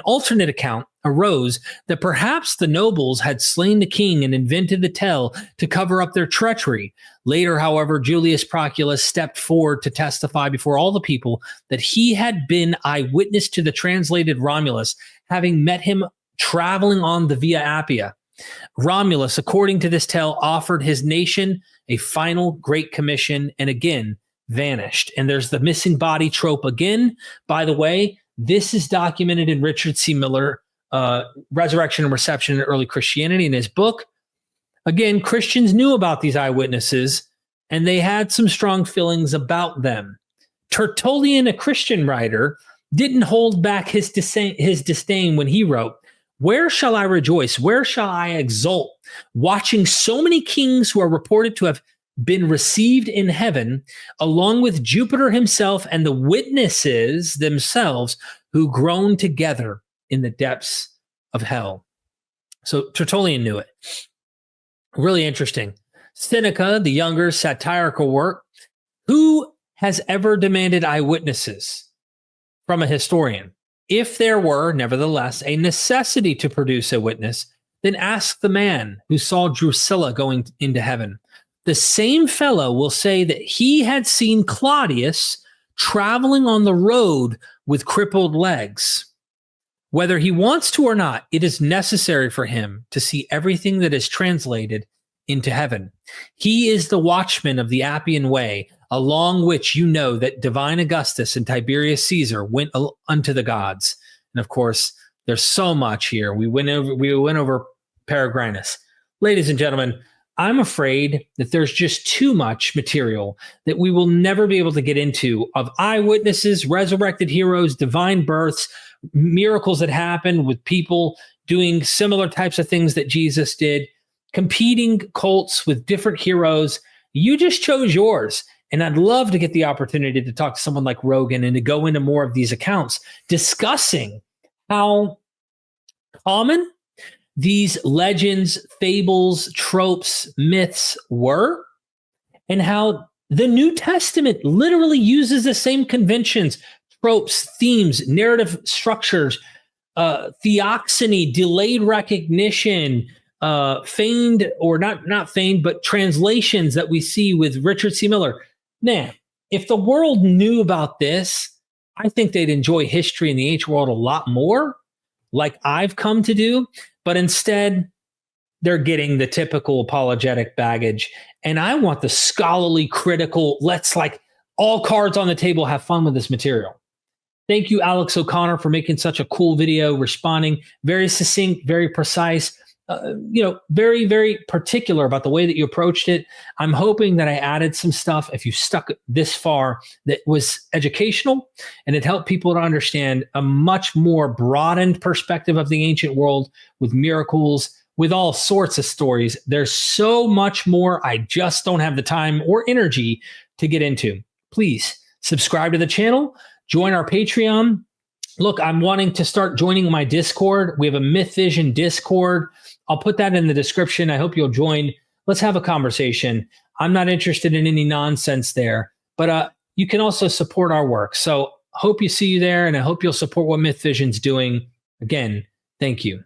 alternate account arose that perhaps the nobles had slain the king and invented the tale to cover up their treachery. Later, however, Julius Proculus stepped forward to testify before all the people that he had been eyewitness to the translated Romulus, having met him traveling on the Via Appia. Romulus, according to this tale, offered his nation a final great commission and again vanished. And there's the missing body trope again. By the way, this is documented in Richard C. Miller, Resurrection and Reception in Early Christianity, in his book. Again, Christians knew about these eyewitnesses and they had some strong feelings about them. Tertullian, a Christian writer, didn't hold back his disdain when he wrote, "Where shall I rejoice? Where shall I exult? Watching so many kings who are reported to have been received in heaven, along with Jupiter himself and the witnesses themselves who groan together in the depths of hell." So Tertullian knew it. Really interesting. Seneca, the younger, satirical work. Who has ever demanded eyewitnesses from a historian? If there were, nevertheless, a necessity to produce a witness, then ask the man who saw Drusilla going into heaven. The same fellow will say that he had seen Claudius traveling on the road with crippled legs. Whether he wants to or not, it is necessary for him to see everything that is translated into heaven. He is the watchman of the Appian Way, along which you know that divine Augustus and Tiberius Caesar went unto the gods. And of course, there's so much here. We went over Peregrinus. Ladies and gentlemen, I'm afraid that there's just too much material that we will never be able to get into of eyewitnesses, resurrected heroes, divine births, miracles that happen with people doing similar types of things that Jesus did, competing cults with different heroes. You just chose yours. And I'd love to get the opportunity to talk to someone like Rogan and to go into more of these accounts, discussing how common these legends, fables, tropes, myths were, and how the New Testament literally uses the same conventions, tropes, themes, narrative structures, theoxany, delayed recognition, feigned or not feigned, but translations that we see with Richard C. Miller. Man, if the world knew about this, I think they'd enjoy history in the ancient world a lot more, like I've come to do. But instead, they're getting the typical apologetic baggage. And I want the scholarly, critical, let's like all cards on the table, have fun with this material. Thank you, Alex O'Connor, for making such a cool video, responding very succinct, very precise. Very, very particular about the way that you approached it. I'm hoping that I added some stuff, if you stuck this far, that was educational and it helped people to understand a much more broadened perspective of the ancient world with miracles, with all sorts of stories. There's so much more I just don't have the time or energy to get into. Please subscribe to the channel, join our Patreon. Look, I'm wanting to start joining my Discord. We have a MythVision Discord. I'll put that in the description. I hope you'll join. Let's have a conversation. I'm not interested in any nonsense there, but you can also support our work. So hope you see you there, and I hope you'll support what MythVision's doing. Again, Thank you.